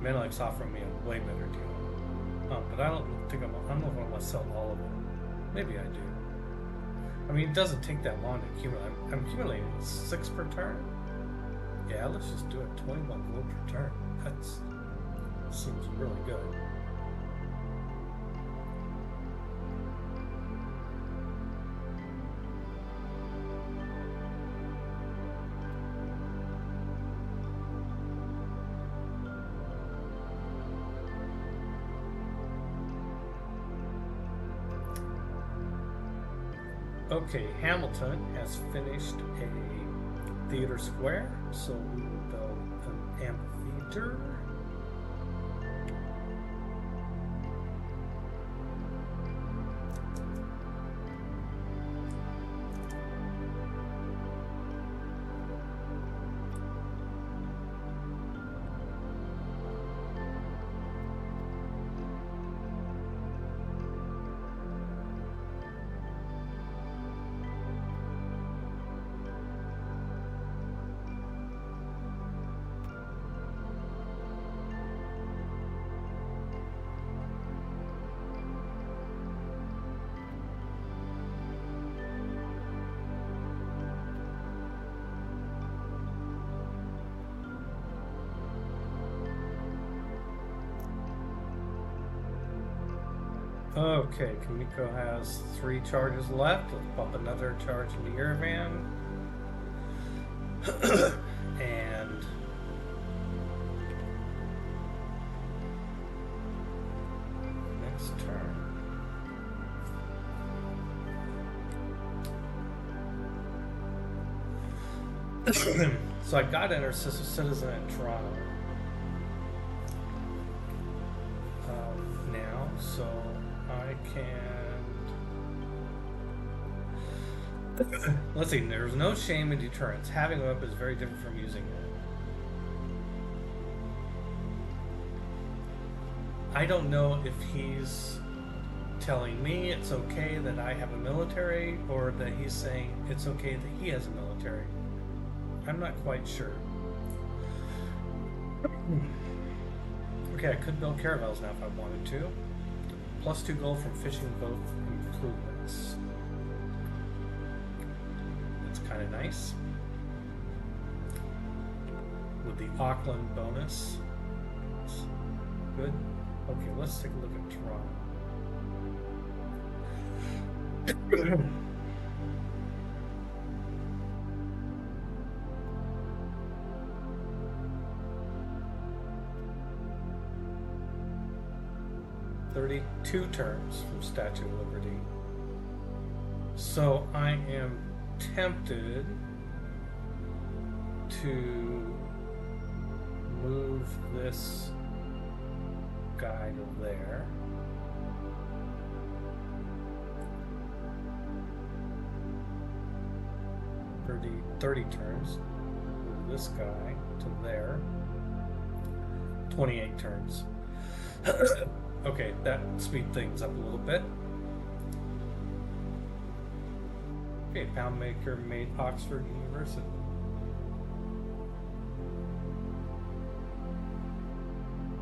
Menelik's offering me a way better deal. But I don't know if I want to sell all of it. Maybe I do. I mean, it doesn't take that long to accumulate. I'm accumulating 6 per turn. Yeah, let's just do it. 21 gold per turn. That seems really good. Okay, Hamilton has finished a theater square, so we will build an amphitheater. Okay, Kamiko has 3 charges left. Let's pop another charge into Yerevan. And next turn. So I got Enter Citizen in Toronto now, so I can. Let's see. There's no shame in deterrence. Having a weapon is very different from using it. I don't know if he's telling me it's okay that I have a military, or that he's saying it's okay that he has a military. I'm not quite sure. Okay, I could build caravels now if I wanted to. Plus 2 gold from fishing boat improvements. That's kind of nice. With the Auckland bonus. That's good. Okay, let's take a look at Toronto. 32 turns from Statue of Liberty. So I am tempted to move this guy to there. Thirty turns. Move this guy to there. 28 turns. Okay, that speed things up a little bit. Okay, Poundmaker made Oxford University.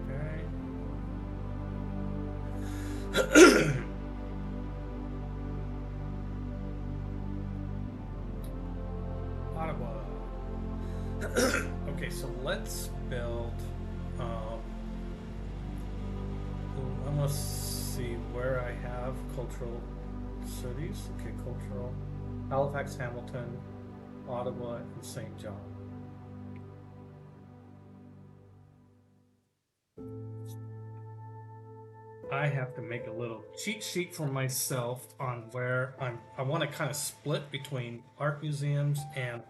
Okay. Ottawa. Okay, so let's build. I must see where I have cultural cities. Okay, cultural. Halifax, Hamilton, Ottawa, and St. John. I have to make a little cheat sheet for myself on where I want to kind of split between art museums and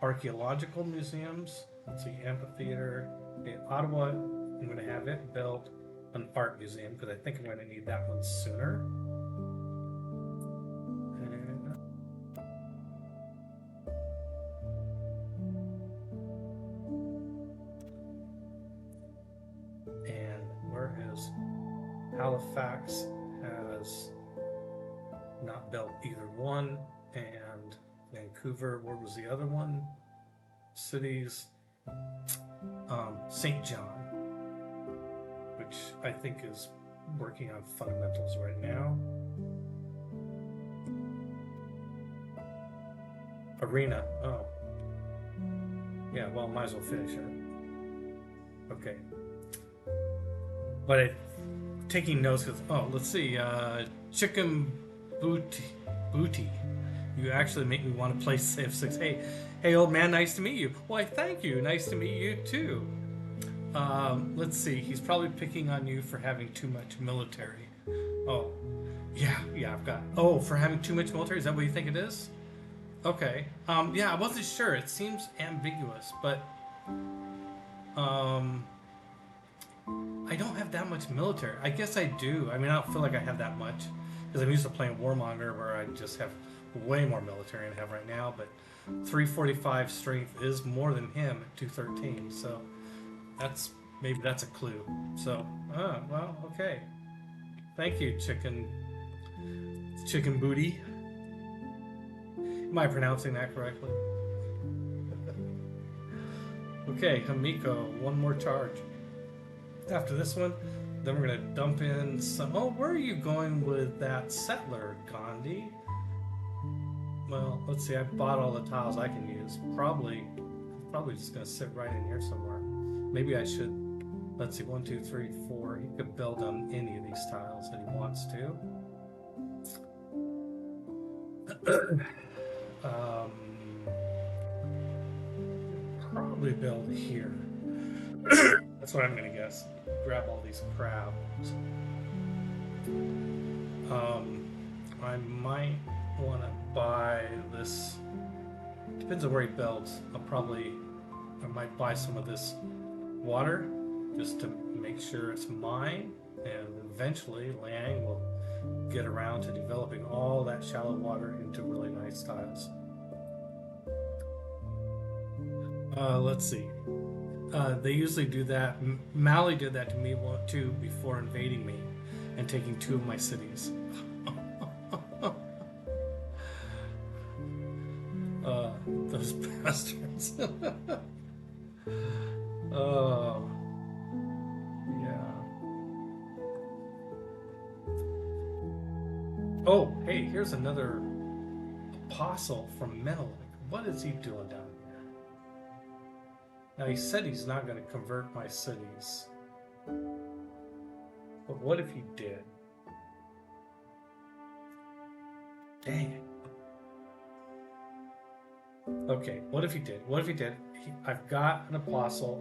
archaeological museums. Let's see, amphitheater. Okay, Ottawa, I'm going to have it built an art museum because I think I'm going to need that one sooner. And where is Halifax? Has not built either one, and Vancouver, where was the other one? Cities, St. John, which I think is working on fundamentals right now. Arena, oh. Yeah, well, might as well finish it. Okay. But taking notes because, oh, let's see, Chicken Booty. You actually make me want to play Civ 6. Hey, old man, nice to meet you. Why, thank you. Nice to meet you, too. Let's see. He's probably picking on you for having too much military. Oh, yeah, I've got... Oh, for having too much military? Is that what you think it is? Okay. Yeah, I wasn't sure. It seems ambiguous, but... I don't have that much military. I guess I do. I mean, I don't feel like I have that much. Because I'm used to playing Warmonger, where I just have way more military than I have right now, but 345 strength is more than him at 213, so maybe that's a clue. So, well, okay. Thank you, Chicken Booty. Am I pronouncing that correctly? Okay, Hamiko, one more charge. After this one, then we're gonna dump in some... Oh, where are you going with that settler, Gandhi? Well, let's see, I bought all the tiles I can use. Probably just gonna sit right in here somewhere. Maybe I should, let's see, 1, 2, 3, 4. He could build on any of these tiles that he wants to. Probably build here. That's what I'm gonna guess. Grab all these crabs. I might want to buy this. Depends on where he builds. I might buy some of this water just to make sure it's mine, and eventually Liang will get around to developing all that shallow water into really nice tiles. Let's see. They usually do that. Mali did that to me too before invading me and taking 2 of my cities. Those bastards. Oh, yeah. Oh, hey, here's another apostle from Menelik. What is he doing down here? Now, he said he's not going to convert my cities. But what if he did? Dang it. Okay, what if he did? What if he did? I've got an apostle.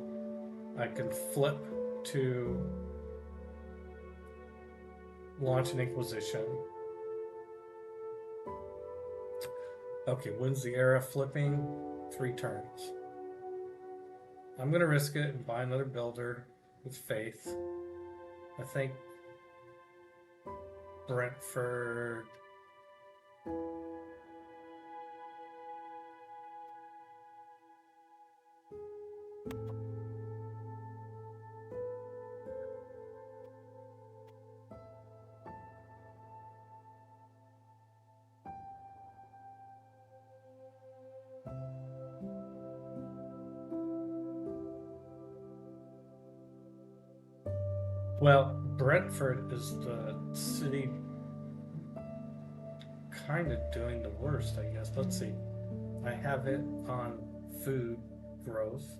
I can flip to launch an Inquisition. Okay, when's the era flipping? 3 turns. I'm gonna risk it and buy another builder with faith. I think Brentford. Well, Brentford is the city kind of doing the worst, I guess. Let's see. I have it on food growth.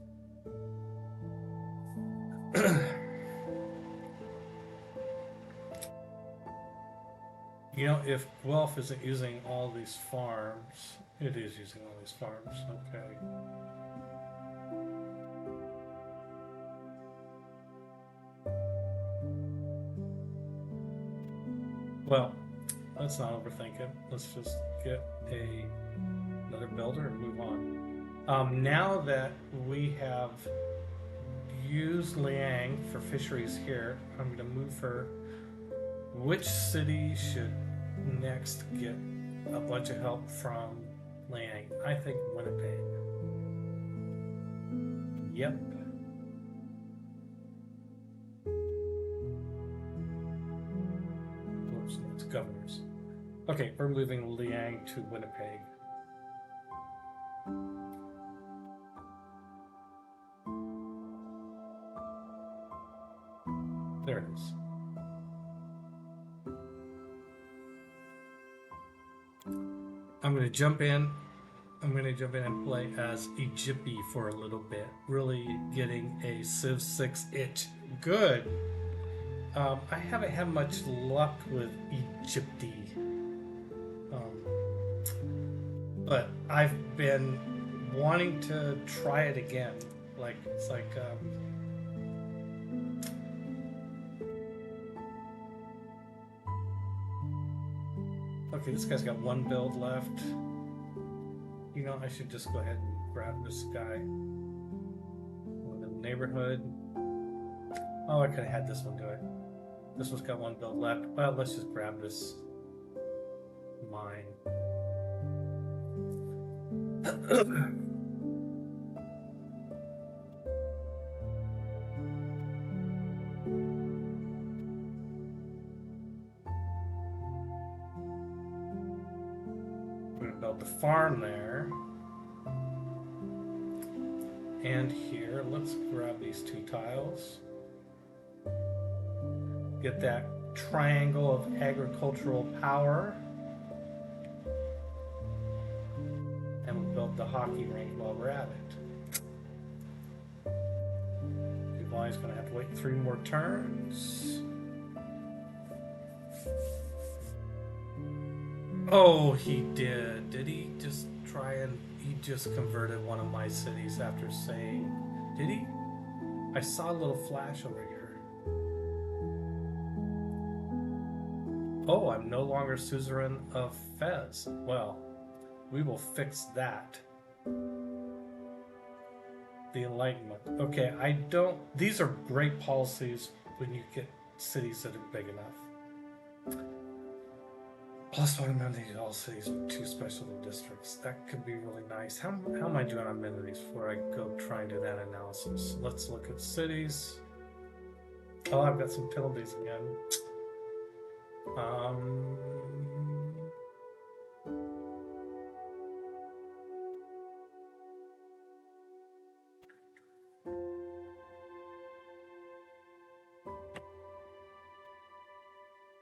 You know, if Guelph isn't using all these farms, it is using all these farms. Okay. Well, let's not overthink it. Let's just get another builder and move on. Now that we have used Liang for fisheries here, I'm going to move her. Which city should next get a bunch of help from Liang? I think Winnipeg. Yep. Whoops, it's governors. Okay, we're moving Liang to Winnipeg. There it is. I'm going to jump in. I'm going to jump in and play as Egypti for a little bit. Really getting a Civ 6 itch. Good. I haven't had much luck with Egypti. But I've been wanting to try it again. Like, it's like... Okay, this guy's got 1 build left. You know, I should just go ahead and grab this guy in the neighborhood. Oh, I could have had this one do it. This one's got 1 build left. Well, let's just grab this mine. Build the farm there. And here, let's grab these 2 tiles. Get that triangle of agricultural power. And we'll build the hockey rink while we're at it. Duvali's gonna have to wait 3 more turns. Oh, he did. Did he just try and... He just converted one of my cities after saying... Did he? I saw a little flash over here. Oh, I'm no longer suzerain of Fez. Well, we will fix that. The Enlightenment. Okay, I don't... These are great policies when you get cities that are big enough. +1 amenity to all cities with 2 specialty districts. That could be really nice. How am I doing on amenities before I go try and do that analysis? Let's look at cities. Oh, I've got some penalties again.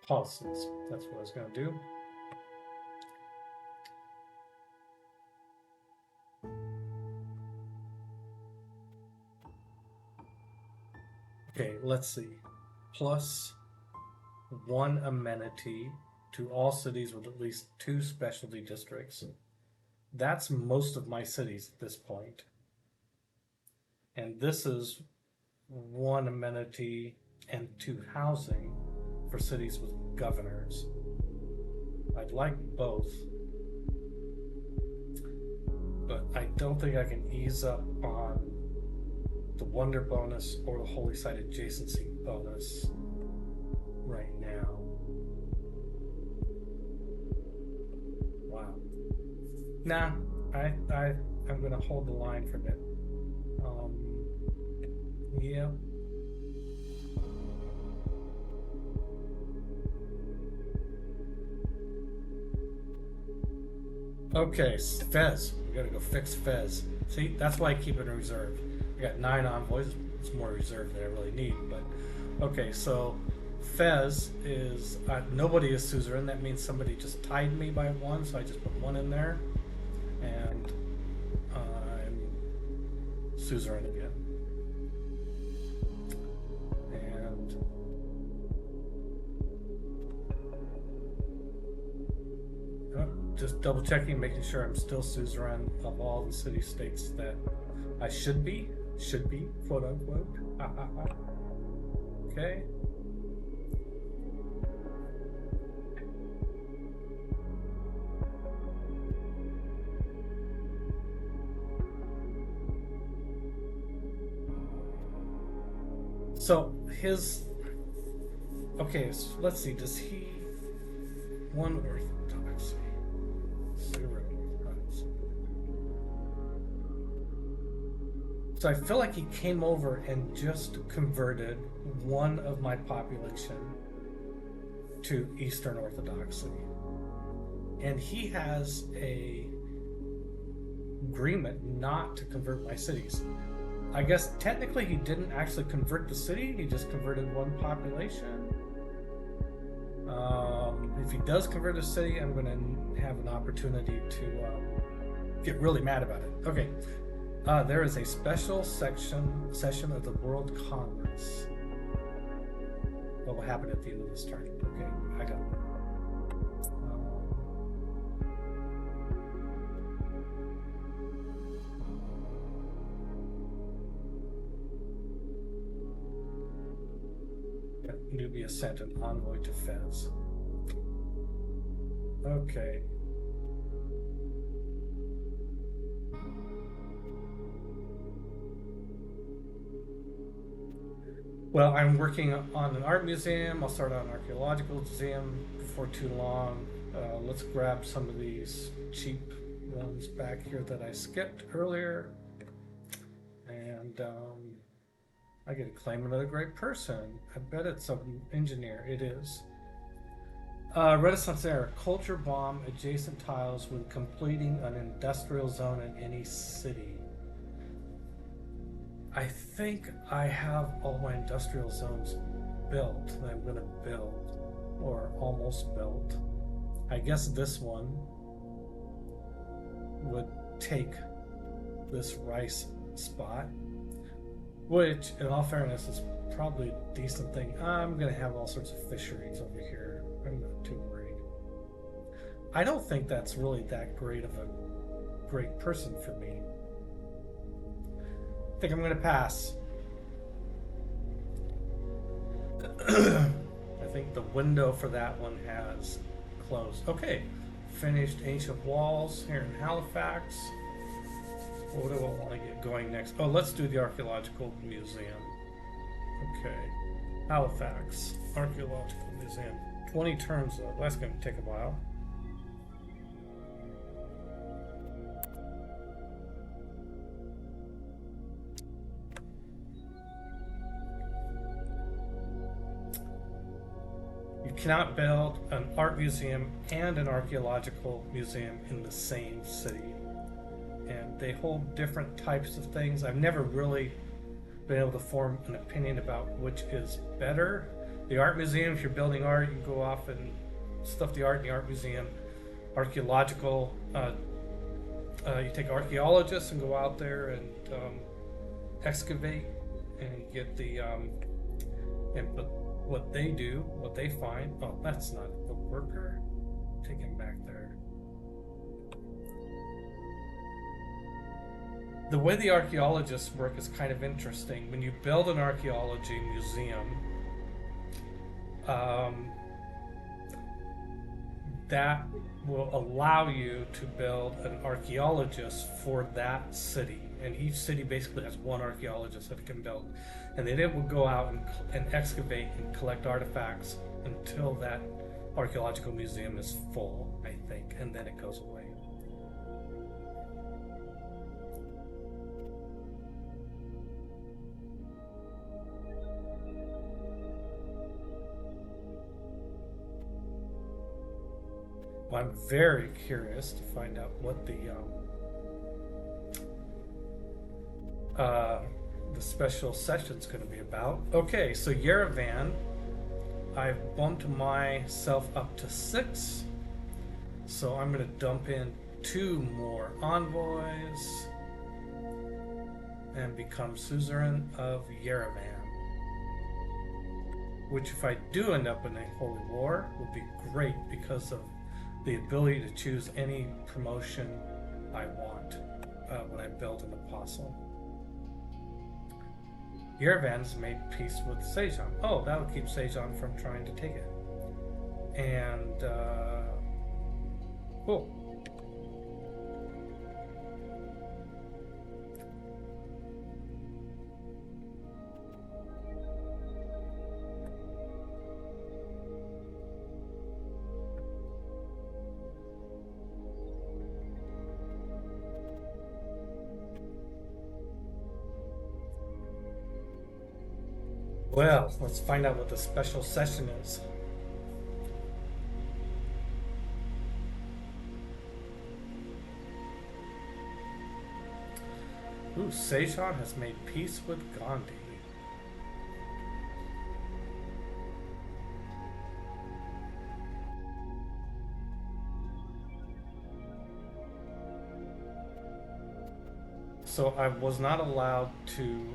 Policies. That's what I was going to do. Okay, let's see. +1 amenity to all cities with at least 2 specialty districts. That's most of my cities at this point. And this is 1 amenity and 2 housing for cities with governors. I'd like both, but I don't think I can ease up on the wonder bonus or the holy site adjacency bonus right now. Wow. Nah, I'm gonna hold the line for a bit. Yeah. Okay, Fez. We gotta go fix Fez. See, that's why I keep it in reserve. I got 9 envoys. It's more reserve than I really need, but okay. So Fez is nobody is suzerain. That means somebody just tied me by 1, so I just put 1 in there, and I'm suzerain again. And just double checking, making sure I'm still suzerain of all the city states that I should be, quote unquote. Okay. So his, okay, so let's see, does he, 1 orthodoxy, 0 orthodoxy. So I feel like he came over and just converted 1 of my population to Eastern Orthodoxy. And he has a agreement not to convert my cities. I guess technically he didn't actually convert the city, he just converted 1 population. If he does convert a city, I'm going to have an opportunity to get really mad about it. Okay, there is a special session of the World Congress. What will happen at the end of this turn? Okay, I got it. Nubia sent an envoy to Fez. Okay. Well, I'm working on an art museum. I'll start on an archaeological museum before too long. Let's grab some of these cheap ones back here that I skipped earlier. And I get to claim another great person. I bet it's some engineer. It is. Renaissance era. Culture bomb adjacent tiles when completing an industrial zone in any city. I think I have all my industrial zones built that I'm going to build, or almost built. I guess this one would take this rice spot, which in all fairness is probably a decent thing. I'm going to have all sorts of fisheries over here. I'm not too worried. I don't think that's really that great of a great person for me. I think I'm going to pass. I think the window for that one has closed. Okay, finished ancient walls here in Halifax. What do I want to get going next? Oh, let's do the archaeological museum. Okay, Halifax archaeological museum. 20 turns though. That's going to take a while. You cannot build an art museum and an archaeological museum in the same city. And they hold different types of things. I've never really been able to form an opinion about which is better. The art museum, if you're building art, you can go off and stuff the art in the art museum. Archaeological, you take archaeologists and go out there and excavate and get the but what they do, what they find. Oh, that's not the worker. Take him back there. The way the archaeologists work is kind of interesting. When you build an archaeology museum, um, that will allow you to build an archaeologist for that city. And each city basically has one archaeologist that it can build. And then it will go out and excavate and collect artifacts until that archaeological museum is full, I think, and then it goes away. Well, I'm very curious to find out what the special session's going to be about. Okay, so Yerevan, I've bumped myself up to 6, so I'm going to dump in 2 more envoys and become suzerain of Yerevan. Which, if I do end up in a holy war, will be great because of the ability to choose any promotion I want when I build an apostle. Yerevan's made peace with Sejon. Oh, that'll keep Sejon from trying to take it. And, cool. Well, let's find out what the special session is. Ooh, Sejon has made peace with Gandhi. So I was not allowed to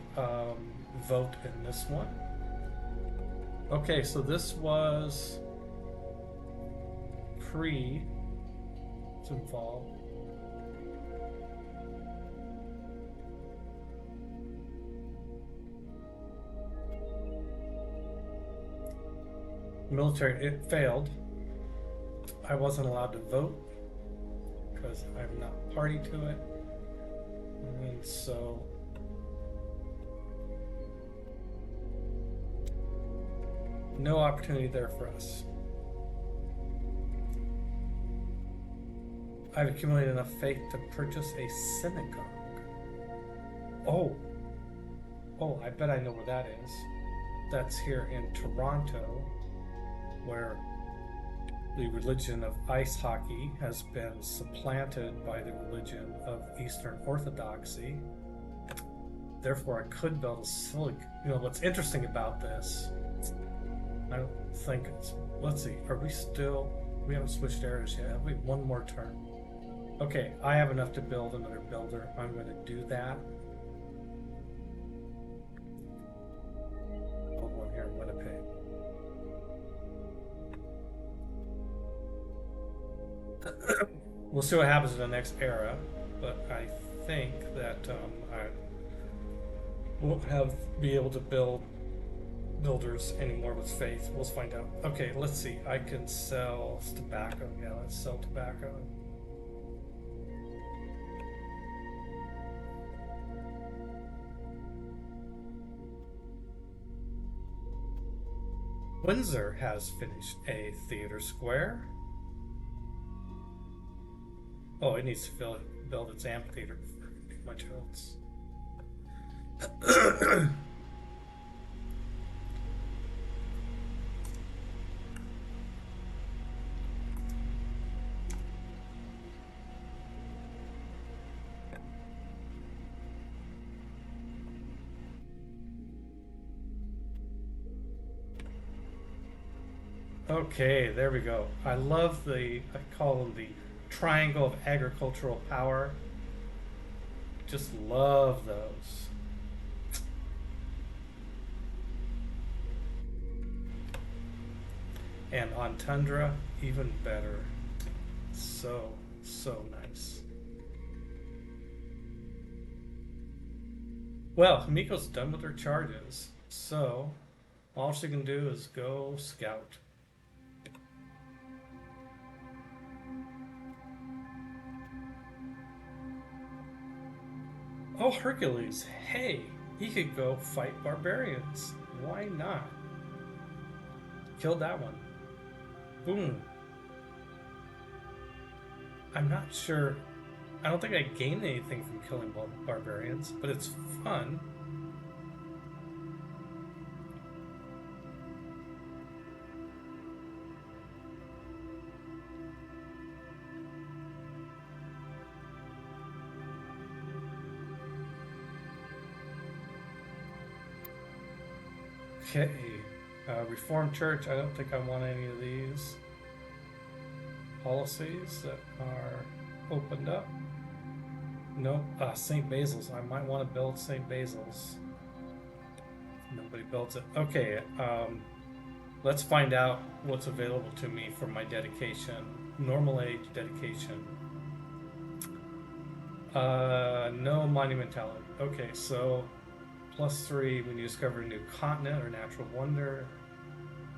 vote in this one. Okay, so this was it's involved. Military, it failed. I wasn't allowed to vote because I'm not party to it. And so no opportunity there for us. I've accumulated enough faith to purchase a synagogue. Oh, I bet I know where that is. That's here in Toronto, where the religion of ice hockey has been supplanted by the religion of Eastern Orthodoxy. Therefore, I could build a synagogue. You know, what's interesting about this, I don't think it's, let's see, we haven't switched eras yet. Have we? One more turn. Okay, I have enough to build another builder. I'm going to do that. Build one here in Winnipeg. We'll see what happens in the next era, but I think that I won't be able to build builders anymore with faith. We'll find out. Okay, let's see. I can sell tobacco. Yeah, let's sell tobacco. Windsor has finished a theater square. Oh, it needs to build its amphitheater before it can do much else. Okay, there we go. I love I call them the triangle of agricultural power. Just love those. And on Tundra, even better. So nice. Well, Hamiko's done with her charges, so All she can do is go scout. Oh, Hercules. Hey, he could go fight barbarians. Why not? Killed that one. Boom. I'm not sure. I don't think I gained anything from killing barbarians, but it's fun. Okay, Reformed Church, I don't think I want any of these policies that are opened up. Nope, St. Basil's, I might want to build St. Basil's. Nobody builds it. Okay, let's find out what's available to me for my dedication. Normal age dedication. No monumentality. Okay, so +3 when you discover a new continent or natural wonder.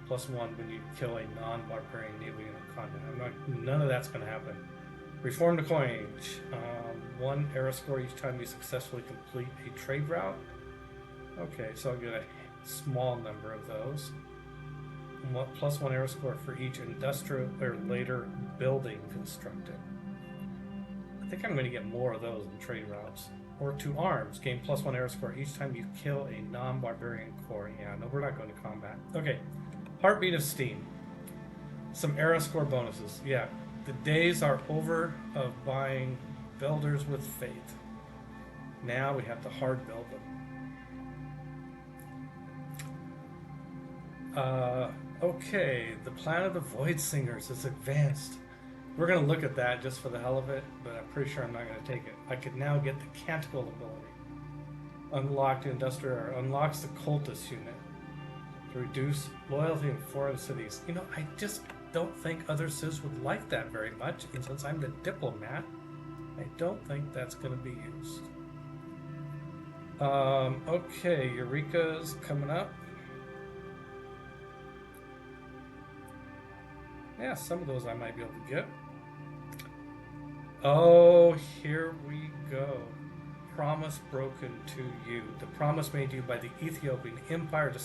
+1 when you kill a non-barbarian naval unit continent. None of that's going to happen. Reform the coinage. 1 era score each time you successfully complete a trade route. Okay, so I'll get a small number of those. And +1 era score for each industrial or later building constructed. I think I'm going to get more of those in trade routes. Or 2 arms. Gain +1 era score each time you kill a non-barbarian core. Yeah, no, we're not going to combat. Okay. Heartbeat of Steam. Some era score bonuses. Yeah, the days are over of buying builders with faith. Now we have to hard build them. Okay, the Plan of the Void Singers is advanced. We're going to look at that just for the hell of it, but I'm pretty sure I'm not going to take it. I could now get the Canticle ability. Unlocked industrial, or unlocks the Cultist unit to reduce loyalty in foreign cities. You know, I just don't think other civs would like that very much, and since I'm the diplomat, I don't think that's going to be used. Okay, Eureka's coming up. Yeah, some of those I might be able to get. Oh, here we go. Promise broken to you. The promise made to you by the Ethiopian Empire to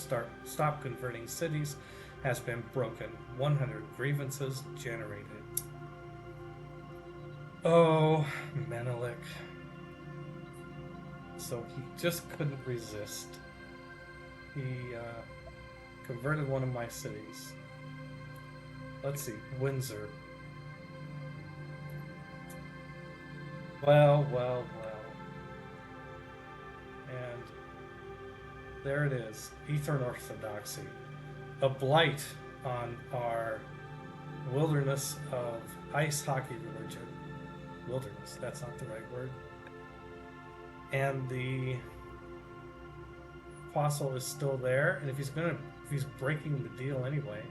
stop converting cities has been broken. 100 grievances generated. Oh, Menelik. So he just couldn't resist. He converted one of my cities. Let's see, Windsor. Well. And there it is, Eastern Orthodoxy. A blight on our wilderness of ice hockey religion. Wilderness, that's not the right word. And the apostle is still there, and if he's breaking the deal anyway,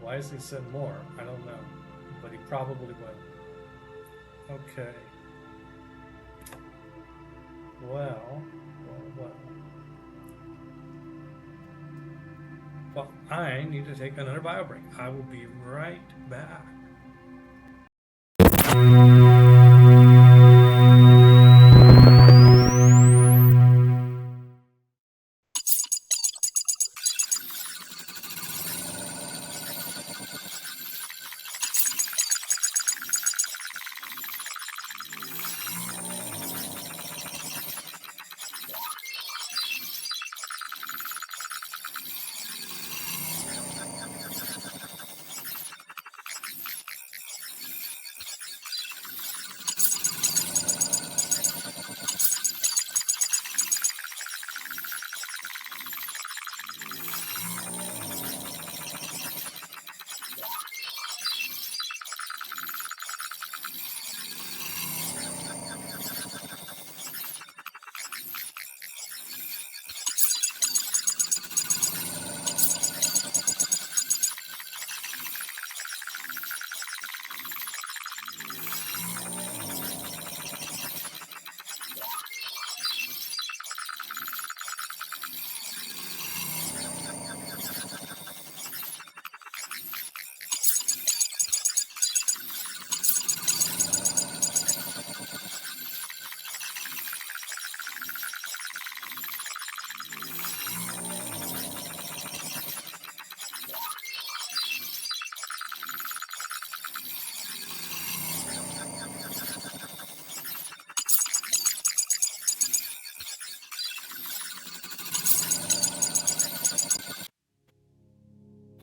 why does he send more? I don't know, but he probably will. Okay. Well. Well, I need to take another bio break. I will be right back.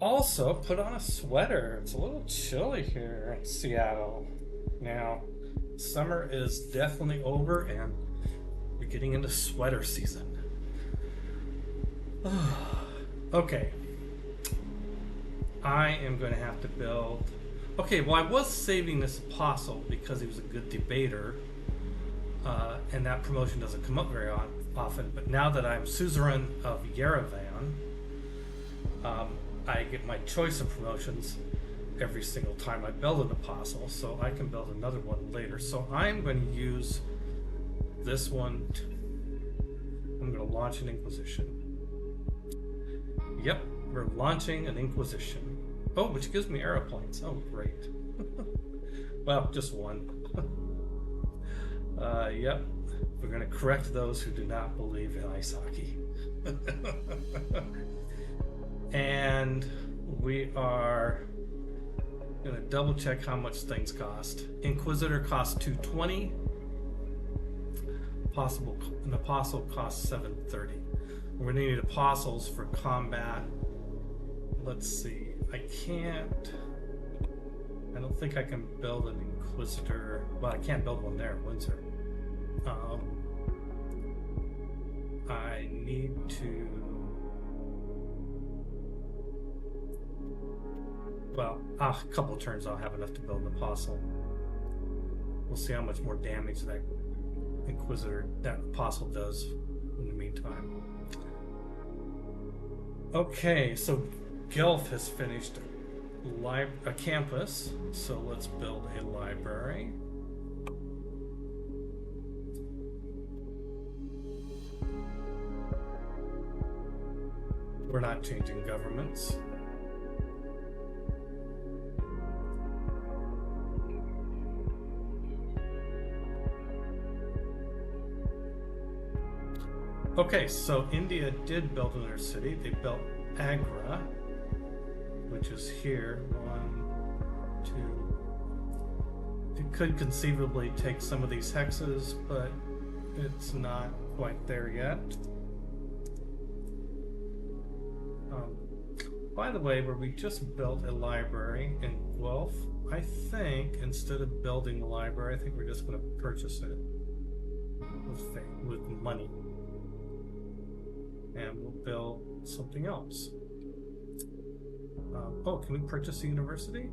also put on a sweater. It's a little chilly here in Seattle. Now, summer is definitely over and we're getting into sweater season. Okay. I am going to have to build. Okay, well, I was saving this apostle because he was a good debater, and that promotion doesn't come up very often. But now that I'm suzerain of Yerevan, I get my choice of promotions every single time I build an apostle, so I can build another one later. So I'm going to use this one. I'm going to launch an Inquisition. Yep, we're launching an Inquisition. Oh, which gives me aeroplanes. Oh, great. Well, just one. Yep, we're going to correct those who do not believe in ice hockey. And we are going to double check how much things cost. Inquisitor costs 220. An apostle costs 730. We're going to need apostles for combat. Let's see. I don't think I can build an Inquisitor. Well, I can't build one there at Windsor. I need to. Well, a couple of turns I'll have enough to build an apostle. We'll see how much more damage that apostle does in the meantime. Okay, so Guelph has finished a campus, so let's build a library. We're not changing governments. Okay, so India did build another city. They built Agra, which is here. 1, 2. It could conceivably take some of these hexes, but it's not quite there yet. By the way, where we just built a library in Guelph, I think instead of building the library, I think we're just going to purchase it with money. And we'll build something else. Oh, can we purchase a university?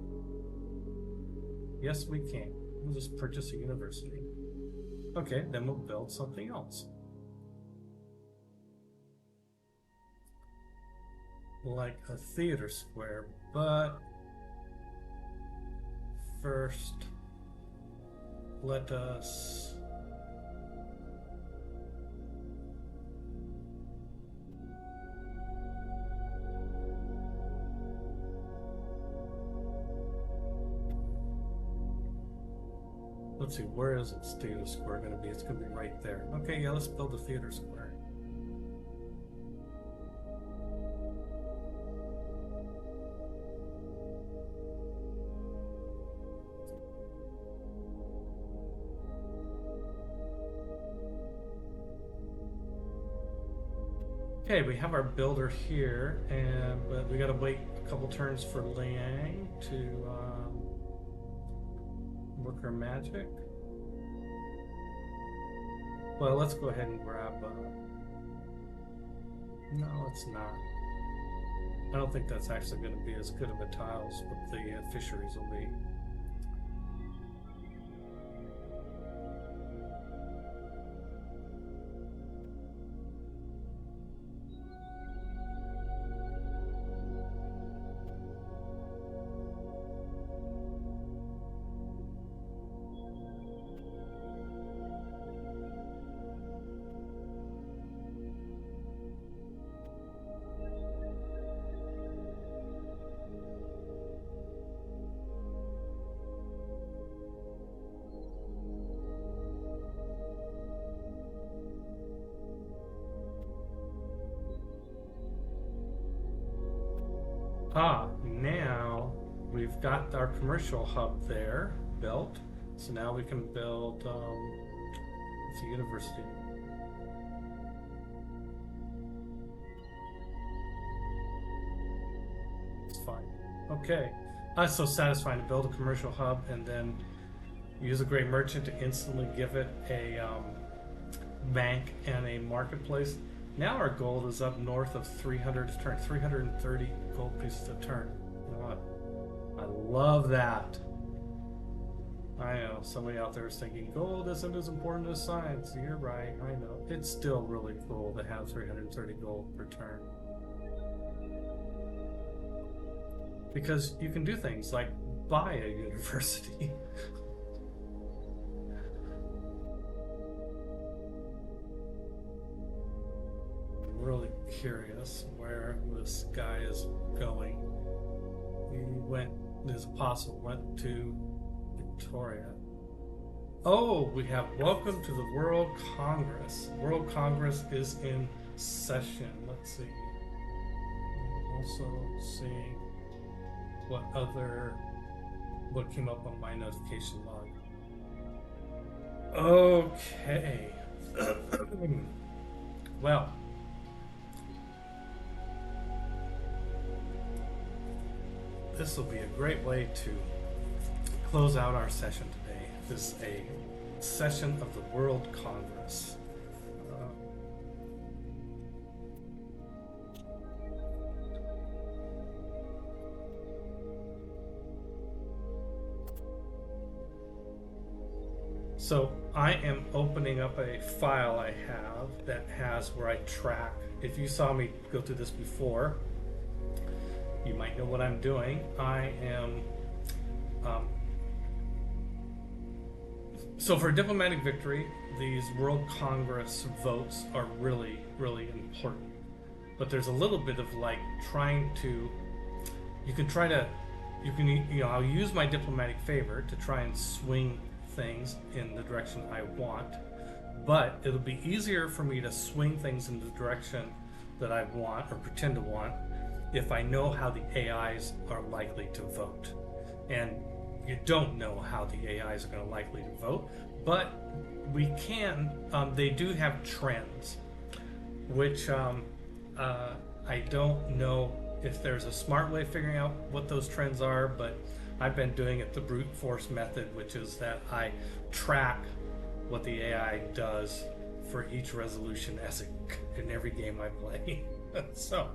Yes, we can. We'll just purchase a university. Okay, then we'll build something else. Like a theater square, but first let us let's see, where is its theater square going to be? It's going to be right there. Okay, yeah, let's build a theater square. Okay, we have our builder here, but we got to wait a couple turns for Liang to work her magic. Well, let's go ahead and grab. No, it's not. I don't think that's actually going to be as good of a tile as what the fisheries will be. Now we've got our commercial hub there built, so now we can build it's a university. It's fine. Okay. So satisfying to build a commercial hub and then use a great merchant to instantly give it a bank and a marketplace. Now our gold is up north of 300 a turn, 330 gold pieces a turn. You know what? I love that. I know somebody out there is thinking gold isn't as important as science. You're right. I know. It's still really cool to have 330 gold per turn. Because you can do things like buy a university. I'm really curious where this guy is going. His apostle went to Victoria. Oh, we have welcome to the World Congress. World Congress is in session. Let's see. Also seeing what came up on my notification log. Okay. Well, this will be a great way to close out our session today. This is a session of the World Congress. So I am opening up a file I have that has where I track. If you saw me go through this before, you might know what I'm doing. I am so for a diplomatic victory, these World Congress votes are really, really important. But there's a little bit of like I'll use my diplomatic favor to try and swing things in the direction I want, but it'll be easier for me to swing things in the direction that I want or pretend to want if I know how the AIs are likely to vote. And you don't know how the AIs are going to likely to vote, but we can, they do have trends, which I don't know if there's a smart way of figuring out what those trends are, but I've been doing it the brute force method, which is that I track what the AI does for each resolution in every game I play. So,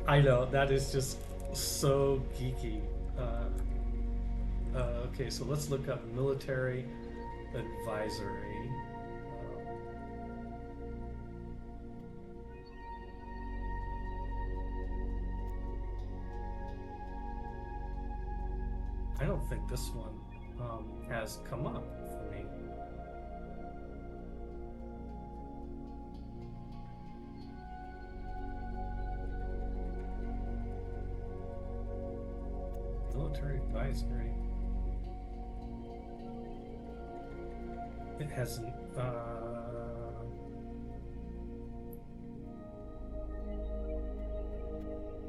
I know that is just so geeky. Okay, so let's look up military advisory. I don't think this one has come up for me. Military advisory. It hasn't.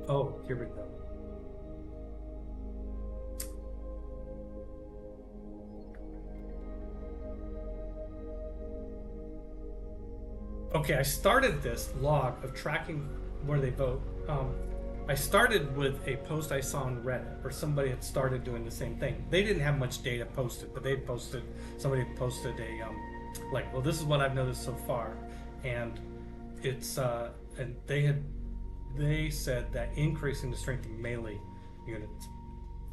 Oh, here we go. Okay, I started this log of tracking where they vote. I started with a post I saw on Reddit where somebody had started doing the same thing. They didn't have much data posted, but somebody had posted a well, this is what I've noticed so far, and it's and they said that increasing the strength of melee units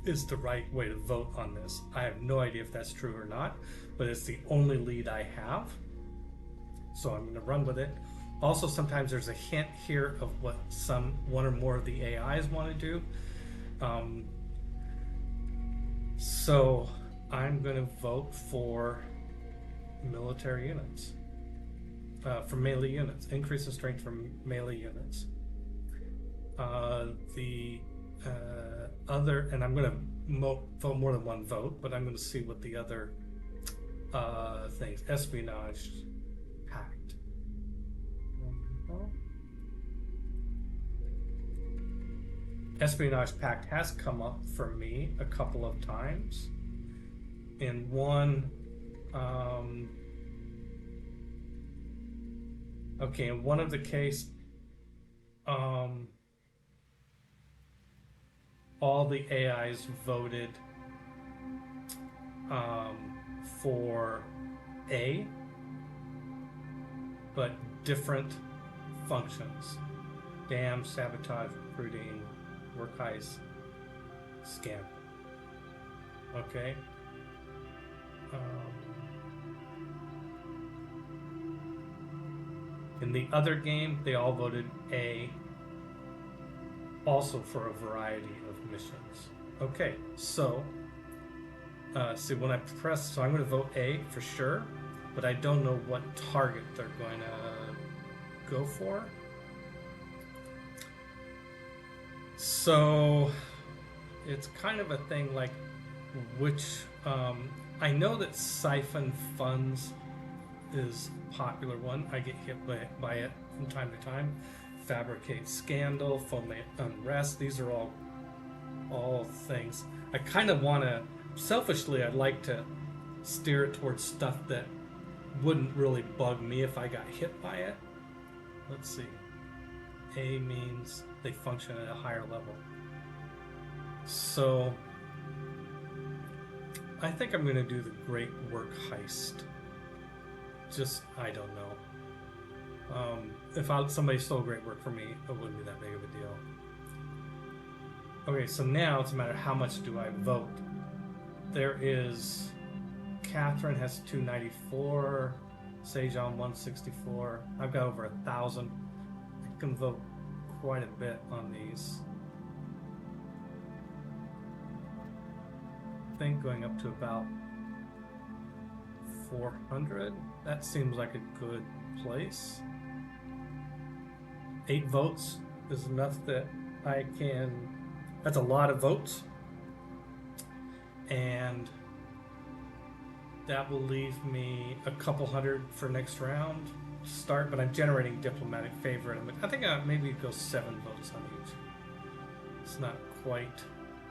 is the right way to vote on this. I have no idea if that's true or not, but it's the only lead I have. So I'm going to run with it. Also, sometimes there's a hint here of what one or more of the AIs want to do. So I'm going to vote for military units, for melee units, increase in strength for melee units. The other, and I'm going to vote more than one vote, but I'm going to see what the other things, espionage pact. Espionage pact has come up for me a couple of times. In one, in one of the case, all the AIs voted for A, but different functions. Dam, sabotage, recruiting, work heist, scam. Okay. In the other game, they all voted A, also for a variety of missions. Okay, so see when I press, so I'm going to vote A for sure, but I don't know what target they're going to go for. So it's kind of a thing like which I know that Siphon Funds is a popular one. I get hit by it from time to time. Fabricate Scandal, Foment Unrest. These are all things. I kind of want to, selfishly, I'd like to steer it towards stuff that wouldn't really bug me if I got hit by it. Let's see. A means they function at a higher level. So I think I'm going to do the Great Work Heist. Just, I don't know. If somebody stole great work from me, it wouldn't be that big of a deal. Okay, so now it's a matter of how much do I vote. There is, Catherine has 294, Sejan 164. I've got over 1,000. I can vote quite a bit on these. I think going up to about 400. That seems like a good place. 8 votes is enough that I can, that's a lot of votes. And that will leave me a couple hundred for next round start, but I'm generating diplomatic favor. I think maybe go 7 votes on each. It's not quite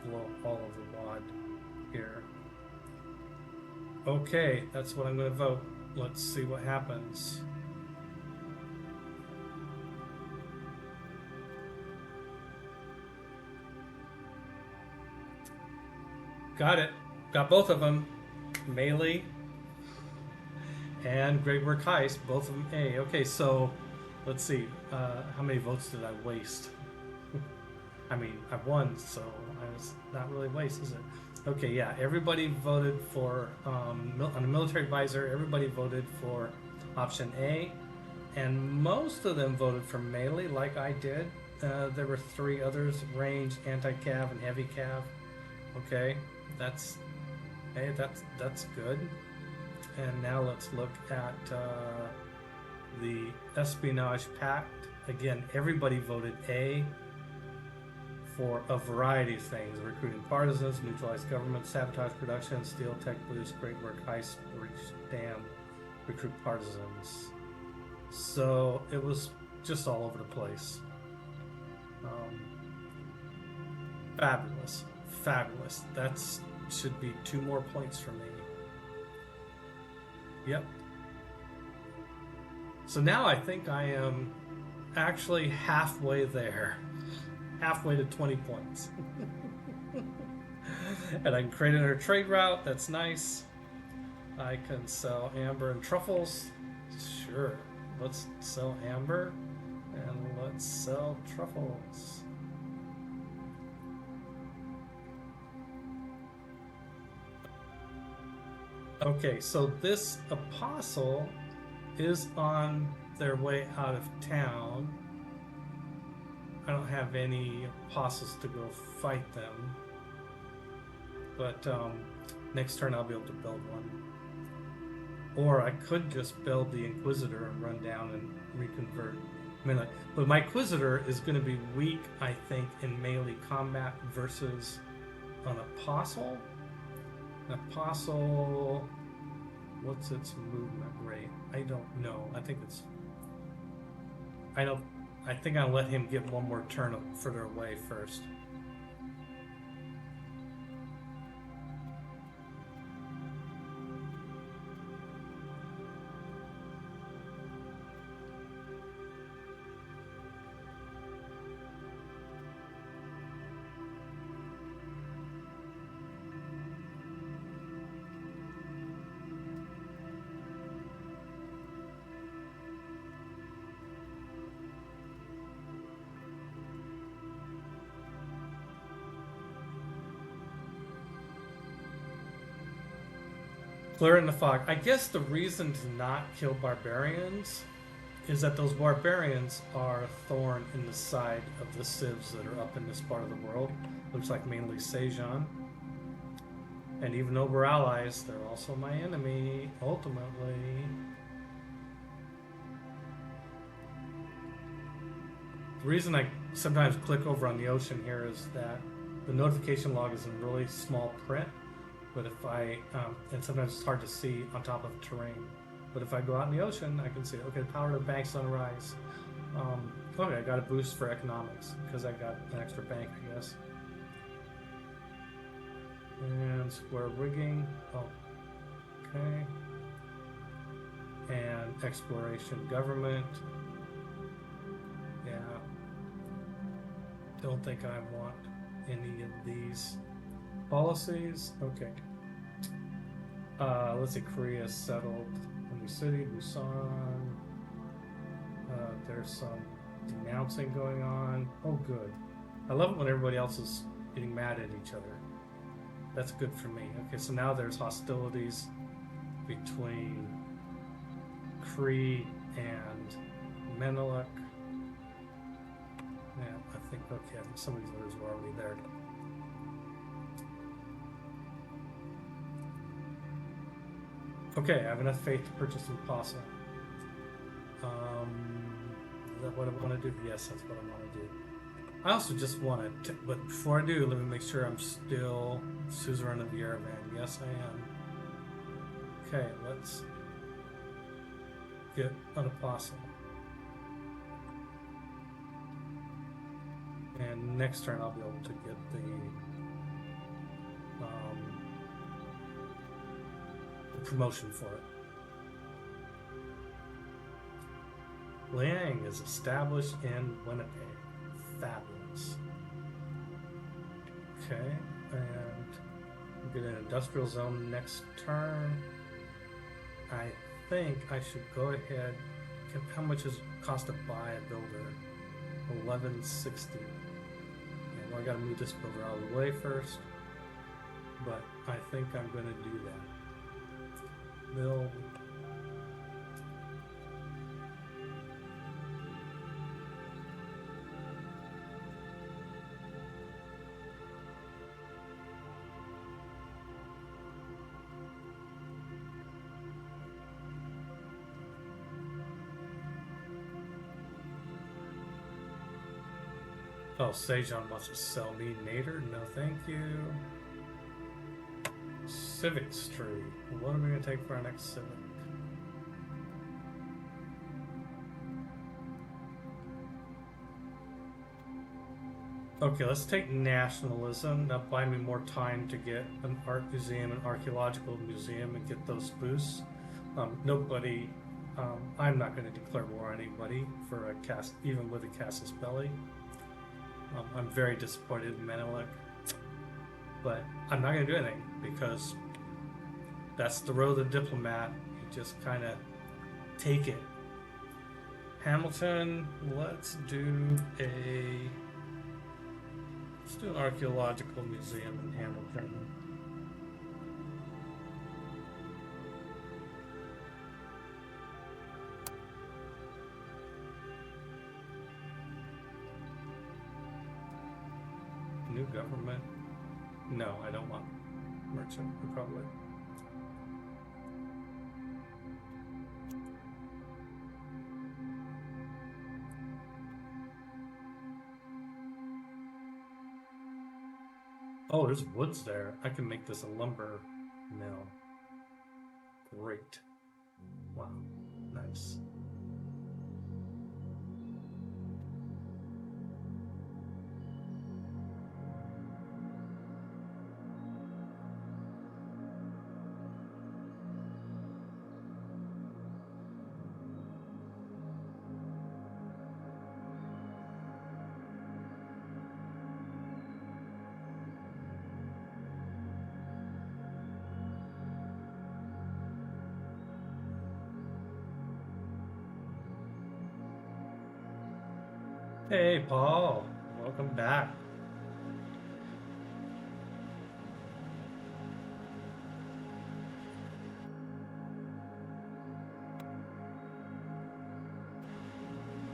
below all of the wad here. Okay, that's what I'm going to vote. Let's see what happens. Got it. Got both of them. Melee and Great Work Heist, both of them A. Okay, so let's see. How many votes did I waste? I mean, I won, so I was not really waste, is it? Okay, yeah, everybody voted for, on the military advisor, everybody voted for option A, and most of them voted for melee, like I did. There were 3 others, range, anti-cav, and heavy cav. Okay, that's good. And now let's look at the Espionage Pact. Again, everybody voted A for a variety of things: recruiting partisans, neutralize government, sabotage production, steal tech boost, great work, heist, breach dam, recruit partisans. So it was just all over the place. Fabulous. That's should be 2 more points for me. Yep. So now I think I am actually halfway there. Halfway to 20 points. And I can create another trade route. That's nice. I can sell amber and truffles. Sure. Let's sell amber and let's sell truffles. Okay, so this apostle is on their way out of town. I don't have any apostles to go fight them, but next turn I'll be able to build one. Or I could just build the Inquisitor and run down and reconvert melee. But my Inquisitor is going to be weak, I think, in melee combat versus an apostle. An apostle, what's its movement rate? I don't know. I think I'll let him get one more turn further away first. Clear in the fog. I guess the reason to not kill barbarians is that those barbarians are a thorn in the side of the civs that are up in this part of the world. Looks like mainly Sejan. And even though we're allies, they're also my enemy, ultimately. The reason I sometimes click over on the ocean here is that the notification log is in really small print, but if I, and sometimes it's hard to see on top of terrain. But if I go out in the ocean, I can see, okay, power of the bank's on the rise. Okay, I got a boost for economics because I got an extra bank, I guess. And square rigging, oh, okay. And exploration government. Yeah. Don't think I want any of these policies. Okay. Let's see, Korea settled a new city, Busan. There's some denouncing going on. Oh, good. I love it when everybody else is getting mad at each other. That's good for me. Okay, so now there's hostilities between Kree and Menelik. Yeah, I think, okay, some of these others were already there. Okay, I have enough faith to purchase some pasta. Is that what I want to do? Yes, that's what I want to do. I also just want to, but before I do, let me make sure I'm still suzerain of Yerevan. Yes, I am. Okay, let's get an apostle. And next turn I'll be able to get the promotion for it. Liang is established in Winnipeg. Fabulous. Okay, and we'll get an industrial zone next turn. I think I should go ahead. How much does it cost to buy a builder? 1160. And well, I gotta move this builder out of the way first. But I think I'm gonna do that. Build. Oh, Sejan wants to sell me Nader? No, thank you. Civic Street. What are we going to take for our next civic? Okay, let's take nationalism. That'll buy me more time to get an art museum, an archaeological museum, and get those boosts. Nobody, I'm not going to declare war on anybody for a cast, even with a casus belli. I'm very disappointed in Menelik, but I'm not going to do anything because that's the road of the diplomat. You just kind of take it. Hamilton, let's do an archaeological museum in Hamilton. New government? No, I don't want Merchant Republic. Oh, there's woods there. I can make this a lumber mill. Great. Wow, nice. Hey, Paul. Welcome back.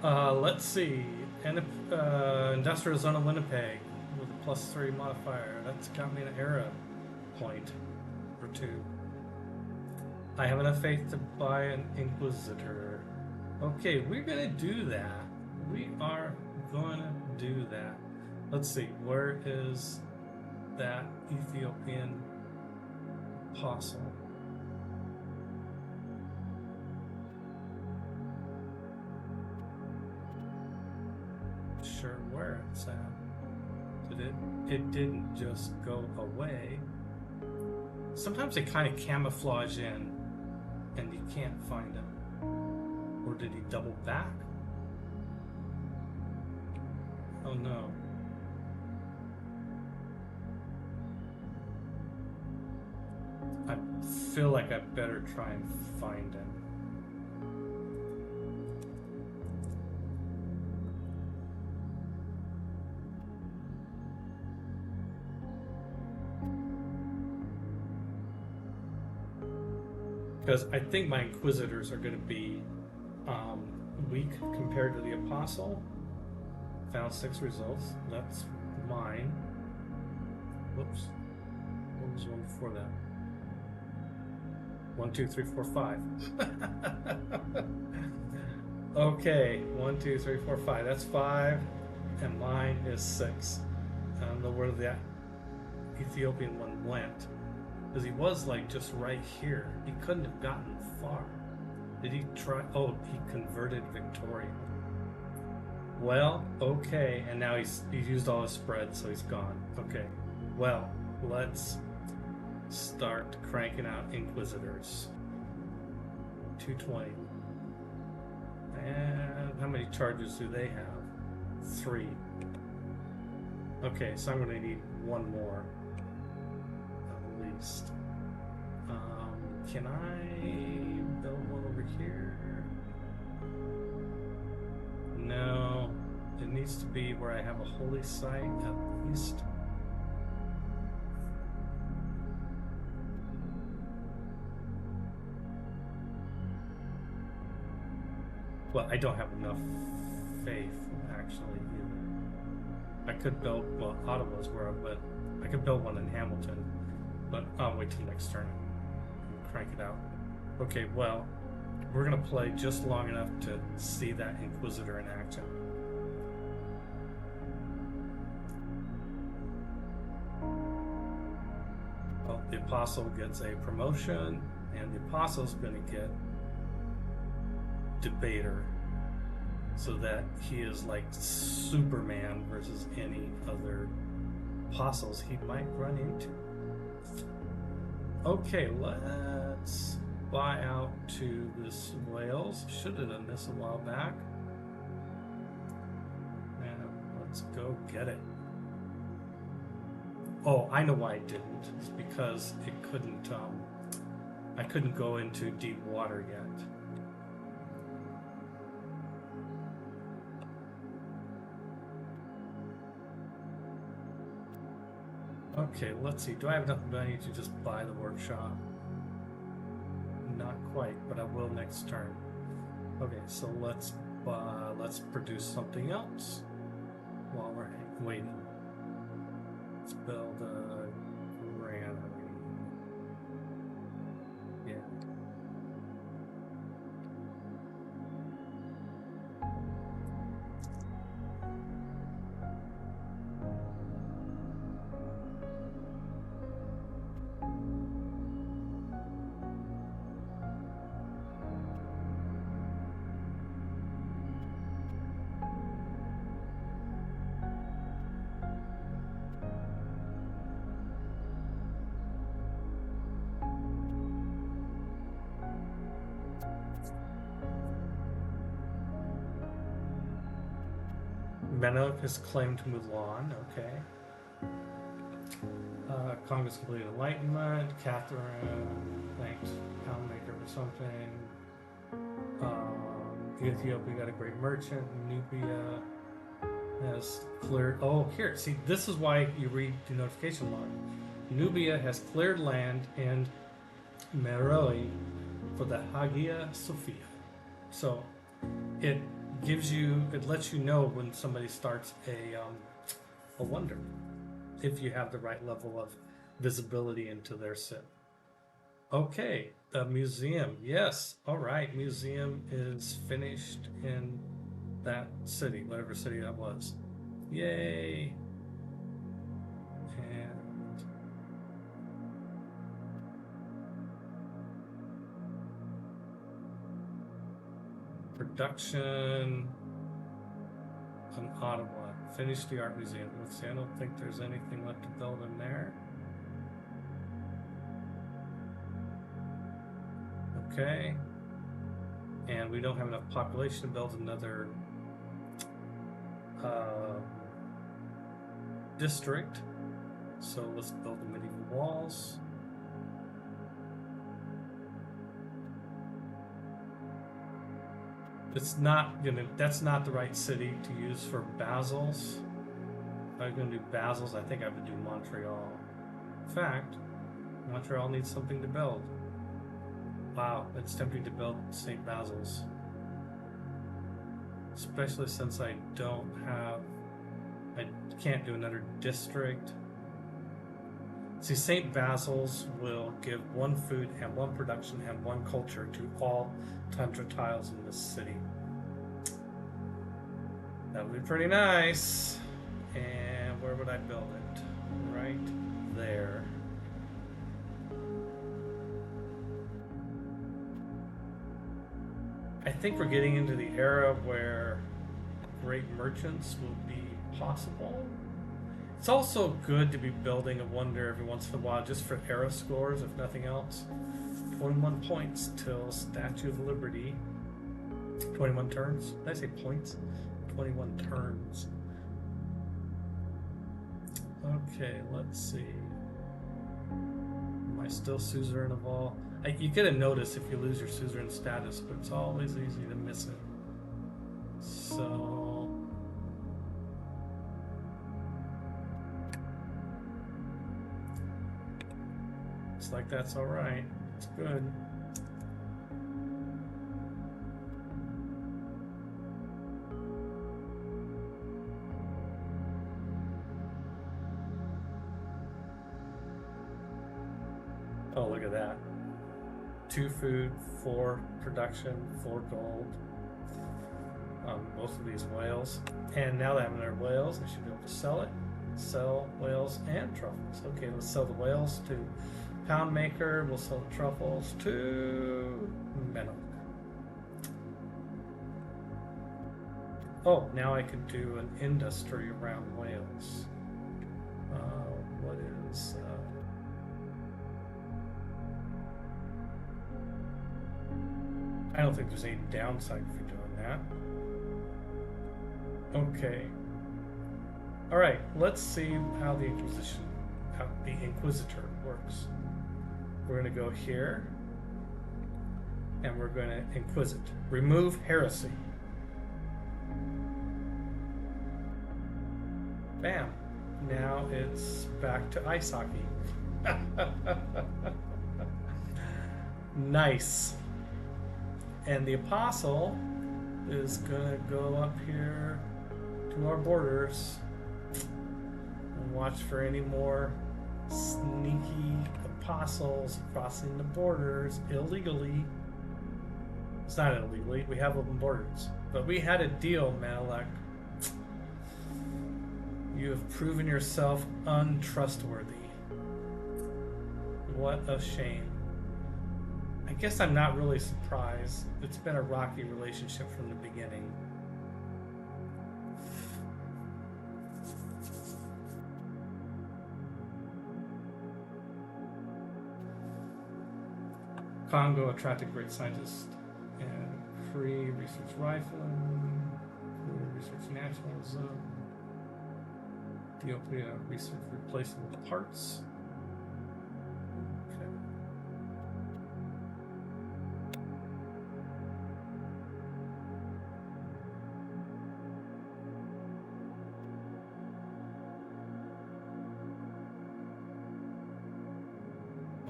Let's see. Industrial Zone of Winnipeg with a +3 modifier. That's got me an era point or 2. I have enough faith to buy an Inquisitor. Okay, we're gonna do that. We are gonna do that. Let's see, where is that Ethiopian apostle? Sure where it's at. It didn't just go away. Sometimes they kind of camouflage in and you can't find him. Or did he double back? Oh no. I feel like I better try and find him. Because I think my Inquisitors are going to be weak compared to the Apostle. Found 6 results. That's mine. Whoops. What was one before that? 1, 2, 3, 4, 5. Okay, 1, 2, 3, 4, 5. That's 5, and mine is 6. I don't know where that Ethiopian one went. Because he was like just right here. He couldn't have gotten far. Did he try? Oh, he converted Victoria. Well, okay, and now he's used all his spread, so he's gone. Okay, well, let's start cranking out Inquisitors. 220. And how many charges do they have? 3. Okay, so I'm going to need 1 more. Least. Can I build one over here? No. It needs to be where I have a holy site at least. Well, I don't have enough faith actually either. I could build, well, Ottawa's where I could build one in Hamilton. But I'll wait till next turn and crank it out. Okay, well, we're gonna play just long enough to see that Inquisitor in action. Well, the Apostle gets a promotion, and the Apostle's gonna get Debater, so that he is like Superman versus any other apostles he might run into. Okay, let's buy out to this Wales. Should have done this a while back. And let's go get it. Oh, I know why I didn't. It's because it couldn't, I couldn't go into deep water yet. Okay, let's see. Do I have enough money to just buy the workshop? Not quite, but I will next turn. Okay, so let's produce something else while we're waiting. Let's build a granary. Yeah. Menelik has claimed Mulan, okay. Congress completed enlightenment. Catherine thanked Poundmaker for something. Ethiopia got a great merchant. Nubia has cleared. Oh, here, see, this is why you read the notification log. Nubia has cleared land in Meroe for the Hagia Sophia. So it it lets you know when somebody starts a wonder, if you have the right level of visibility into their sit. Okay, the museum. Yes, all right. Museum is finished in that city, whatever city that was. Yay! And production in Ottawa. Finish the art museum. Let's see, I don't think there's anything left to build in there. Okay. And we don't have enough population to build another district. So let's build the medieval walls. It's not gonna, that's not the right city to use for Basil's. If I'm gonna do Basil's, I think I would do Montreal. In fact, Montreal needs something to build. Wow, it's tempting to build St. Basil's. Especially since I can't do another district. See, St. Basil's will give one food and one production and one culture to all tundra tiles in this city. That would be pretty nice. And where would I build it? Right there. I think we're getting into the era where great merchants will be possible. It's also good to be building a wonder every once in a while just for era scores, if nothing else. 21 points till Statue of Liberty. 21 turns. Did I say points? 21 turns. Okay, let's see. Am I still suzerain of all? You get a notice if you lose your suzerain status, but it's always easy to miss it. So looks like that's all right. It's good. Oh, look at that. 2 food, 4 production, 4 gold. Both of these whales. And now that I have another whales, I should be able to sell it. Sell whales and truffles. Okay, let's sell the whales to Pound Maker. We'll sell the truffles to Menok. Oh, now I could do an industry around whales. What is... I don't think there's any downside for doing that. Okay. All right, let's see how the Inquisitor works. We're going to go here, and we're going to Inquisit. Remove heresy. Bam. Now it's back to ice hockey. Nice. And the Apostle is gonna go up here to our borders and watch for any more sneaky apostles crossing the borders illegally. It's not illegally, we have open borders. But we had a deal, Malak. You have proven yourself untrustworthy. What a shame. I guess I'm not really surprised. It's been a rocky relationship from the beginning. Congo attracted great scientists and free research rifling, research nationalism, Ethiopia research replaceable parts. Okay.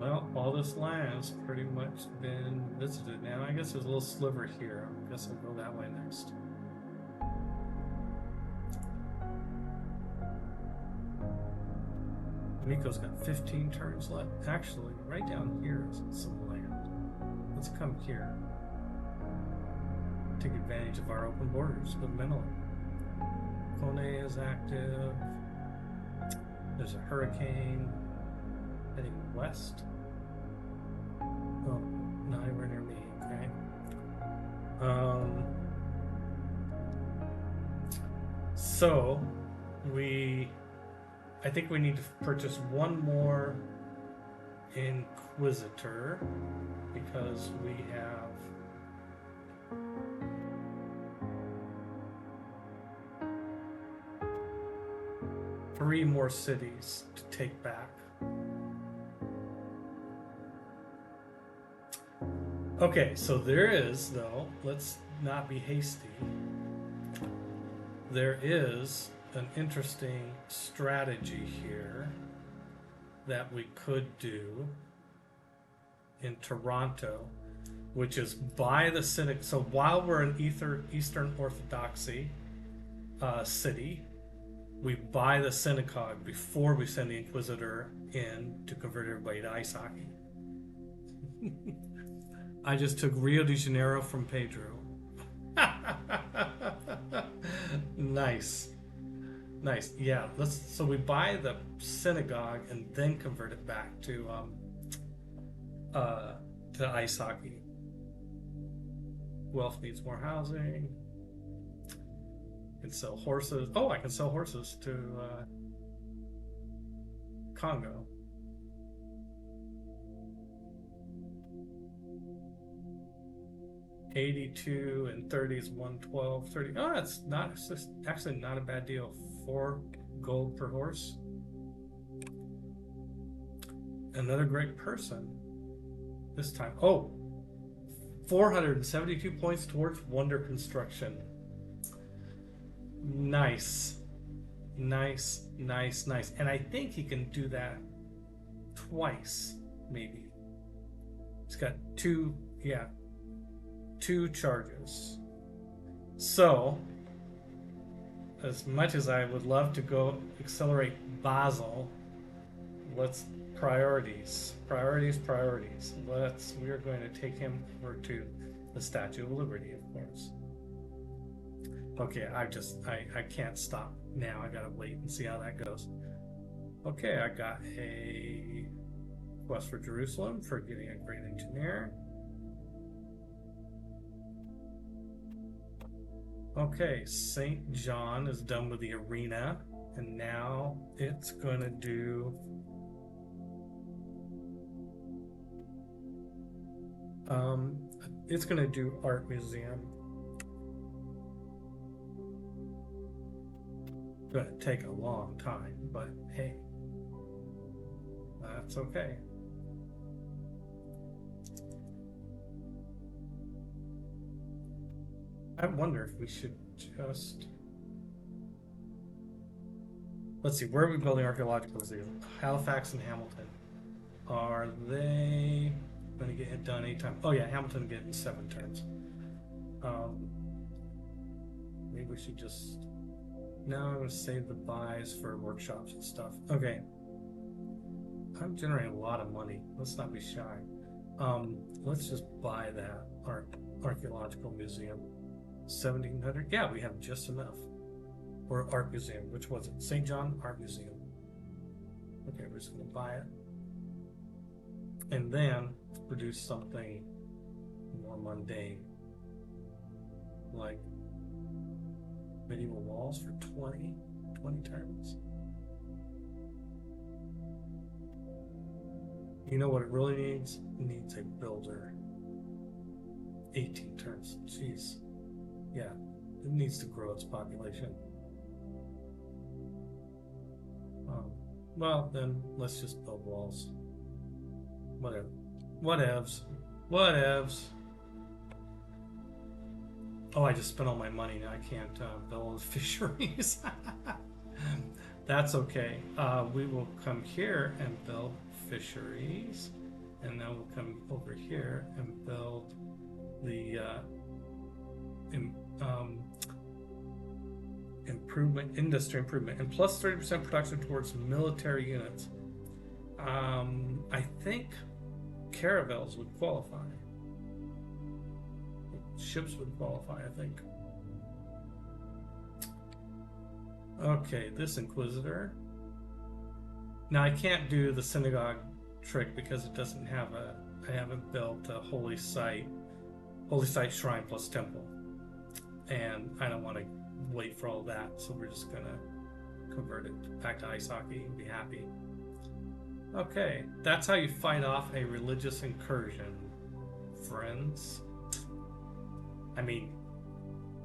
Well, all this land's pretty much been visited now. I guess there's a little sliver here. I guess I'll go that way next. Miko's got 15 turns left. Actually, right down here is some land. Let's come here. Take advantage of our open borders with Menelek. Kone is active. There's a hurricane heading west. Oh, not anywhere near me. Okay. So I think we need to purchase one more Inquisitor because we have three more cities to take back. Okay, so there is, though, let's not be hasty. There is an interesting strategy here that we could do in Toronto, which is buy the synagogue. So while we're an Eastern Orthodoxy city, we buy the synagogue before we send the Inquisitor in to convert everybody to ice hockey. I just took Rio de Janeiro from Pedro. Nice. Yeah, so we buy the synagogue and then convert it back to ice hockey. Who else needs more housing? Can sell horses. Oh, I can sell horses to Congo. $82 and 30 is 112. 30. Oh, it's just actually not a bad deal. 4 gold per horse. Another great person. This time. Oh, 472 points towards wonder construction. Nice. And I think he can do that twice, maybe. He's got 2 charges. So, as much as I would love to go accelerate Basel, let's priorities. We are going to take him over to the Statue of Liberty, of course. Okay, I can't stop now. I gotta wait and see how that goes. Okay, I got a quest for Jerusalem for getting a great engineer. Okay, St. John is done with the arena, and now it's gonna do art museum. Gonna take a long time, but hey, that's okay. I wonder if we should just... Let's see, where are we building archaeological museum? Halifax and Hamilton. Are they going to get it done anytime? Oh yeah, Hamilton will get it in 7 turns. Maybe we should just... No, I'm going to save the buys for workshops and stuff. Okay. I'm generating a lot of money. Let's not be shy. Let's just buy that archaeological museum. 1,700. Yeah, we have just enough. Or art museum. Which was it? St. John Art Museum. Okay, we're just going to buy it. And then produce something more mundane. Like medieval walls for 20 turns. You know what it really needs? It needs a builder. 18 turns. Jeez. Yeah, it needs to grow its population. Well, then let's just build walls. Whatevs. Oh, I just spent all my money. Now I can't build fisheries. That's okay. We will come here and build fisheries, and then we'll come over here and build the industry improvement, and plus 30% production towards military units. I think caravels would qualify. Ships would qualify, I think. Okay, this Inquisitor. Now I can't do the synagogue trick because it doesn't have a. I haven't built a holy site shrine plus temple, and I don't want to wait for all that. So we're just gonna convert it back to ice hockey and be happy. Okay, that's how you fight off a religious incursion, friends. I mean,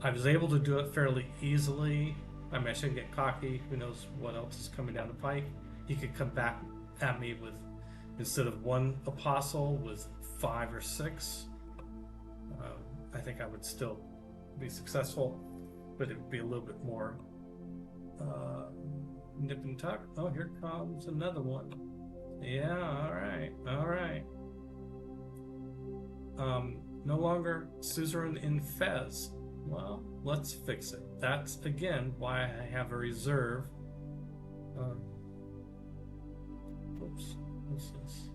I was able to do it fairly easily. I mean, I shouldn't get cocky. Who knows what else is coming down the pike? He could come back at me with, instead of one apostle, with 5 or 6. I think I would still be successful, but it would be a little bit more nip and tuck. Oh, here comes another one. Yeah, all right. No longer suzerain in Fez. Well, let's fix it. That's again why I have a reserve. Oops, what's this?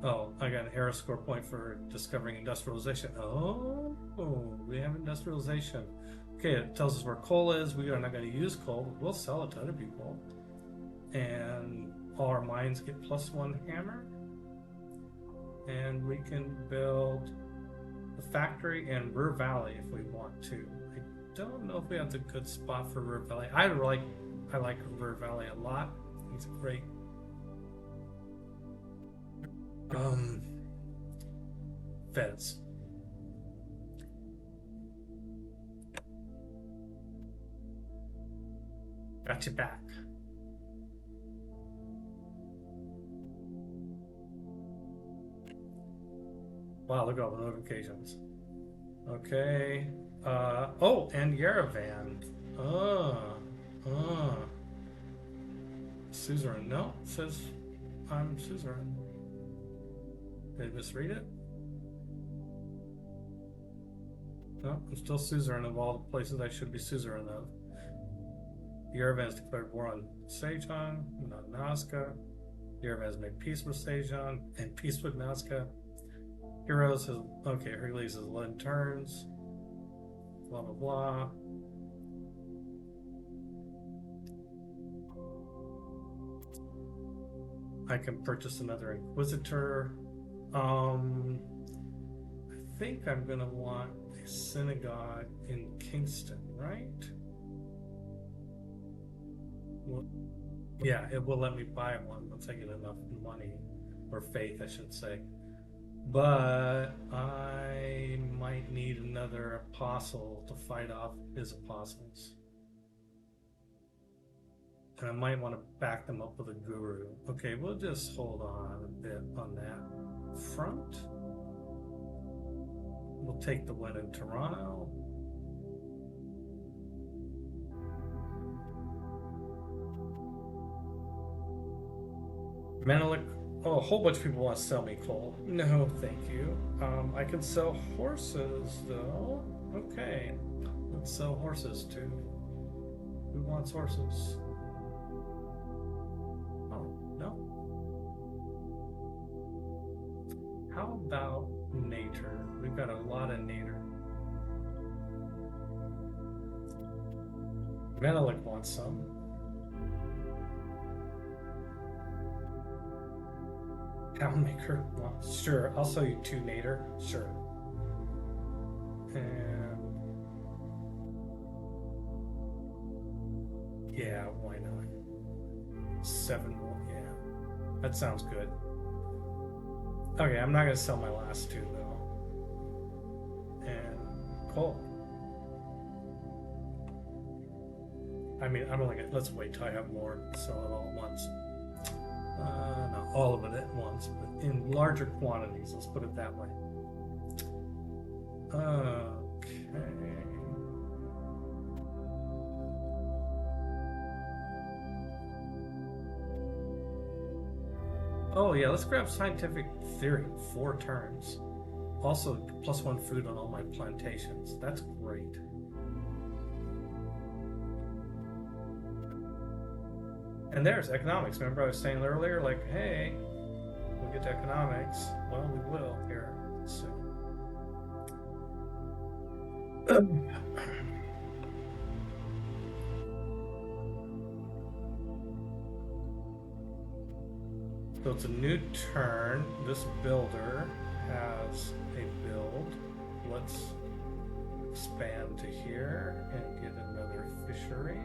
Oh, I got an era score point for discovering industrialization. Oh, we have industrialization. Okay, it tells us where coal is. We are not going to use coal. We'll sell it to other people. And all our mines get +1 hammer. And we can build the factory and Ruhr Valley if we want to. I don't know if we have the good spot for Ruhr Valley. I like Ruhr Valley a lot. It's great. Fez. Got you back. Wow, look at all the notifications. Okay. Oh, and Yerevan. Suzerain. No, it says I'm suzerain. Did I misread it? No, I'm still suzerain of all the places I should be suzerain of. Yerevan has declared war on Sejon, not Nazca. Yerevan has made peace with Sejon and peace with Nazca. Heroes has, okay, Hercules has 11 turns. Blah, blah, blah. I can purchase another Inquisitor. I think I'm going to want a synagogue in Kingston, right? Well, yeah, it will let me buy one once I get enough money, or faith, I should say. But I might need another apostle to fight off his apostles. And I might want to back them up with a guru. Okay, we'll just hold on a bit on that front. We'll take the win in Toronto. Menelik. Oh, a whole bunch of people want to sell me coal. No, thank you. I can sell horses, though. Okay. Let's sell horses, too. Who wants horses? Oh, no. How about Nater? We've got a lot of Nater. Menelik wants some. Townmaker. Well, sure, I'll sell you 2 Nader. Sure. And yeah, why not? 7 more. Yeah, that sounds good. Okay, I'm not gonna sell my last 2 though. And coal. I mean, I'm only gonna, let's wait till I have more and sell it all at once. Not all of it at once, but in larger quantities, let's put it that way. Okay. Oh yeah, let's grab scientific theory, 4 turns. Also, +1 food on all my plantations. That's great. And there's economics. Remember I was saying earlier, like, hey, we'll get to economics. Well, we will here soon. So it's a new turn. This builder has a build. Let's expand to here and get another fishery.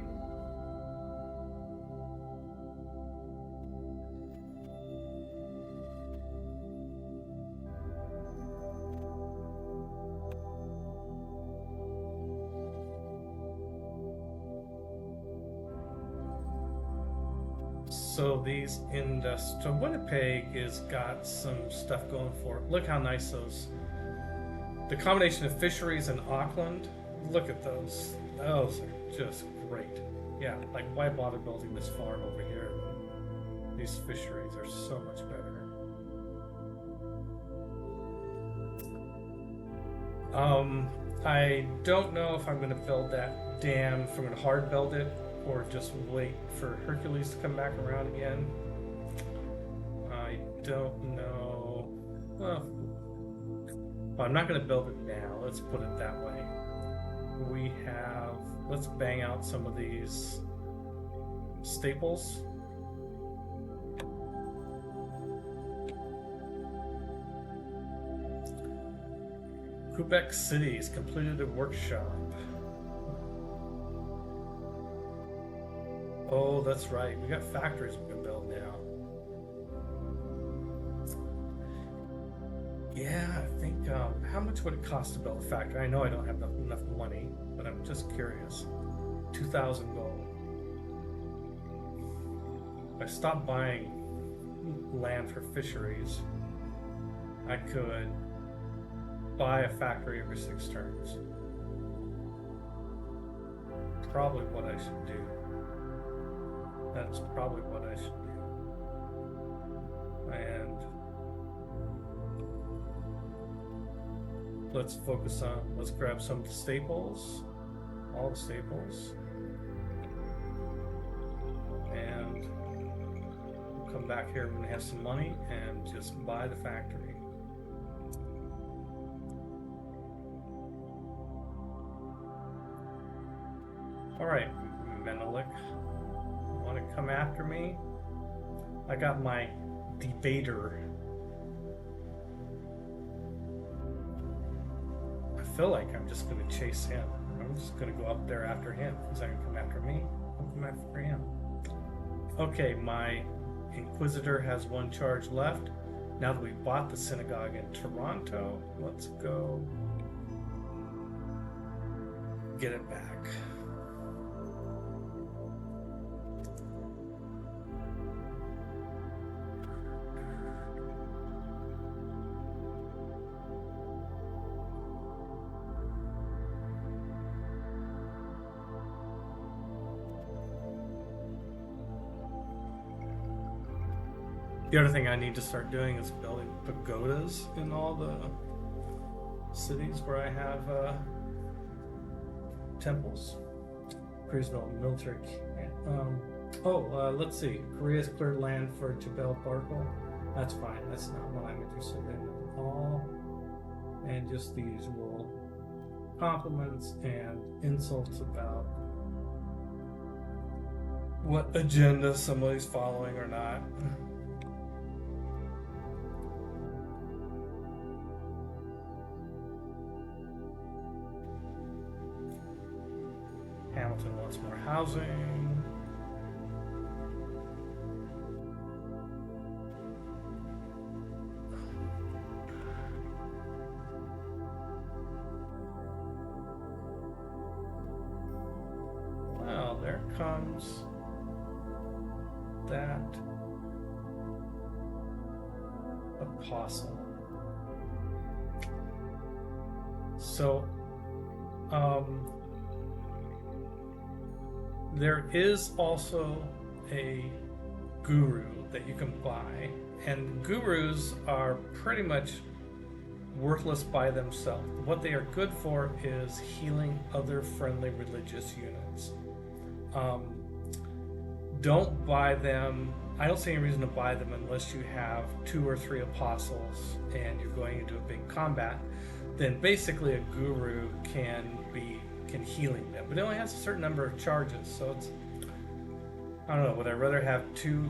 So these so Winnipeg has got some stuff going for it. Look how nice the combination of fisheries and Auckland. Look at those. Those are just great. Yeah, like why bother building this farm over here? These fisheries are so much better. I don't know if I'm going to build that dam, if I'm going to hard build it, or just wait for Hercules to come back around again. I don't know. Well, I'm not going to build it now. Let's put it that way. Let's bang out some of these staples. Quebec City's completed a workshop. Oh, that's right. We got factories we can build now. Yeah, I think, how much would it cost to build a factory? I know I don't have enough money, but I'm just curious. 2,000 gold. If I stopped buying land for fisheries, I could buy a factory every 6 turns. Probably what I should do. That's probably what I should do. And let's grab some of the staples, all the staples, and we'll come back here when we have some money and just buy the factory. All right, Menelik. Want to come after me? I got my debater. I feel like I'm just going to chase him. I'm just going to go up there after him. He's not going to come after me. I'll come after him. Okay, my Inquisitor has 1 charge left. Now that we bought the synagogue in Toronto, let's go get it back. The other thing I need to start doing is building pagodas in all the cities where I have temples. Cruiseville military. Let's see. Korea's cleared land for Jebel Barkal. That's fine. That's not what I'm interested in at all. And just the usual compliments and insults about what agenda somebody's following or not. Hamilton wants more housing. Well, there comes that apostle. So, there is also a guru that you can buy, and gurus are pretty much worthless by themselves. What they are good for is healing other friendly religious units. don't buy them. I don't see any reason to buy them unless you have 2 or 3 apostles and you're going into a big combat. Then basically a guru can healing them, but it only has a certain number of charges. So it's, I don't know. Would I rather have 2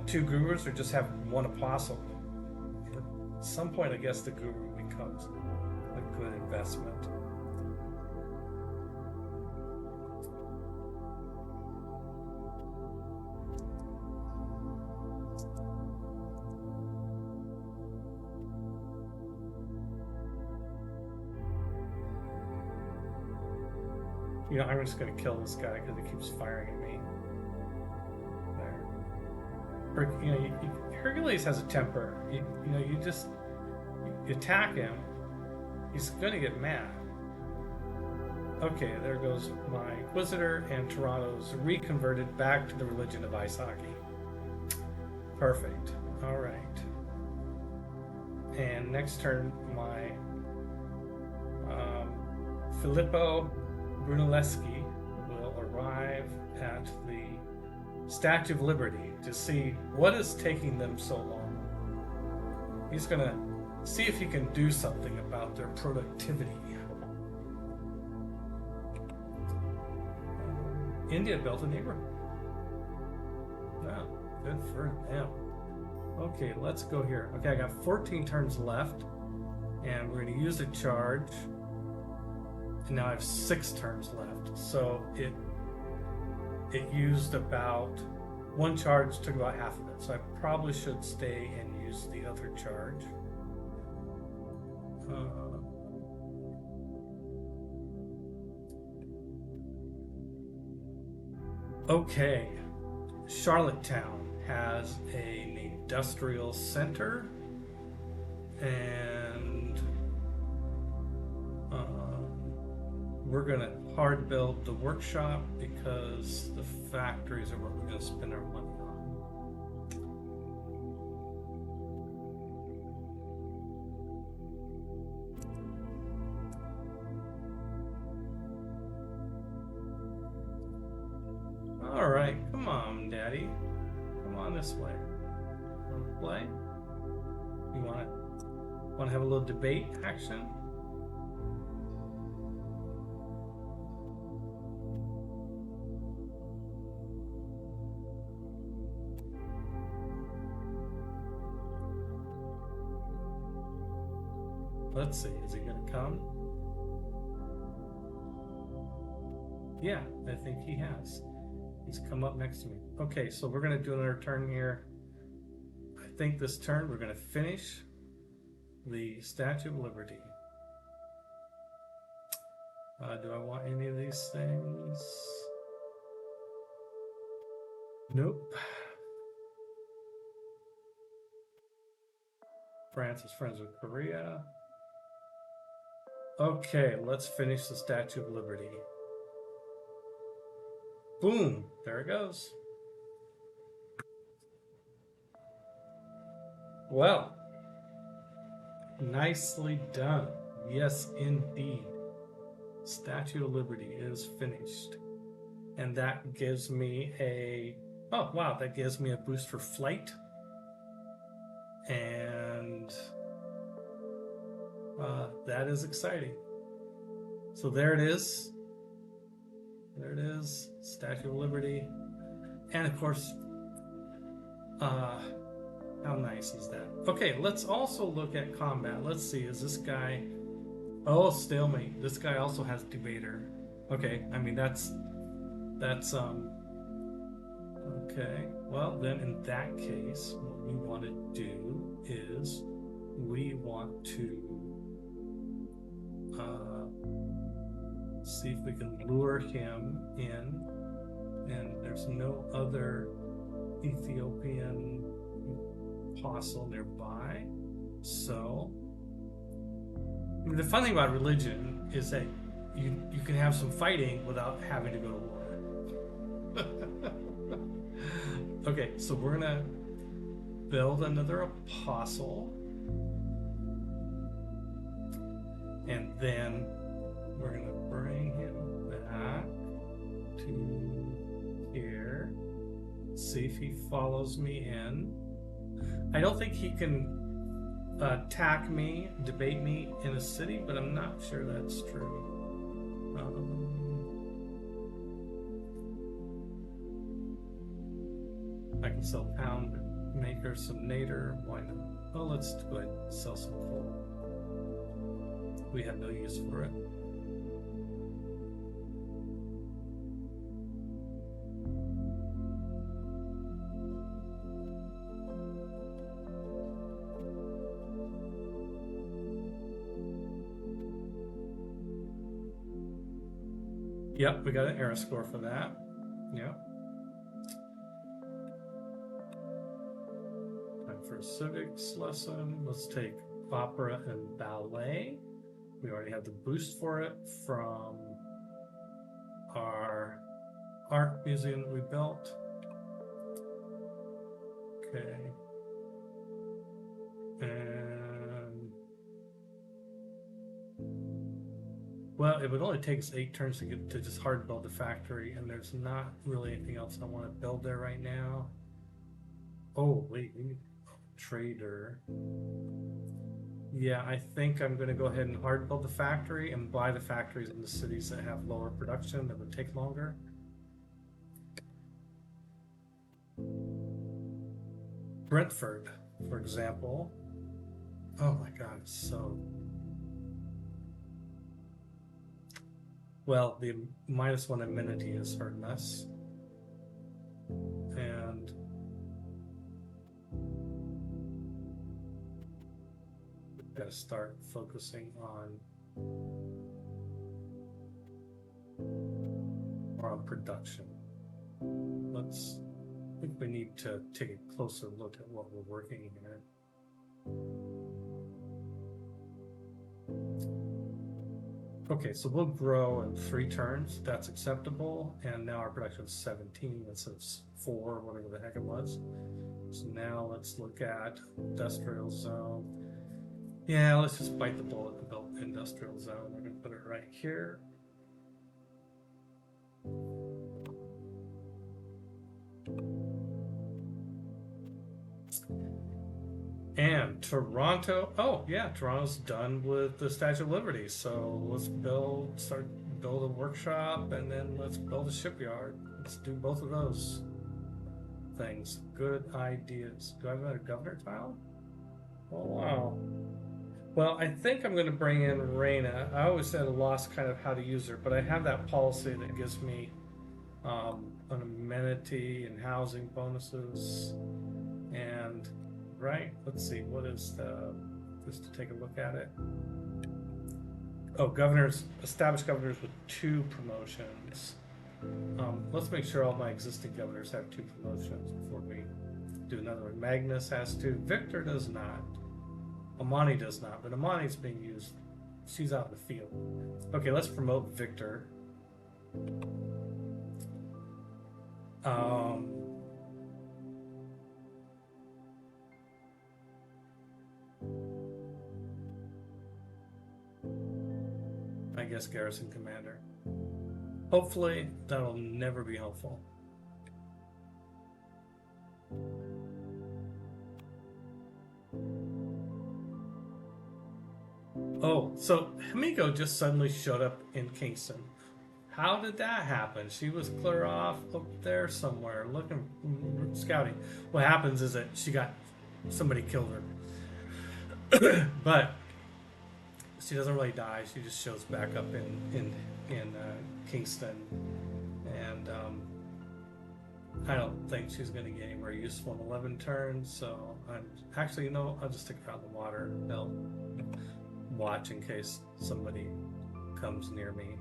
gurus or just have 1 apostle? At some point, I guess the guru becomes a good investment. You know, I'm just going to kill this guy because he keeps firing at me. There. Or, you know, Hercules has a temper. You attack him, he's going to get mad. Okay, there goes my Inquisitor, and Toronto's reconverted back to the religion of ice hockey. Perfect. All right. And next turn, my Filippo Brunelleschi will arrive at the Statue of Liberty to see what is taking them so long. He's going to see if he can do something about their productivity. India built a neighborhood. Wow, good for them. Okay, let's go here. Okay, I got 14 turns left, and we're going to use a charge. And now I have 6 turns left. So it used about 1 charge, took about half of it. So I probably should stay and use the other charge. Okay, Charlottetown has an industrial center, and we're gonna hard build the workshop because the factories are what we're gonna spend our money on. All right, come on, Daddy. Come on this way. Wanna play? You wanna have a little debate action? Let's see, is he gonna come? Yeah, I think he has. He's come up next to me. Okay, so we're gonna do another turn here. I think this turn we're gonna finish the Statue of Liberty. Do I want any of these things? Nope. France is friends with Korea. Okay, let's finish the Statue of Liberty. Boom, there it goes. Well, nicely done. Yes, indeed. Statue of Liberty is finished. And that gives me a, oh wow, that gives me a boost for flight. And that is exciting. So there it is. There it is, Statue of Liberty. And of course, how nice is that? Okay, let's also look at combat. Let's see, is this guy, oh, stalemate. This guy also has debater. Okay, I mean, that's, okay. Well, then in that case, what we want to do is we want to see if we can lure him in, and there's no other Ethiopian apostle nearby. So I mean, the fun thing about religion is that you can have some fighting without having to go to war. Okay, so we're gonna build another apostle, and then we're gonna bring him back to see if he follows me in. I don't think he can attack me, debate me in a city, but I'm not sure that's true. I can sell pound maker some nader. Why not? Oh, let's go ahead and sell some coal. We have no use for it. Yep, we got an error score for that. Yep. Time for a civics lesson. Let's take opera and ballet. We already have the boost for it from our art museum that we built. Okay. And well, it would only take us 8 turns to get to just hard build the factory, and there's not really anything else I want to build there right now. Oh wait, we need a trader. Yeah, I think I'm going to go ahead and hard build the factory and buy the factories in the cities that have lower production that would take longer. Brentford, for example. Oh my god, it's so... Well, the -1 amenity is hurting us. And we've got to start focusing on more on production. I think we need to take a closer look at what we're working here. Okay, so we'll grow in 3 turns. That's acceptable. And now our production is 17 instead of 4, whatever the heck it was. So now let's look at industrial zone. Yeah, let's just bite the bullet and build industrial zone. We're going to put it right here. And Toronto, oh yeah, Toronto's done with the Statue of Liberty. So let's build a workshop, and then let's build a shipyard. Let's do both of those things. Good ideas. Do I have another governor tile? Oh wow. Well, I think I'm going to bring in Raina. I always had lost kind of how to use her, but I have that policy that gives me an amenity and housing bonuses. And right, let's see, what is the, just to take a look at it. Oh, governors, established governors with 2 promotions. Let's make sure all my existing governors have 2 promotions before we do another one. Magnus has 2. Victor does not. Amani does not, but Amani's being used. She's out in the field. Okay, let's promote Victor. I guess garrison commander. Hopefully that'll never be helpful. Oh, so Himiko just suddenly showed up in Kingston. How did that happen? She was clear off up there somewhere looking, scouting. What happens is that somebody killed her. But she doesn't really die. She just shows back up in Kingston, and I don't think she's going to get anywhere useful in 11 turns. So I'm actually I'll just stick her out in the water. They'll watch in case somebody comes near me.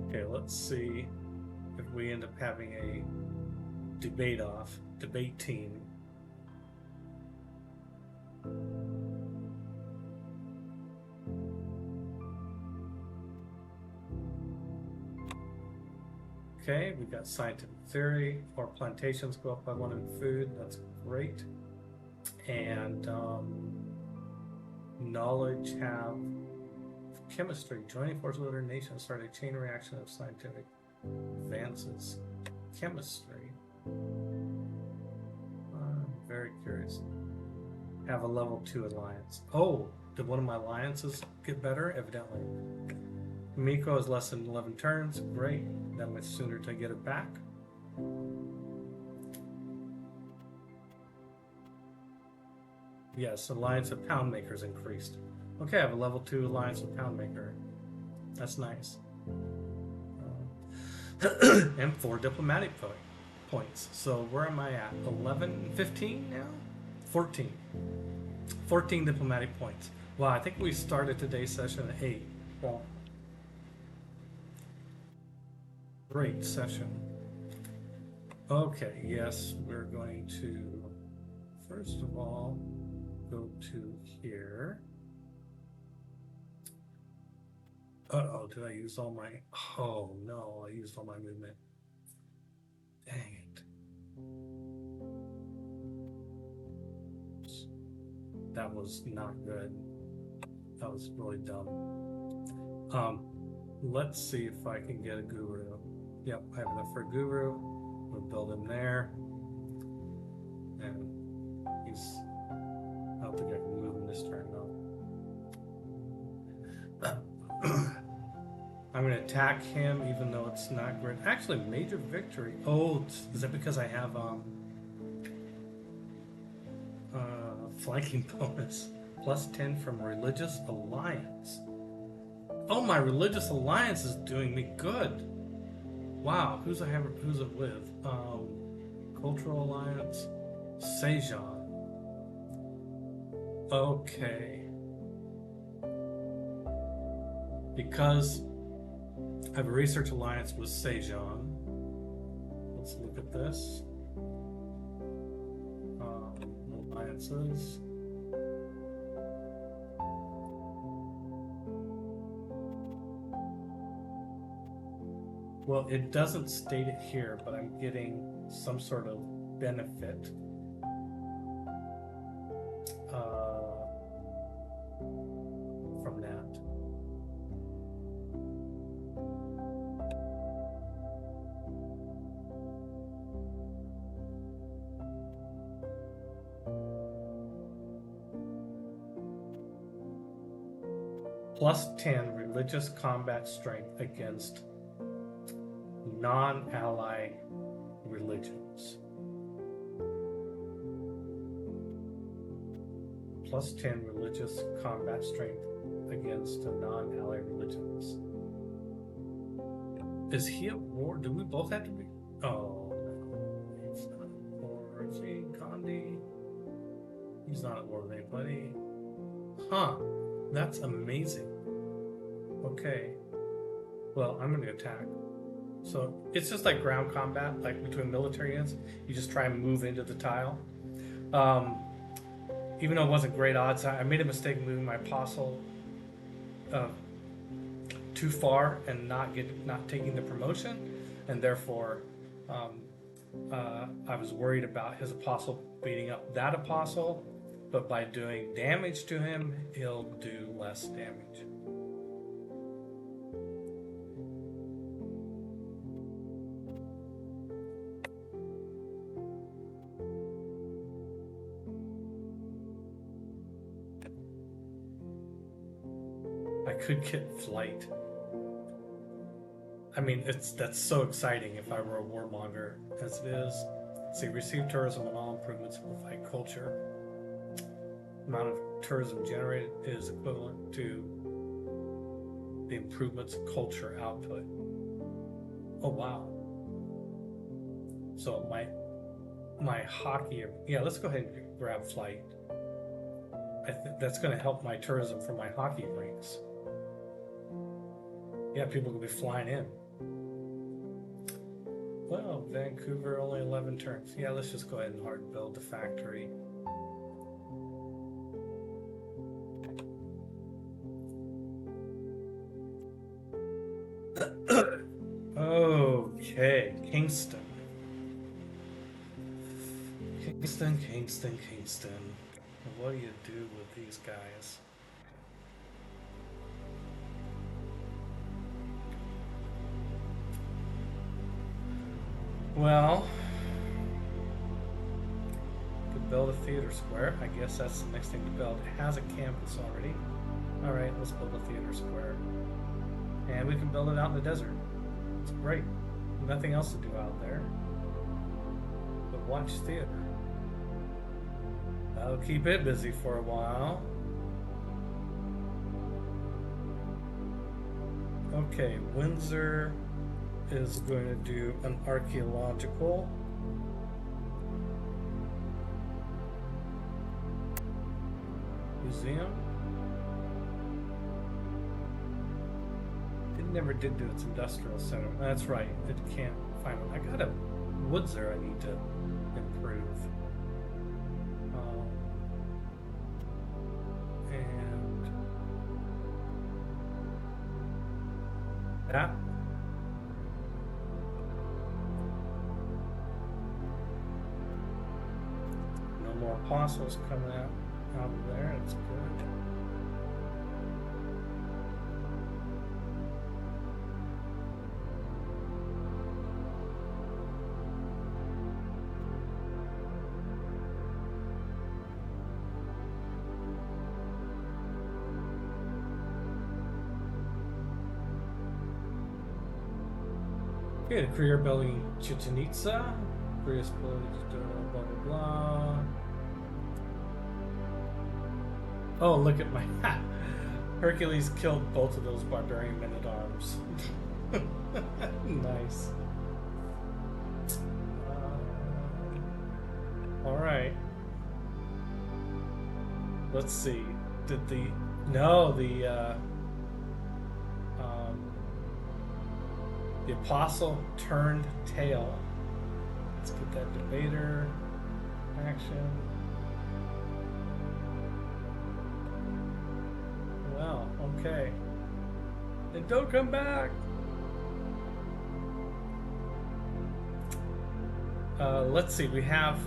Okay, let's see if we end up having a debate team. Okay, we've got scientific theory, or plantations go up by 1 in food. That's great. And knowledge have chemistry. Joining forces with other nations start a chain reaction of scientific advances. Chemistry. I'm very curious. Have a level 2 alliance. Oh, did one of my alliances get better? Evidently. Miko is less than 11 turns. Great. That much sooner to get it back. Yes, alliance of Poundmakers increased. Okay, I have a level 2 alliance with Poundmaker. That's nice. And 4 diplomatic points. So where am I at? 11, 15 now? 14. 14 diplomatic points. Wow, I think we started today's session at 8. Well, great session. Okay, yes, we're going to, first of all, go to here. Uh-oh, did I use all my... Oh, no, I used all my movement. Dang it. That was not good. That was really dumb. Let's see if I can get a guru. Yep, I have enough for a guru. We'll build him there. And he's... I don't think I can move him this turn, though. I'm going to attack him even though it's not great. Actually, major victory. Oh, is that because I have flanking bonus? Plus 10 from Religious Alliance. Oh, my Religious Alliance is doing me good. Wow, who's it with? Cultural Alliance. Sejan. Okay. Because I have a research alliance with Sejan. Let's look at this. Alliances. Well, it doesn't state it here, but I'm getting some sort of benefit. From that. Plus 10 religious combat strength against non-ally religions. Plus 10 religious combat strength against non-ally religions. Is he at war? Do we both have to be? Oh, no. He's not at war. Is he? Gandhi? He's not at war with anybody. Huh. That's amazing. Okay. Well, I'm going to attack. So it's just like ground combat, like between military units. You just try and move into the tile. Even though it wasn't great odds, I made a mistake moving my apostle too far and not taking the promotion, and therefore I was worried about his apostle beating up that apostle. But by doing damage to him, he'll do less damage. I could get flight. I mean, that's so exciting if I were a warmonger, as it is. See, receive tourism and all improvements amplify culture. Amount of tourism generated is equivalent to the improvements of culture output. Oh wow. So my hockey, yeah, let's go ahead and grab flight. I think that's going to help my tourism for my hockey rinks. Yeah, people will be flying in. Well, Vancouver only 11 turns. Yeah, let's just go ahead and hard build the factory. Okay, Kingston. Kingston. What do you do with these guys? Well, could build a theater square. I guess that's the next thing to build. It has a campus already. All right, let's build a theater square. And we can build it out in the desert. It's great. Nothing else to do out there but watch theater. That'll keep it busy for a while. Okay, Windsor is going to do an archaeological. Museum. It never did do its industrial center. That's right. It can't find one. I got a Windsor I need to improve. And that. No more apostles coming out of there. That's good. Okay, the career building Chichen Itza. Career building blah blah blah. Oh, look at my hat. Hercules killed both of those barbarian men-at-arms. Nice. All right. Let's see. Did the apostle turned tail. Let's get that debater action. Well, okay. Then don't come back. Let's see. We have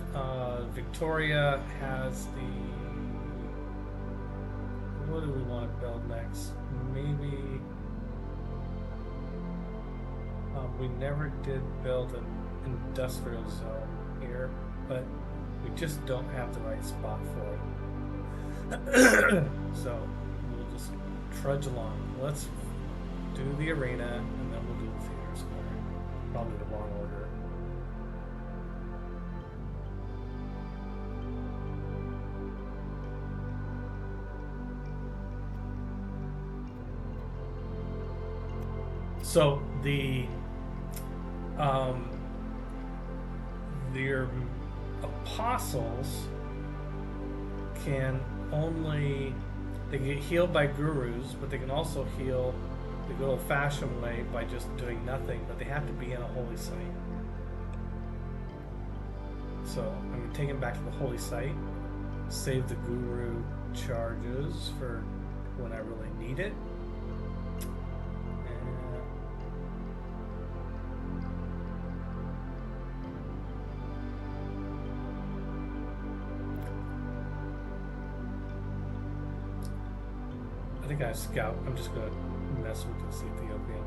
Victoria has the. What do we want to build next? Maybe. We never did build an industrial zone here, but we just don't have the right spot for it. So we'll just trudge along. Let's do the arena, and then we'll do the theater square. Probably the wrong order. So their apostles can only, they get healed by gurus, but they can also heal the good old-fashioned way by just doing nothing, but they have to be in a holy site. So I'm going to take him back to the holy site, save the guru charges for when I really need it. I think I scout. I'm just gonna mess with this Ethiopian.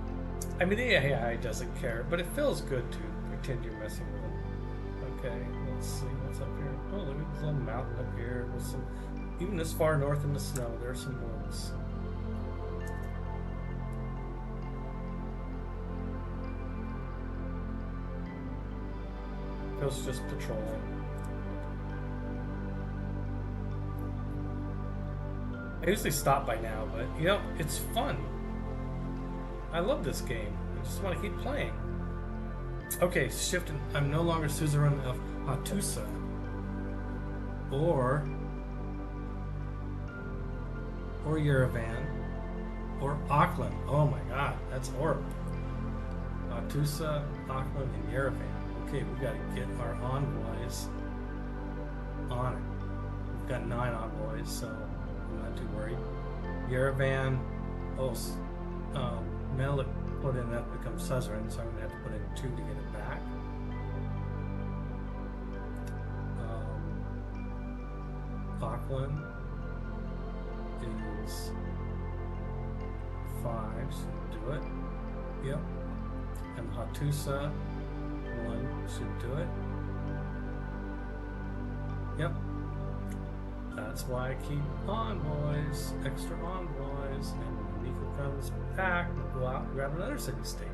I mean, the AI doesn't care, but it feels good to pretend you're messing with them. Okay, let's see what's up here. Oh, look at this little mountain up here with some. Even this far north in the snow, there's some woods. Coast just patrolling. I usually stop by now, but you know, it's fun. I love this game. I just want to keep playing. Okay, shifting. I'm no longer suzerain of Hattusa. Or Yerevan. Or Auckland. Oh my god, that's horrible. Hattusa, Auckland, and Yerevan. Okay, we gotta get our envoys on it. We've got 9 envoys, so I'm not too worried. Yerevan, Menelik put in that becomes suzerain, so I'm going to have to put in 2 to get it back. Auckland is 5, so do it. Yep. And Hattusa one should do it. Yep. That's why I keep envoys, extra envoys, and when Nico comes back, we'll go out and grab another city-state.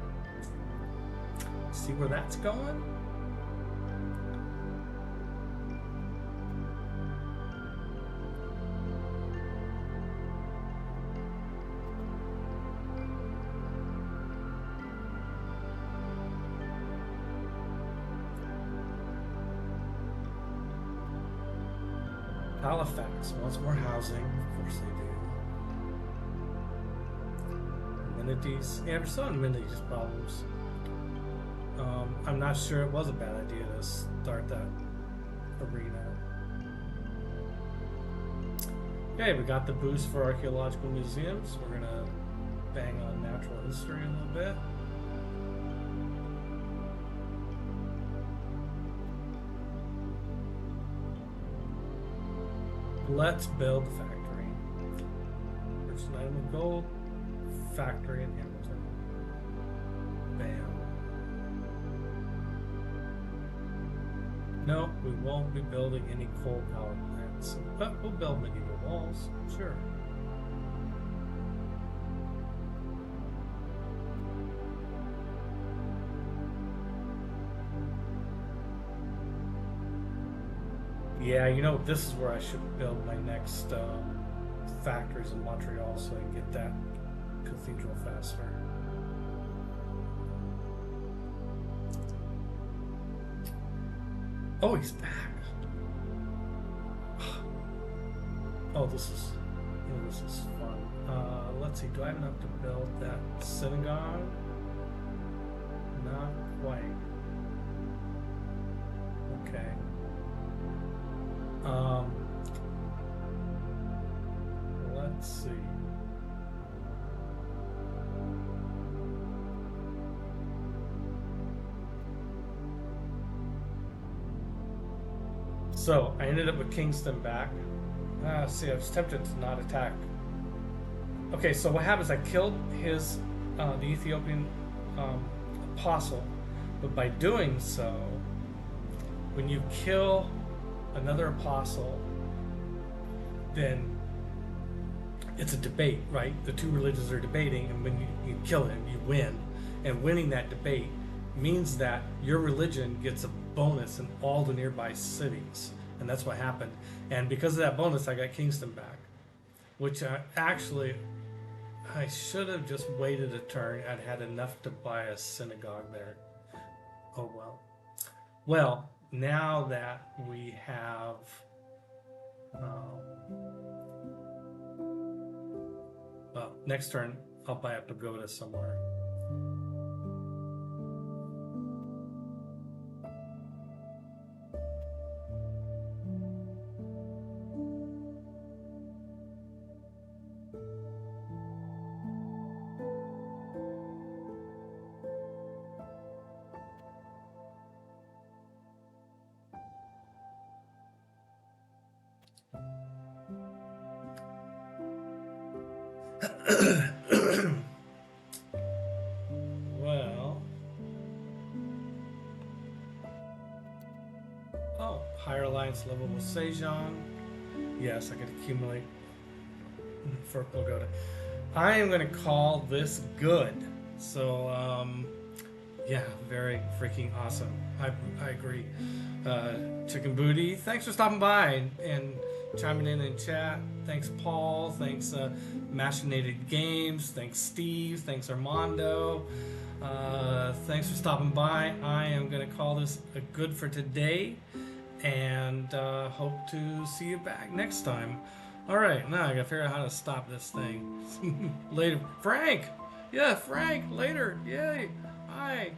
See where that's going? Halifax wants more housing. Of course they do. Amenities. Yeah, we're still on amenities problems. I'm not sure it was a bad idea to start that arena. Okay, we got the boost for archaeological museums. We're gonna bang on natural history a little bit. Let's build the factory. First item of gold. Factory in Hamilton. Bam. No, we won't be building any coal power plants. But we'll build medieval walls. Sure. Yeah, you know, this is where I should build my next factories in Montreal so I can get that cathedral faster. Oh, he's back. Oh, this is fun. Let's see, do I have enough to build that synagogue? Not quite. Okay. Let's see. So I ended up with Kingston back. See, I was tempted to not attack. Okay, so what happens? I killed his the Ethiopian apostle, but by doing so, when you kill another apostle, then it's a debate, right? The two religions are debating, and when you kill him, you win. And winning that debate means that your religion gets a bonus in all the nearby cities. And that's what happened. And because of that bonus, I got Kingston back, which I should have just waited a turn. I'd had enough to buy a synagogue there. Oh well. Well, now that we have well, next turn I'll buy a pagoda somewhere. Well, oh, higher alliance level with Sejan. Yes, I could accumulate for pagoda. I am going to call this good. So, yeah, very freaking awesome. I agree. Chicken Booty, thanks for stopping by and chiming in chat. Thanks, Paul. Thanks, Machinated Games. Thanks, Steve. Thanks, Armando. Thanks for stopping by. I am going to call this a good for today, and hope to see you back next time. All right, now I got to figure out how to stop this thing. Later. Frank! Yeah, Frank, later. Yay. Bye.